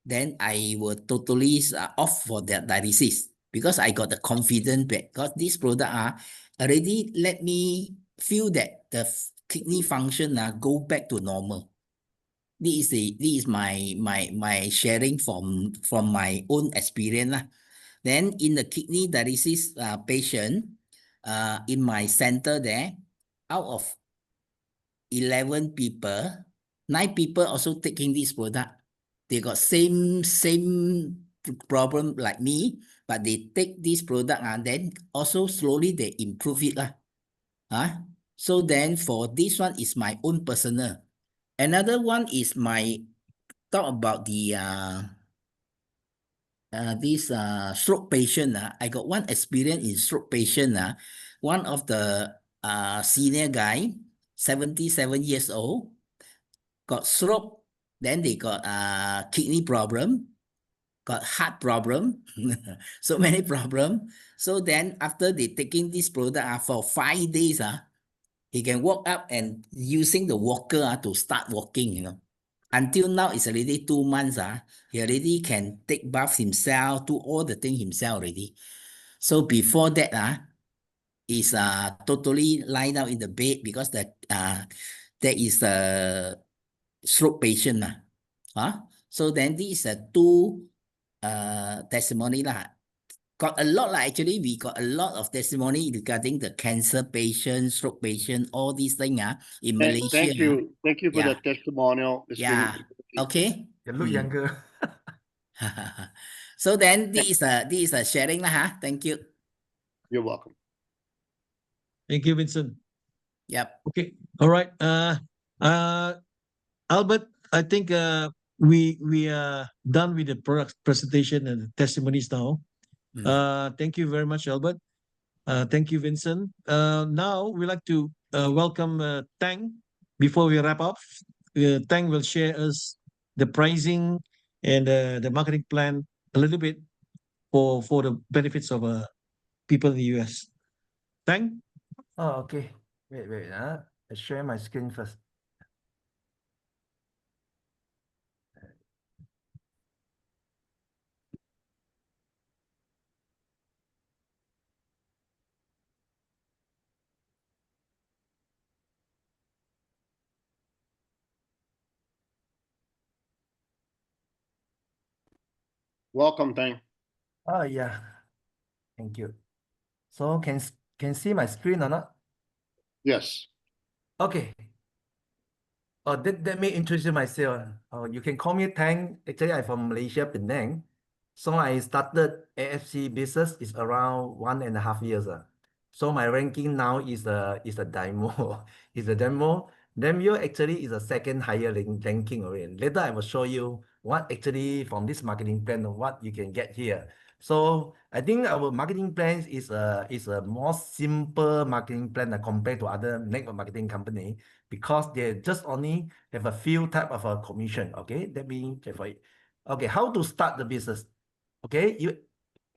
then I will totally off for that dialysis, because I got the confidence that because this product already let me feel that the kidney function go back to normal. this is my sharing from my own experience lah. Then in the kidney dialysis patient, in my center there, out of 11 people, 9 people also taking this product. They got same problem like me, but they take this product and then also slowly they improve it lah. So then for this one is my own personal. Another one is my talk about the this stroke patient. I got one experience in stroke patient. One of the senior guy, 77 years old, got stroke, then they got kidney problem, got heart problem, so many problem. So then after they taking this product for 5 days, he can walk up and using the walker to start walking, Until now, it's already 2 months. He already can take bath himself, do all the thing himself already. So before that, is totally lying down in the bed because that there is a stroke patient. So then these are two testimony lah. Got a lot lah. Actually, we got a lot of testimony regarding the cancer patient, stroke patient, all these things in Malaysia. Thank you for Yeah. that testimonial. It's Yeah. really Okay. You look younger. So then this is a sharing lah. Thank you. You're welcome. Thank you, Vincent. Yep. Okay. All right. Albert, I think we are done with the product presentation and the testimonies now. Thank you very much, Albert. Thank you, Vincent. Now we'd like to welcome Tang. Before we wrap up, Tang will share us the pricing and the marketing plan a little bit for the benefits of people in the US. Tang? Oh, okay. Wait. I share my screen first. Welcome, Tang. Oh, yeah. Thank you. So can see my screen or not? Yes. Okay. Oh, let me introduce myself. Oh, you can call me Tang. Actually, I'm from Malaysia, Penang. So I started AFC business is around 1.5 years. So my ranking now is a demo. Is a demo. Demo actually is a second higher ranking already. Later I will show you what actually from this marketing plan what you can get here. So I think our marketing plan is a more simple marketing plan compared to other network marketing company because they just only have a few type of a commission. Okay, let me check for it. Okay, how to start the business? Okay, you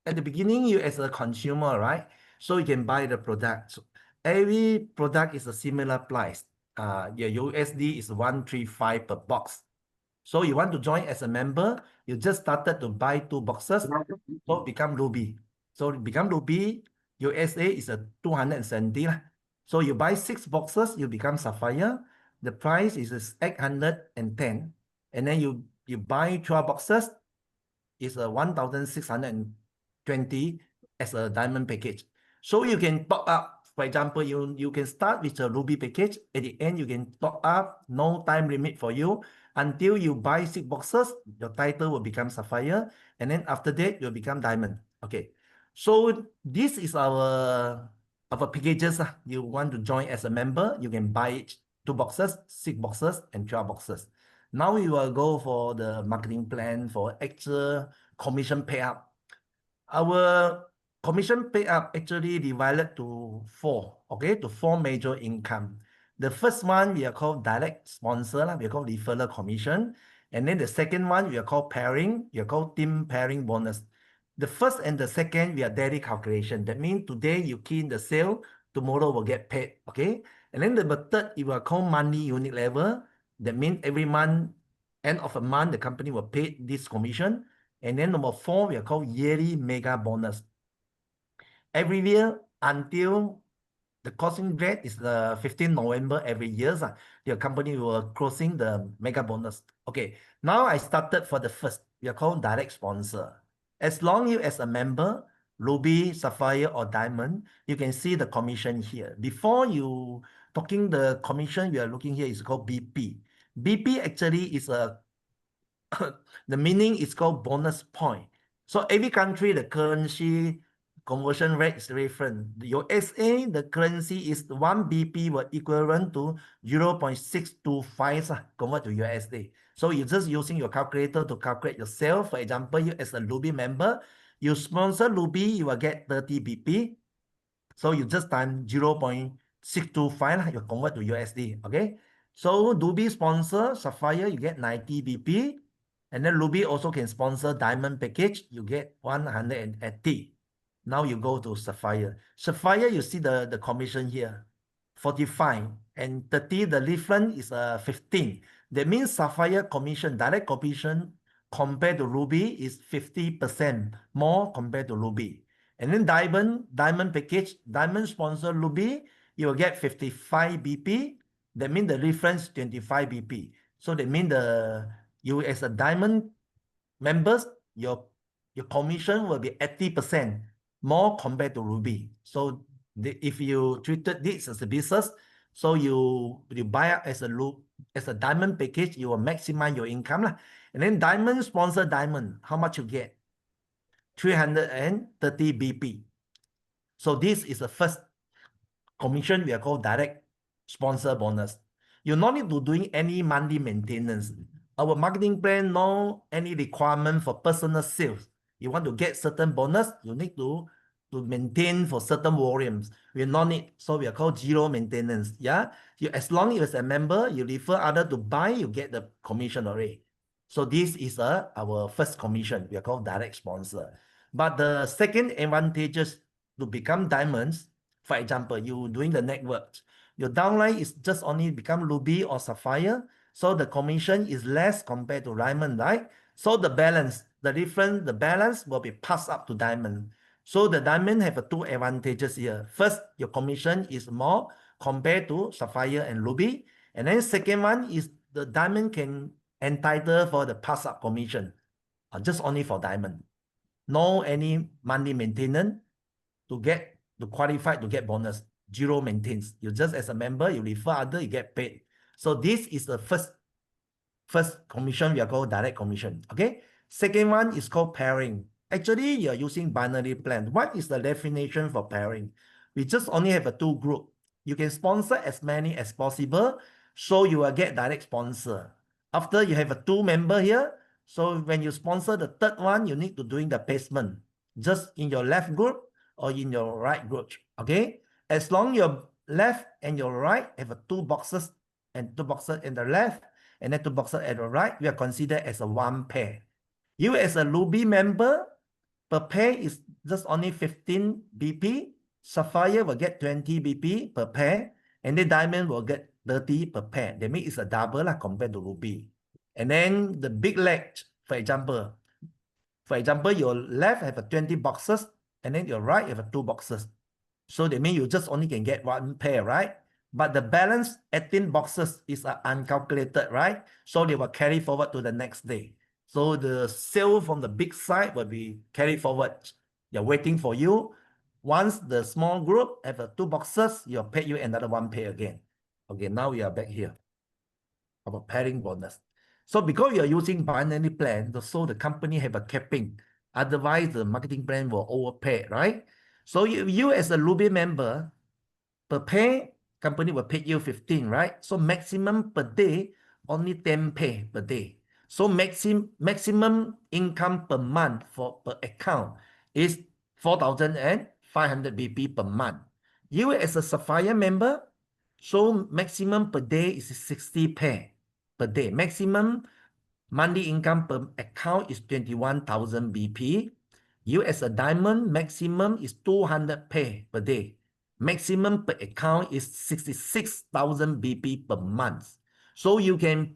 at the beginning you as a consumer, right? So you can buy the product. So every product is a similar price. Your USD is 135 per box. So you want to join as a member, you just started to buy 2 boxes, so become Ruby. So become Ruby, USA is a 270. So you buy 6 boxes, you become Sapphire. The price is 810. And then you buy 12 boxes, is a 1,620 as a diamond package. So you can top up, for example, you can start with a Ruby package. At the end, you can top up, no time limit for you. Until you buy 6 boxes, your title will become Sapphire. And then after that, you'll become Diamond. Okay. So this is our packages. You want to join as a member, you can buy 2 boxes, 6 boxes, and 12 boxes. Now we will go for the marketing plan for actual commission payout. Our commission payout actually divided to 4, okay, to 4 major income. The first one we are called direct sponsor, we are called referral commission. And then the second one we are called pairing, we are called team pairing bonus. The first and the second we are daily calculation. That means today you key in the sale, tomorrow will get paid, okay? And then the third we will call monthly unit level. That means every month, end of a month, the company will pay this commission. And then number 4, we are called yearly mega bonus. Every year until The closing date is the 15th November every year. Your company will closing the mega bonus. Okay, now I started for the first. We are called direct sponsor. As long as a member, Ruby, Sapphire, or Diamond, you can see the commission here. Before you talking the commission, we are looking here is called BP. BP actually is a the meaning is called bonus point. So every country, the currency conversion rate is different. The USA, the currency is 1 BP will equivalent to 0.625 convert to USD. So you're just using your calculator to calculate yourself. For example, you as a Ruby member, you sponsor Ruby, you will get 30 BP. So you just time 0.625, you convert to USD, okay? So Ruby sponsor Sapphire, you get 90 BP. And then Ruby also can sponsor Diamond package, you get 180. Now you go to Sapphire. Sapphire, you see the commission here, 45. And 30, the difference is 15. That means Sapphire commission, direct commission compared to Ruby is 50% more compared to Ruby. And then Diamond package, Diamond sponsor Ruby, you will get 55 BP. That means the difference 25 BP. So that means you as a Diamond members, your commission will be 80% more compared to Ruby. So if you treated this as a business, so you buy as a Diamond package, you will maximize your income lah. And then Diamond sponsor Diamond, how much you get? 330 BP. So this is the first commission we are called direct sponsor bonus. You no need to doing any monthly maintenance. Our marketing plan no any requirement for personal sales. You want to get certain bonus, you need to maintain for certain volumes. We no need, so we are called zero maintenance. Yeah, as long as a member, you refer other to buy, you get the commission already. So this is our first commission. We are called direct sponsor. But the second advantages to become diamonds, for example, you doing the network, your downline is just only become Ruby or Sapphire, so the commission is less compared to diamond, right? So the balance will be passed up to diamond. So the diamond have two advantages here. First, your commission is more compared to Sapphire and Ruby. And then second one is the diamond can entitle for the pass up commission, just only for diamond. No any monthly maintenance to qualify to get bonus. Zero maintains. You just as a member, you refer other, you get paid. So this is the first commission we are called direct commission. Okay. Second one is called pairing. Actually, you're using binary plan. What is the definition for pairing? We just only have a two group. You can sponsor as many as possible, so you will get direct sponsor. After you have a two member here, so when you sponsor the third one, you need to doing the placement just in your left group or in your right group. Okay. As long your left and your right have a two boxes and two boxes in the left and then two boxes at the right, we are considered as a one pair. You as a Ruby member, per pair is just only 15 BP. Sapphire will get 20 BP per pair, and the diamond will get 30 per pair. That means it's a double compared to Ruby. And then the big leg, for example, your left have a 20 boxes, and then your right have a two boxes. So that means you just only can get one pair, right? But the balance 18 boxes is uncalculated, right? So they will carry forward to the next day. So the sale from the big side will be carried forward. They're waiting for you. Once the small group have two boxes, you'll pay you another one pair again. Okay, now we are back here. Our pairing bonus. So because you are using binary plan, so the company have a capping. Otherwise, the marketing plan will overpay, right? So you as a Ruby member, per pair, company will pay you 15, right? So maximum per day, only 10 pay per day. So maximum income per month per account is 4,500 BP per month. You as a Sapphire member, so maximum per day is 60 pay per day. Maximum monthly income per account is 21,000 BP. You as a diamond, maximum is 200 pay per day. Maximum per account is 66,000 BP per month. So you can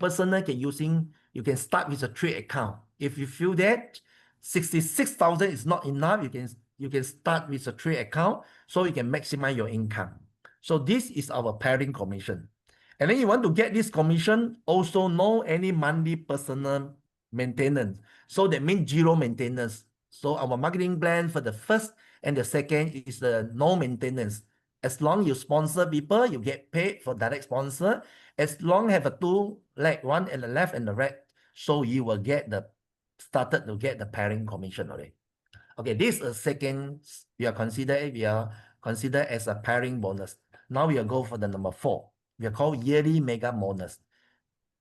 you can start with a trade account. If you feel that 66,000 is not enough, you can start with a trade account so you can maximize your income. So this is our pairing commission. And then you want to get this commission, also no any monthly personal maintenance. So that means zero maintenance. So our marketing plan for the first and the second is the no maintenance. As long you sponsor people, you get paid for direct sponsor. As long have a two leg, one and the left and the right, so you will get the started to get the pairing commission already. Okay, this is a second we are considered as a pairing bonus. Now we will go for the number 4. We are called yearly mega bonus.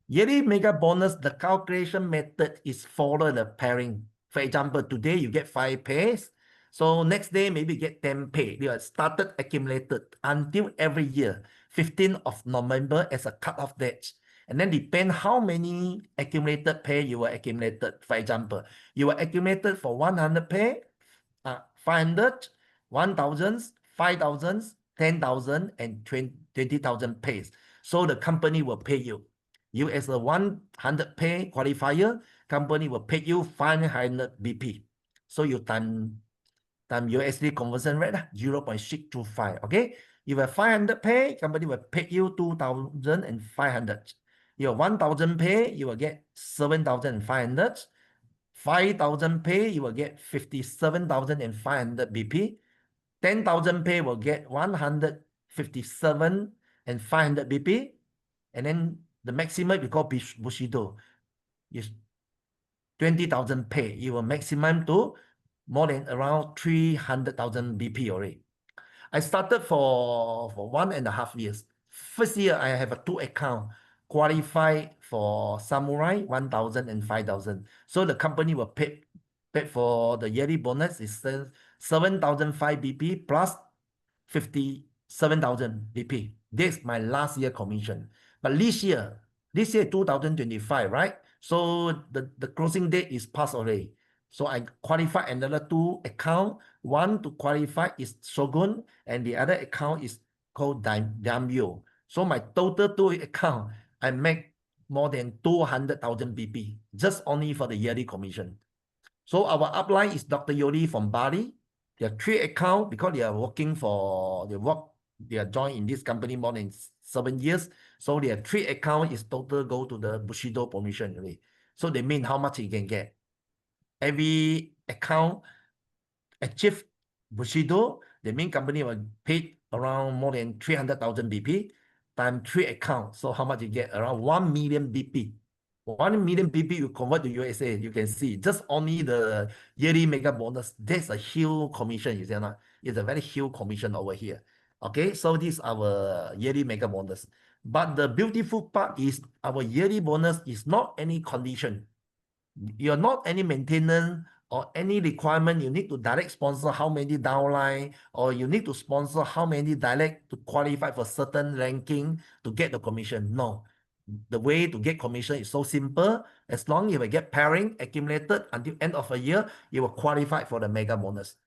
Yearly mega bonus, the calculation method is follow the pairing. For example, today you get 5 pays. So next day maybe get 10 pay. You are started accumulated until every year, 15th of November as a cutoff date. And then depend how many accumulated pay you were accumulated. For example, you were accumulated for 100 pay, 500, 1,000, 5,000, 10,000, and 20,000 pays. So the company will pay you. You as a 100 pay qualifier, company will pay you 500 BP. So you time USD conversion rate 0.625. Okay, you have 500 pay, company will pay you 2,500. You have 1,000 pay, you will get 7,500. 5,000 pay, you will get 57,500 BP. 10,000 pay will get 157,500 BP. And then the maximum we call Bushido is 20,000 pay. You will maximum to more than around 300,000 BP already. I started for 1.5 years. First year, I have a 2 account qualified for Samurai 1,000 and 5,000. So the company will pay for the yearly bonus is 7,005 BP plus 57,000 BP. This is my last year commission. But this year 2025, right? So the closing date is passed already. So I qualify another 2 account. One to qualify is Shogun, and the other account is called Daimyo. So my total 2 account, I make more than 200,000 BP just only for the yearly commission. So our upline is Dr. Yoli from Bali. There are 3 accounts because they are they are joined in this company more than 7 years. So there are 3 accounts is total go to the Bushido permission already. So they mean how much you can get. Every account achieve Bushido, the main company will pay around more than 300,000 BP times 3 accounts. So how much you get? Around 1 million BP. 1 million BP you convert to USA, you can see just only the yearly mega bonus. That's a huge commission, you see not? It's a very huge commission over here. Okay, so this is our yearly mega bonus. But the beautiful part is our yearly bonus is not any condition. You're not any maintenance or any requirement. You need to direct sponsor how many downline, or you need to sponsor how many direct to qualify for certain ranking to get the commission. No. The way to get commission is so simple. As long as you will get pairing accumulated until end of a year, you will qualify for the mega bonus.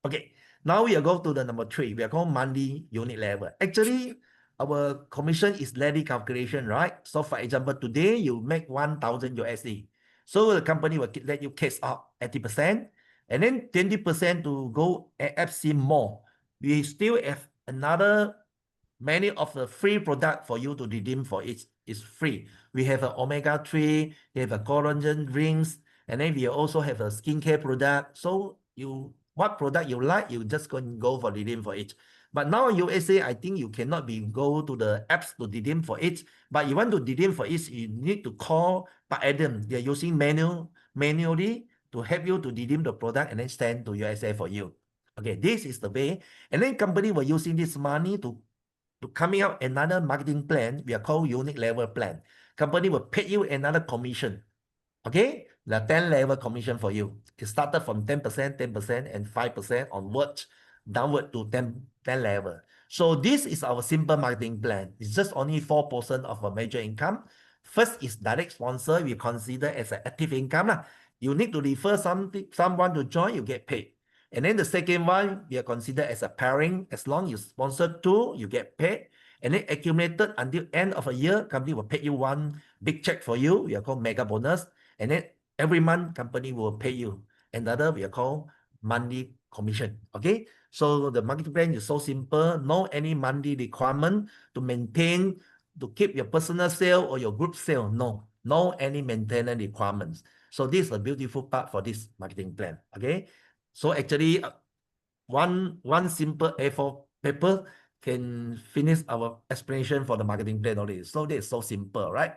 Okay, now we are going to the number 3. We are called monthly unit level. Actually, our commission is daily calculation, right? So for example, today you make 1,000 USD. So the company will let you cash out 80%, and then 20% to go AFC more. We still have another many of the free product for you to redeem for it is free. We have an omega-3, we have a collagen drinks, and then we also have a skincare product. So what product you like, you just go for redeem for it. But now USA, I think you cannot go to the apps to redeem for it. But you want to redeem for it, you need to call Pak Adam. They're using manually to help you to redeem the product and then send to USA for you. Okay, this is the way. And then company were using this money to coming out another marketing plan. We are called unit level plan. Company will pay you another commission. Okay, the 10 level commission for you. It started from 10%, 10%, and 5% onwards, downward to 10 level. So this is our simple marketing plan. It's just only 4% of a major income. First is direct sponsor. We consider as an active income. You need to refer someone to join, you get paid. And then the second one, we are considered as a pairing. As long as you sponsor 2, you get paid. And then accumulated until end of a year, company will pay you one big check for you. We are called mega bonus. And then every month, company will pay you another, we are called monthly commission. Okay, So the marketing plan is so simple, no any monthly requirement to maintain, to keep your personal sale or your group sale. No any maintenance requirements. So this is a beautiful part for this marketing plan. Okay. So actually one simple A4 paper can finish our explanation for the marketing plan already. So this is so simple, right?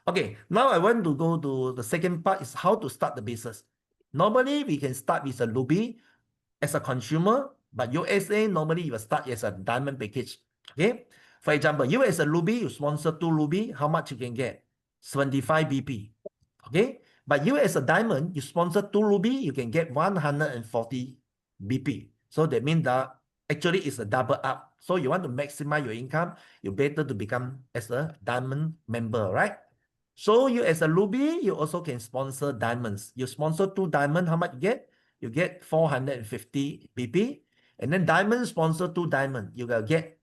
Okay, now I want to go to the second part is how to start the business. Normally we can start with a Ruby as a consumer, but USA normally you will start as a diamond package. Okay, for example, you as a Ruby, you sponsor 2 Ruby, how much you can get? 75 BP. Okay, but you as a diamond, you sponsor 2 Ruby, you can get 140 BP. So that means that actually it's a double up. So you want to maximize your income, you better to become as a diamond member, right? So you as a Ruby, you also can sponsor diamonds. You sponsor 2 diamond, how much you get? You get 450 BP. And then diamond sponsor 2 diamond, you will get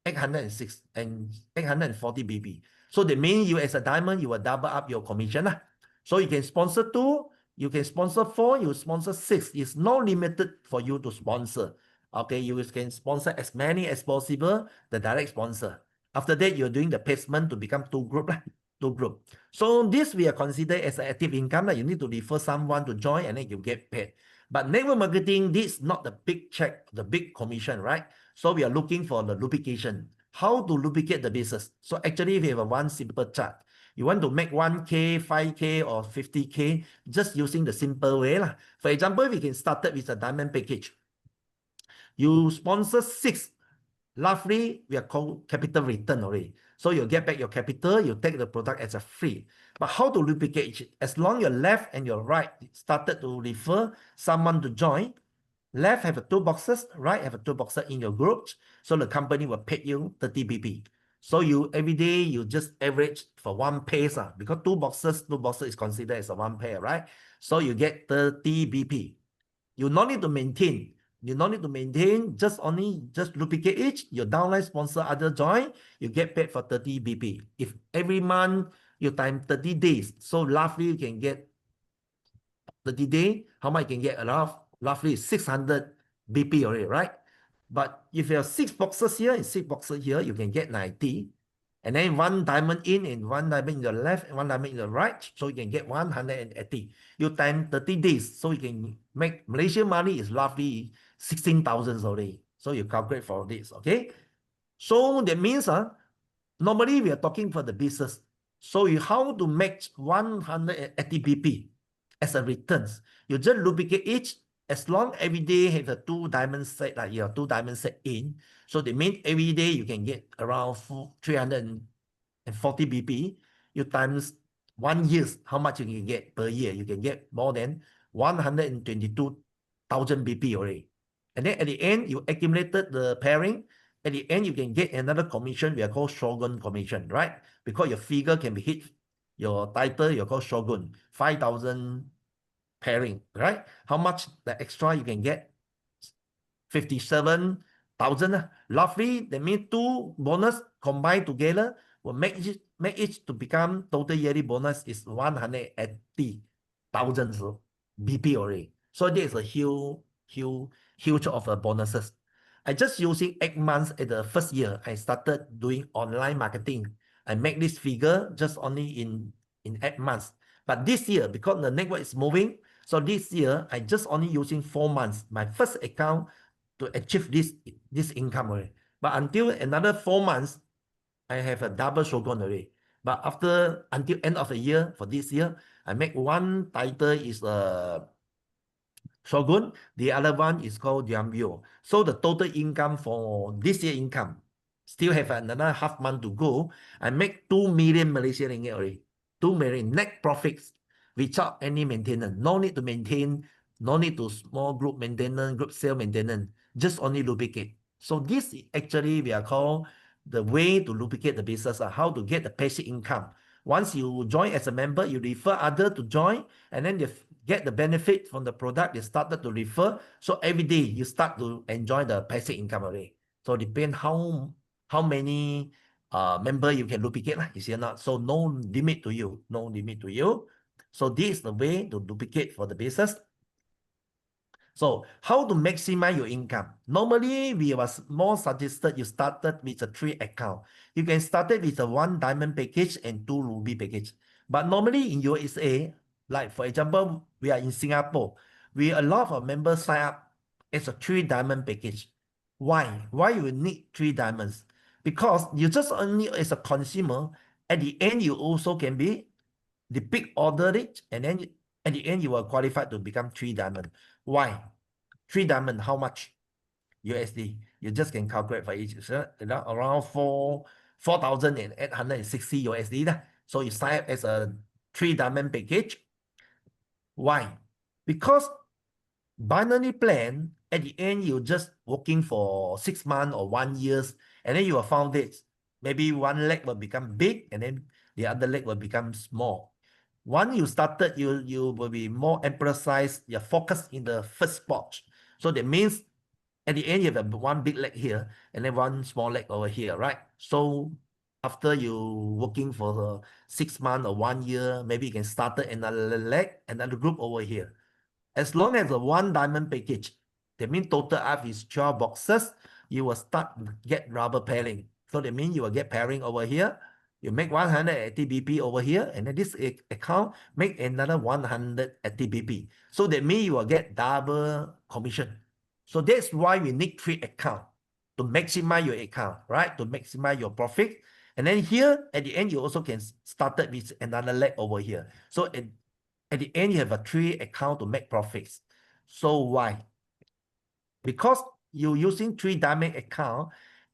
806 and 840 BP. So that means you as a diamond, you will double up your commission. So you can sponsor 2, you can sponsor 4, you sponsor 6. It's no limited for you to sponsor. Okay, you can sponsor as many as possible, the direct sponsor. After that, you're doing the placement to become 2 group. 2 group. So this we are considered as an active income. You need to refer someone to join and then you get paid. But network marketing, this is not the big check, the big commission, right? So we are looking for the lubrication. How to lubricate the business? So actually we have one simple chart. You want to make 1K, 5K or 50K just using the simple way. For example, we can start it with a diamond package. You sponsor 6, roughly we are called capital return already. So you get back your capital, you take the product as a free. But how to duplicate it? As long your left and your right started to refer someone to join, left have 2 boxes, right have 2 boxes in your group. So the company will pay you 30 BP. So you every day you just average for 1 pair, because 2 boxes is considered as a 1 pair, right? So you get 30 BP. You no need to maintain. You no need to maintain, just duplicate each. Your downline sponsor other join, you get paid for 30 BP. If every month you time 30 days, so roughly you can get 30 days, how much you can get? Around roughly 600 BP already, right? But if you have 6 boxes here and 6 boxes here, you can get 90. And then 1 diamond in and 1 diamond in the left and 1 diamond in the right, so you can get 180. You time 30 days, so you can make Malaysian money is roughly 16,000 already. So you calculate for this, okay? So that means normally we are talking for the business. So how to make 180 BP as a returns? You just lubricate each. As long every day have a 2 diamond set, like your 2 diamond set in. So that means every day you can get around 340 BP. You times 1 year, how much you can get per year? You can get more than 122,000 BP already. And then at the end, you accumulated the pairing. At the end, you can get another commission we are called Shogun commission, right? Because your figure can be hit, your title, you're called Shogun, 5,000 pairing, right? How much the extra you can get? 57,000. Roughly, that means 2 bonus combined together will make it to become total yearly bonus is 180,000 BP already. So this is a huge of bonuses. I just using 8 months at the first year. I started doing online marketing. I make this figure just only in 8 months. But this year, because the network is moving, so this year I just only using 4 months. My first account to achieve this income already. But until another 4 months, I have a double Shogun already. But until end of the year for this year, I make one title is Shogun, the other one is called Diambio. So the total income for this year income, still have another half month to go. I make 2 million Malaysian ringgit already. 2 million net profits without any maintenance. No need to maintain, no need to small group maintenance, group sale maintenance, just only lubricate. So this actually we are called the way to lubricate the business, how to get the passive income. Once you join as a member, you refer other to join, and then they get the benefit from the product they started to refer. So every day you start to enjoy the passive income already. So depend how many member you can duplicate, you see or not. So no limit to you, no limit to you. So this is the way to duplicate for the business. So how to maximize your income? Normally, we was more suggested you started with a 3 account. You can start it with a 1 diamond package and 2 ruby package. But normally in USA, like for example, we are in Singapore, we a lot of members sign up as a 3 diamond package. Why? Why you need 3 diamonds? Because you just only as a consumer, at the end you also can be the big order it, and then at the end you are qualified to become 3 diamond. Why? 3 diamond, how much? USD. You just can calculate for each, around 4,860 USD. So you sign up as a 3 diamond package. Why? Because binary plan, at the end, you're just working for 6 months or 1 year, and then you have found it. Maybe one leg will become big, and then the other leg will become small. Once you started, you will be more emphasized, your focus in the first spot. So that means at the end, you have one big leg here, and then one small leg over here, right? So after you working for 6 months or 1 year, maybe you can start another leg, another group over here. As long as a 1 diamond package, that means total up is 12 boxes, you will start get rubber pairing. So that means you will get pairing over here. You make 180 BP over here, and then this account make another 180 BP. So that means you will get double commission. So that's why we need 3 accounts to maximize your account, right? To maximize your profit. And then here, at the end, you also can start it with another leg over here. So at the end, you have a 3 account to make profits. So why? Because you're using 3 diamond account,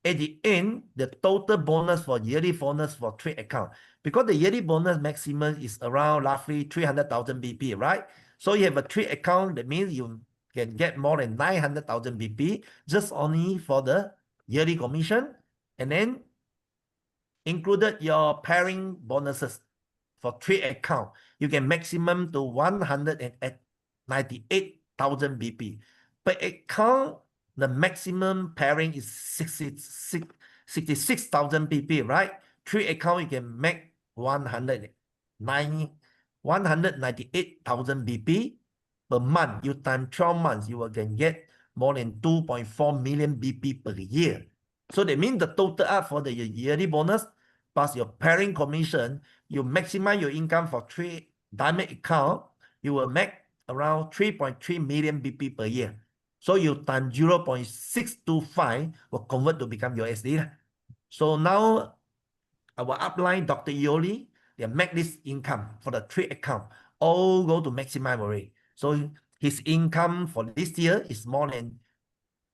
at the end, the total bonus for yearly bonus for 3 account, because the yearly bonus maximum is around roughly 300,000 BP, right? So you have a 3 account, that means you can get more than 900,000 BP just only for the yearly commission, and then included your pairing bonuses for 3 account, you can maximum to 198,000 BP. Per account, the maximum pairing is 66,000 BP, right? 3 account, you can make 198,000 BP per month. You time 12 months, you can get more than 2.4 million BP per year. So that means the total up for the yearly bonus plus your pairing commission, you maximize your income for 3 diamond account, you will make around 3.3 million BP per year. So you times 0.625 will convert to become USD. So now our upline, Dr. Yoli, they make this income for the 3 account, all go to maximize already. So his income for this year is more than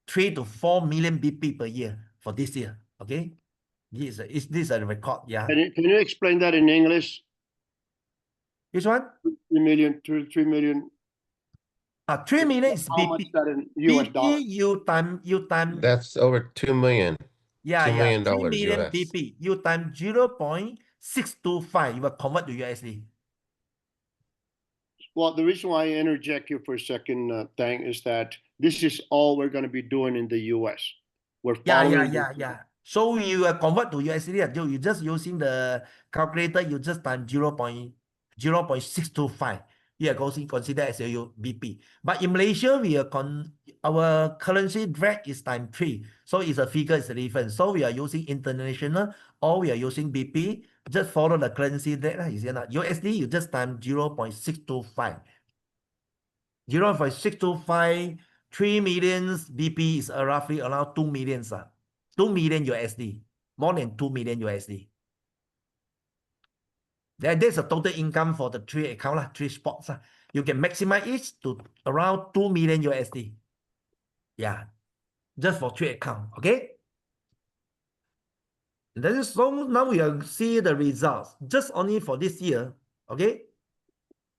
3 to 4 million BP per year for this year. Okay. This is a record, yeah. Can you explain that in English? Which one? 3 million, 3 million. 3 million is How much BP. that in US BP dollars? you time. That's over 2 million. Yeah, $2 yeah. million 3 million US. BP. You time 0.625. You will convert to USD. Well, the reason why I interject you for a second, Tang, is that this is all we're going to be doing in the US. We're following. Yeah. So you convert to USD, you just using the calculator, you just time 0.625. Yeah, consider as your BP. But in Malaysia, our currency rate is time 3. So it's a figure is different. So we are using international or we are using BP. Just follow the currency rate. USD, you just time 0.625. 0.625, 3 million BP is roughly around 2 million. 2 million USD. More than 2 million USD. That's the total income for the 3 account, 3 spots. You can maximize it to around 2 million USD. Yeah. Just for 3 account. Okay. So now we will see the results. Just only for this year. Okay.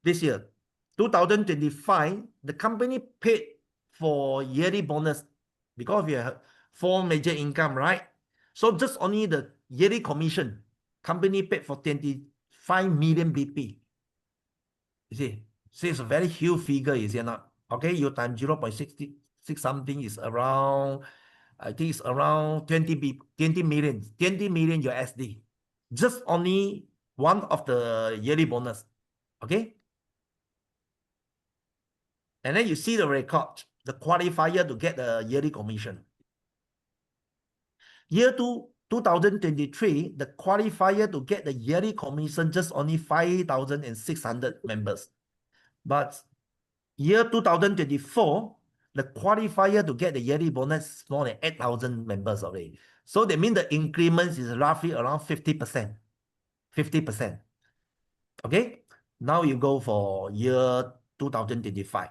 This year. 2025, the company paid for yearly bonus because we have 4 major income, right? So just only the yearly commission, company paid for 25 million BP. You see, so it's a very huge figure, is it not? Okay, you time 0.66 something is around, I think it's around 20 million USD. Just only one of the yearly bonus. Okay. And then you see the record. the qualifier to get the yearly commission. Year 2023, the qualifier to get the yearly commission just only 5,600 members. But year 2024, the qualifier to get the yearly bonus is more than 8,000 members already. So that means the increment is roughly around 50%. 50%. Okay, now you go for year 2025.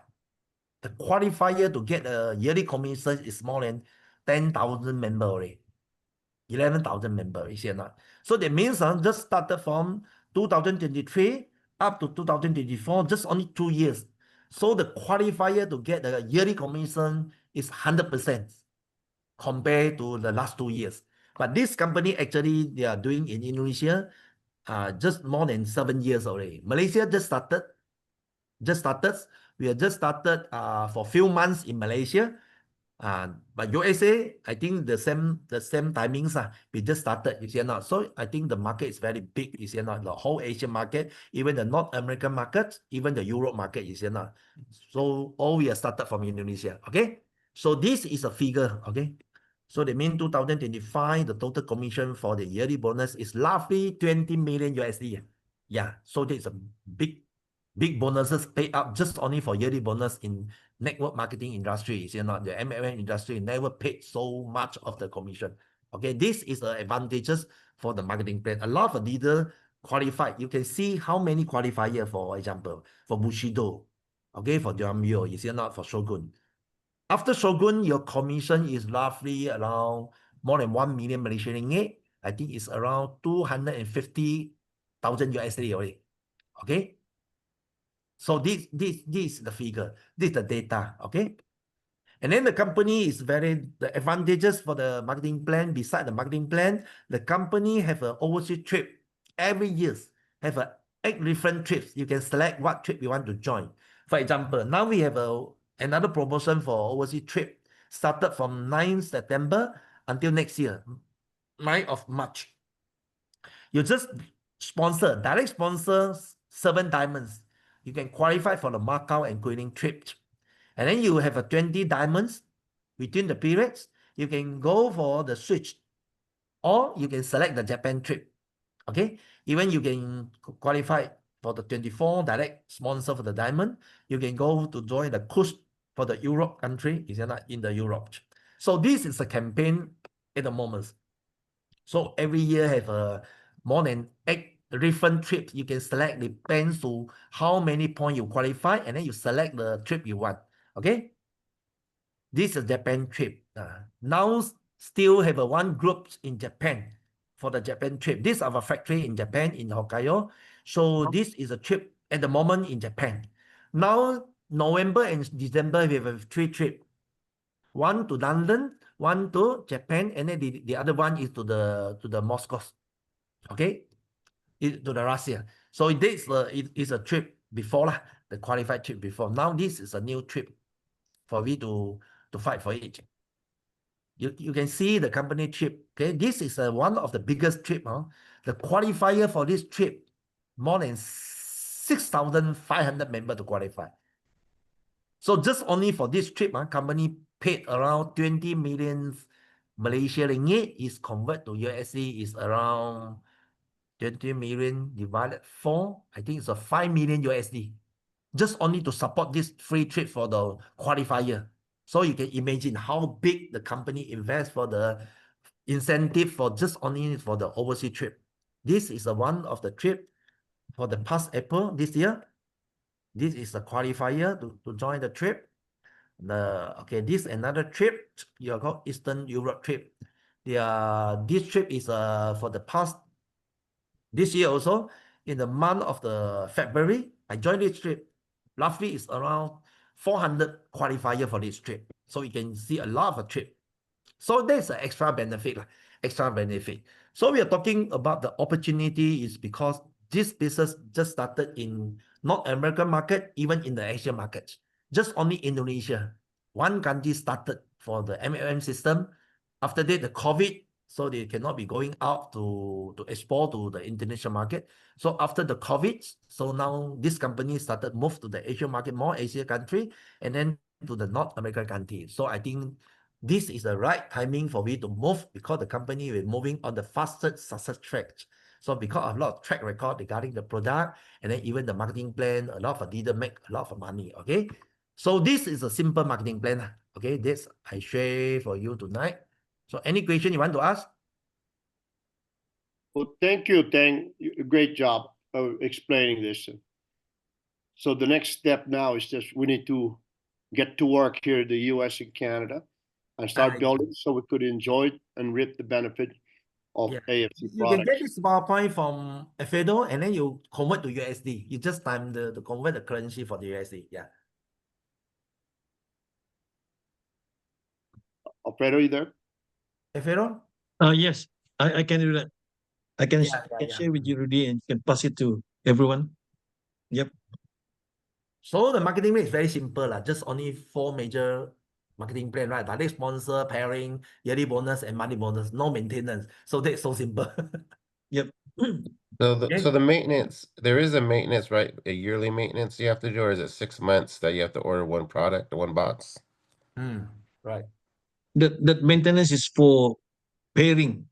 The qualifier to get a yearly commission is more than 10,000 members already. 11,000 members, you see or not? So that means just started from 2023 up to 2024, just only 2 years. So the qualifier to get the yearly commission is 100% compared to the last 2 years. But this company actually, they are doing in Indonesia just more than 7 years already. Malaysia just started. We have just started for a few months in Malaysia. But USA, I think the same timings. We just started, you see or not? So I think the market is very big, you see or not? The whole Asian market, even the North American market, even the Europe market, you see or not? So all we have started from Indonesia, okay? So this is a figure, okay? So that means 2025, the total commission for the yearly bonus is roughly 20 million USD. Yeah, so there's a big bonuses paid out just only for yearly bonus in network marketing industry. You know, the MLM industry never paid so much of the commission. Okay, this is the advantages for the marketing plan. A lot of leaders qualified. You can see how many qualifier, for example, for Bushido, okay, for Duamyo, you see not for Shogun. After Shogun, your commission is roughly around more than 1 million Malaysian ringgit. I think it's around 250,000 USD already. Okay. So this is the figure. This is the data. Okay. And then the company is the advantages for the marketing plan. Beside the marketing plan, the company have an overseas trip every year. Have 8 different trips. You can select what trip you want to join. For example, now we have another promotion for overseas trip. Started from 9th September until next year, 9th of March. You just direct sponsor 7 diamonds. You can qualify for the Macau and Guilin trip. And then you have 20 diamonds between the periods. You can go for the switch, or you can select the Japan trip. Okay, even you can qualify for the 24 direct sponsor for the diamond. You can go to join the cruise for the Europe country, is not in the Europe. So this is a campaign at the moment. So every year have more than 8 different trips you can select. Depends to how many points you qualify, and then you select the trip you want. Okay, this is Japan trip. Now still have one group in Japan for the Japan trip. This is our factory in Japan, in Hokkaido. So this is a trip at the moment in Japan. Now November and December we have 3 trips. One to London, one to Japan, and then the other one is to the Moscow. Okay, to the Russia. So this is a trip before the qualified trip before. Now this is a new trip for we to fight for it. You can see the company trip. Okay, this is one of the biggest trip. The qualifier for this trip, more than 6,500 members to qualify. So just only for this trip, company paid around 20 million Malaysia ringgit. Is convert to USD is around 20 million divided 4. I think it's a 5 million USD. Just only to support this free trip for the qualifier. So you can imagine how big the company invests for the incentive for just only for the overseas trip. This is one of the trip for the past April this year. This is a qualifier to join the trip. This another trip. You got Eastern Europe trip. This trip is for the past this year also. In the month of the February, I joined this trip. Roughly is around 400 qualifier for this trip. So you can see a lot of a trip. So there's an extra benefit. So we are talking about the opportunity is because this business just started in North American market, even in the Asian market. Just only Indonesia. One country started for the MLM system. After that, the COVID, so they cannot be going out to export to the international market. So after the COVID, so now this company started move to the Asian market, more Asia country, and then to the North American country. So I think this is the right timing for me to move because the company is moving on the fastest success track. So because of a lot of track record regarding the product and then even the marketing plan, a lot of leader make a lot of money. Okay. So this is a simple marketing plan. Okay. This I share for you tonight. So any question you want to ask? Well, thank you, Tang. Great job of explaining this. So the next step now is just we need to get to work here in the US and Canada and start building so we could enjoy and reap the benefit of Yeah. AFC You can get products. this PowerPoint from Alfredo and then you convert to USD. You just time the convert the currency for the USD. Yeah. Alfredo, you there? Alfredo? Yes, I can do that. I can, Yeah, I can yeah. share with you, Rudy, and you can pass it to everyone. Yep. So the marketing plan is very simple. Just only 4 major marketing plan, right? Direct sponsor, pairing, yearly bonus, and monthly bonus. No maintenance. So that's so simple. Yep. So the maintenance, there is a maintenance, right? A yearly maintenance you have to do, or is it 6 months that you have to order one product, one box? Right. That maintenance is for pairing.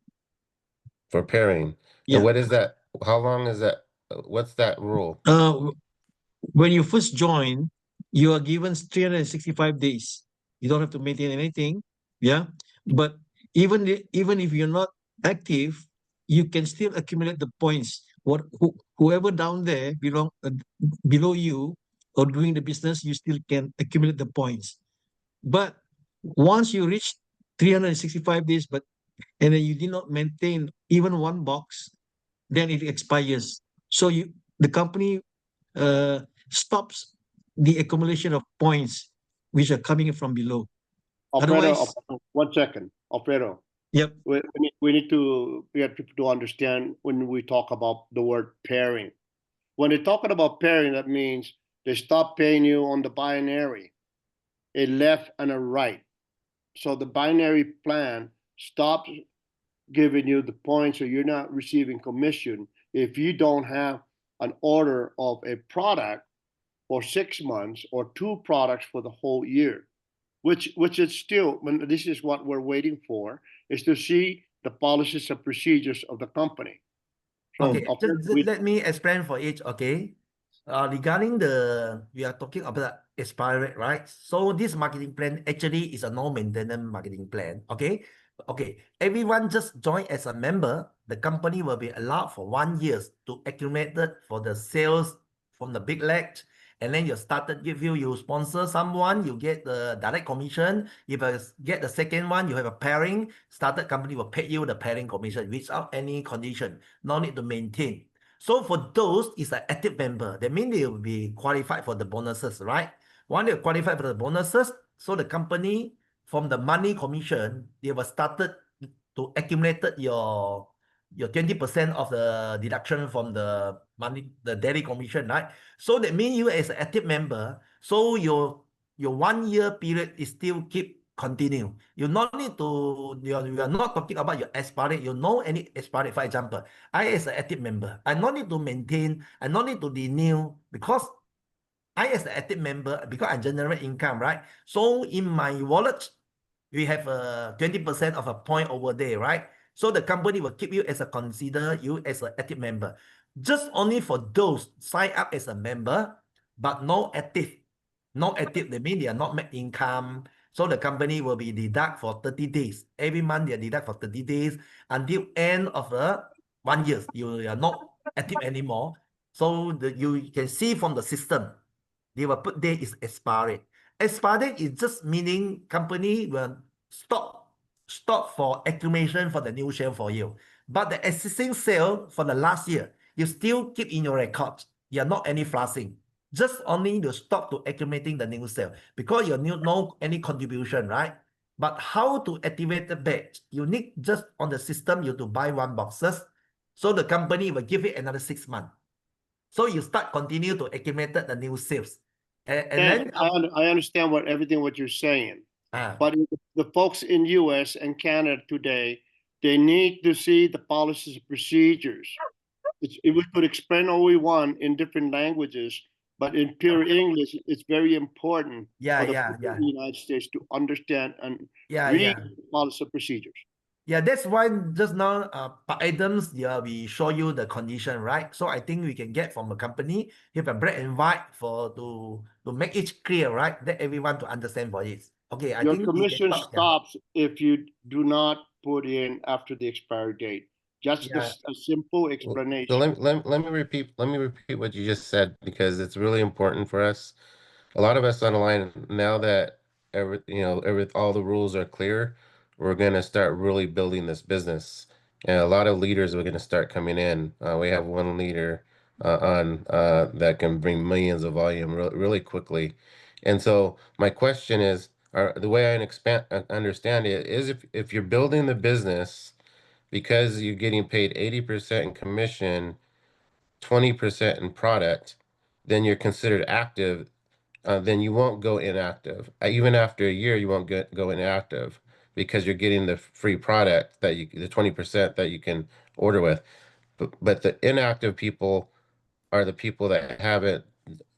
For pairing. Yeah. And what is that? How long is that? What's that rule? When you first join, you are given 365 days. You don't have to maintain anything. Yeah. But even if you're not active, you can still accumulate the points. Whoever down there below you or doing the business, you still can accumulate the points. But once you reach 365 days, and then you did not maintain even one box, then it expires. So the company stops the accumulation of points which are coming from below. Alfredo, Otherwise, 1 second. Alfredo. Yep. We need to get people to understand when we talk about the word pairing. When they're talking about pairing, that means they stop paying you on the binary, a left and a right. So the binary plan stops giving you the points, so you're not receiving commission if you don't have an order of a product for 6 months or 2 products for the whole year, which is still, this is what we're waiting for, is to see the policies and procedures of the company. So Okay, just let me explain for each. Okay, regarding we are talking about expiry rate, right? So this marketing plan actually is a no maintenance marketing plan. Okay, everyone just join as a member. The company will be allowed for 1 year to accumulate it for the sales from the big leg. And then you started you sponsor someone, you get the direct commission. If you get the second one, you have a pairing, started company will pay you the pairing commission without any condition, no need to maintain. So for those is an active member, that means they will be qualified for the bonuses, right? Once they qualify for the bonuses, so the company from the money commission, they will started to accumulate your 20% of the deduction from the money, the daily commission, right? So that means you as an active member, so your 1 year period is still keep continue. You not need to, you are not talking about your expiry. You know any expiry. For example, I as an active member, I not need to maintain, I not need to renew because I as an active member, because I generate income, right? So in my wallet, we have a 20% of a point over there, right? So the company will keep you as a consider you as an active member. Just only for those sign up as a member, but no active. No active, that means they are not make income. So the company will be deduct for 30 days. Every month they are deduct for 30 days until end of the 1 year. You are not active anymore. So you can see from the system, they will put there is expired. Expired is just meaning company will stop for accumulation for the new sale for you. But the existing sale for the last year, you still keep in your record. You are not any flushing. Just only to stop to accumulating the new sale because you need no any contribution, right? But how to activate the batch? You need just on the system you to buy 1 boxes. So the company will give it another 6 months. So you start continue to accumulate the new sales. And then I understand everything what you're saying, but the folks in US and Canada today, they need to see the policies and procedures. If we could explain all we want in different languages, but in pure English, it's very important Yeah, for the yeah, people yeah. in the United States to understand and Yeah, read yeah. the policy procedures. Yeah, that's why just now, per items, yeah, we show you the condition, right? So I think we can get from the company, have a black and white for to make it clear, right? That everyone to understand for it. Okay, I Your think we can commission talk, yeah. stops if you do not put in after the expiry date. Just Yeah. a simple So explanation. let me repeat what you just said, because it's really important for us. A lot of us on the line now that all the rules are clear, we're gonna start really building this business, and a lot of leaders are gonna start coming in. We have one leader on that can bring millions of volume really quickly, and so my question is, the way understand it is, if you're building the business because you're getting paid 80% in commission, 20% in product, then you're considered active. Then you won't go inactive. Even after a year, you won't go inactive, because you're getting the free product the 20% that you can order with. But the inactive people are the people that haven't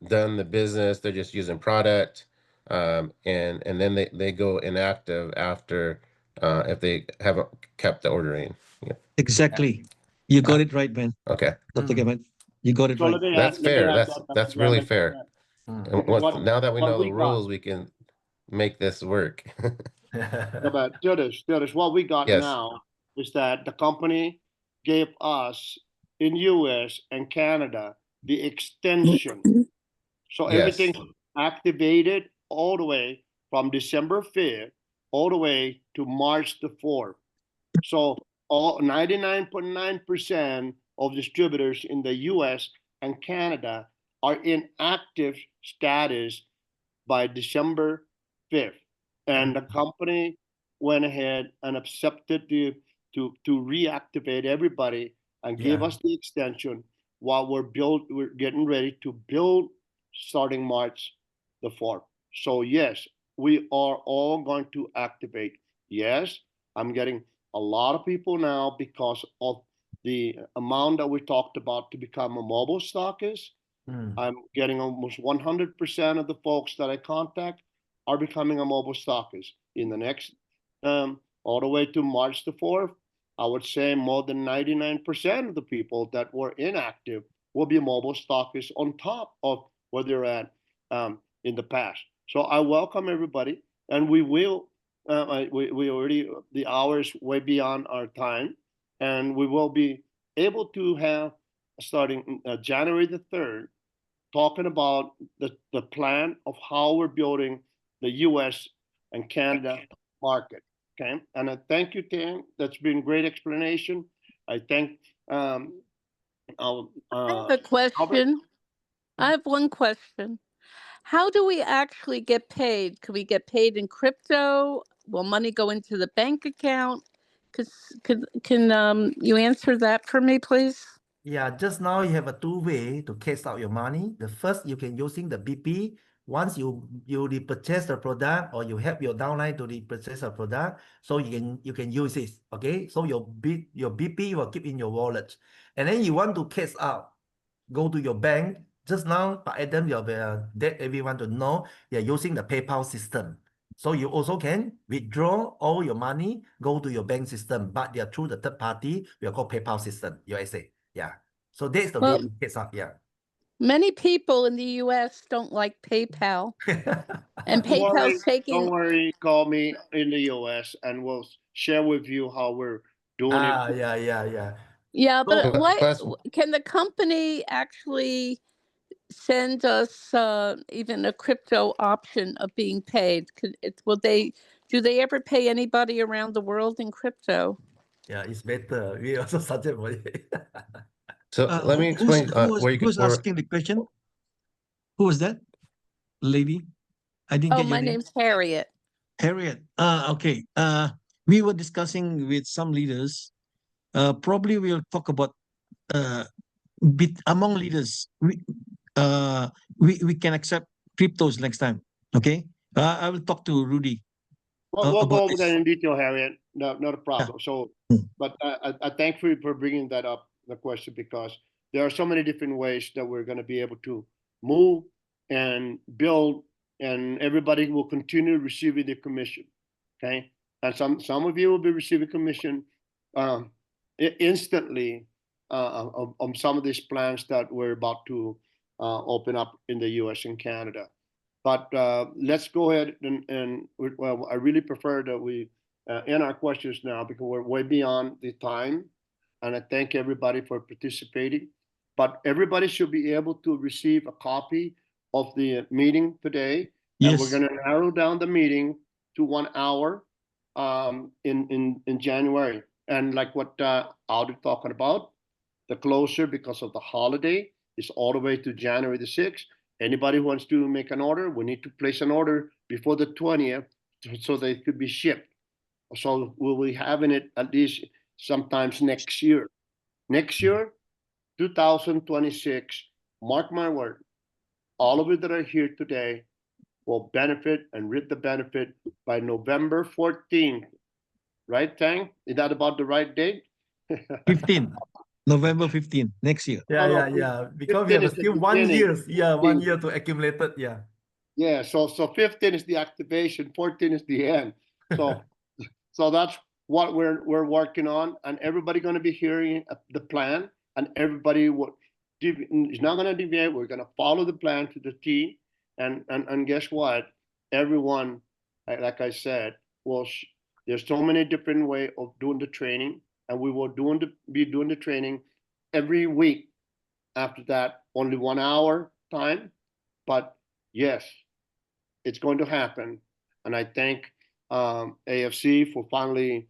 done the business. They're just using product, and then they go inactive after, if they haven't kept the ordering. Yeah. Exactly. You got it right, man. Okay, Dr. Mm. Gavan. You got it So right. that's let me fair. add that, Dr. That's really Gammon. fair. Mm. And now that we What know the we got. rules, we can make this work. Yeah, but Tillers, what we got Yes. now is that the company gave us in US and Canada the extension. So Yes. everything's activated all the way from December 5th all the way to March the 4th. So all 99.9% of distributors in the US and Canada are in active status by December 5th. And the company went ahead and accepted to reactivate everybody and give Yeah. us the extension while we're getting ready to build starting March the 4th. So yes, we are all going to activate. Yes, I'm getting a lot of people now because of the amount that we talked about to become a mobile stockist. Mm. I'm getting almost 100% of the folks that I contact are becoming a mobile stockist. In the next, all the way to March the 4th, I would say more than 99% of the people that were inactive will be mobile stockists on top of where they're at in the past. So I welcome everybody, and we will. We already, the hours way beyond our time, and we will be able to have starting January the 3rd, talking about the plan of how we're building the US and Canada market. Okay. And I thank you, Tan. That's been great explanation. I thank I have a Albert. question. I have one question. How do we actually get paid? Can we get paid in crypto? Will money go into the bank account? Can you answer that for me, please? Yeah, just now you have a two-way to cash out your money. The first, you can using the BP. Once you repurchase the product, or you help your downline to repurchase a product, so you can use it. Okay, so your BP will keep in your wallet, and then you want to cash out, go to your bank. Just now, per item, you have that everyone to know you're using the PayPal system. So you also can withdraw all your money, go to your bank system, but they are through the third party. We are called PayPal system, USA. Yeah. So that's the way Well, it gets up. Yeah. many people in the US don't like PayPal, and Don't worry, PayPal's taking. don't worry. Call me in the US, and we'll share with you how we're doing it. Yeah, yeah, yeah. Yeah, but So, what Plus, can the company actually send us even a crypto option of being paid? Do they ever pay anybody around the world in crypto? Yeah, it's better. We also suggest for it. so let me explain where you Who's where asking the question? Who was that lady? I didn't Oh, get your my name. name's Harriet. Harriet. Okay. We were discussing with some leaders. Probably we'll talk about among leaders. We can accept cryptos next time. Okay. I will talk to Rudy we'll go about over that this. in detail, Harriet. No, not a problem. So, but I thank you for bringing that up, the question, because there are so many different ways that we're going to be able to move and build, and everybody will continue receiving the commission. Okay, and some of you will be receiving commission instantly on some of these plans that we're about to open up in the U.S. and Canada. But let's go ahead and well, I really prefer that we end our questions now because we're way beyond the time, and I thank everybody for participating. But everybody should be able to receive a copy of the meeting today, and we're Yes. going to narrow down the meeting to 1 hour in January. And like what Audrey talking about, the closure because of the holiday is all the way to January the 6th. Anybody who wants to make an order, we need to place an order before the 20th so they could be shipped. So we'll be having it at least sometimes next year. Next year, 2026, mark my word, all of you that are here today will benefit and reap the benefit by November 14th. Right, Tang? Is that about the right date? 15, November 15, next year. Yeah, No, yeah, no, yeah. Because we 15 have is the still 1 beginning. year. Yeah, 1 15. year to accumulate it. Yeah. Yeah, so 15 is the activation, 14 is the end. So so that's what we're working on, and everybody going to be hearing the plan, and everybody is not going to deviate. We're going to follow the plan to the T, and guess what? Everyone, like I said, there's so many different way of doing the training, and we will be doing the training every week. After that, only 1 hour time, but yes, it's going to happen. And I thank AFC for finally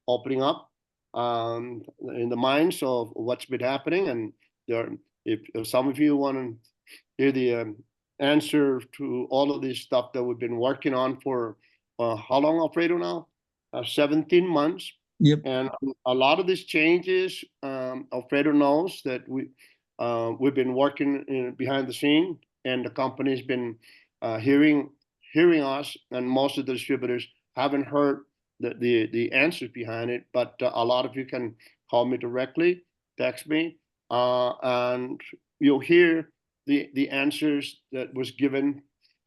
opening up in the minds of what's been happening. And if some of you want to hear the answer to all of this stuff that we've been working on for how long, Alfredo, now? 17 months. Yep. And a lot of these changes, Alfredo knows that we've been working behind the scene, and the company's been hearing us, and most of the distributors haven't heard the answers behind it. But a lot of you can call me directly, text me, and you'll hear the answers that was given,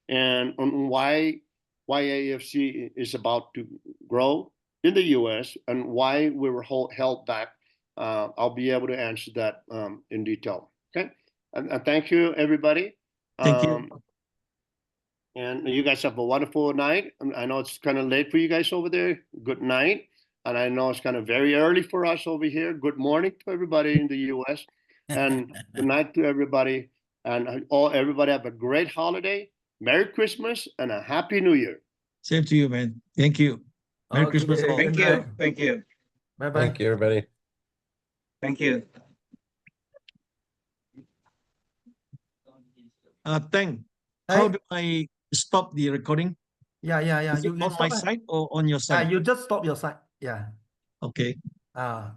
and on why AFC is about to grow in the U.S. and why we were held back. I'll be able to answer that in detail. Okay, and thank you, everybody. Thank you. And you guys have a wonderful night. I know it's kind of late for you guys over there. Good night. And I know it's kind of very early for us over here. Good morning to everybody in the U.S. And good night to everybody. And everybody have a great holiday. Merry Christmas and a Happy New Year. Same to you, man. Thank you. Merry Christmas all. Thank you. Thank you. Bye-bye. Thank you, everybody. Thank you. Tang, Hey. how do I stop the recording? Yeah, yeah, yeah. Is it on my stop it. side or on your Ah, side? you just stop your side. Yeah. Okay. Ah.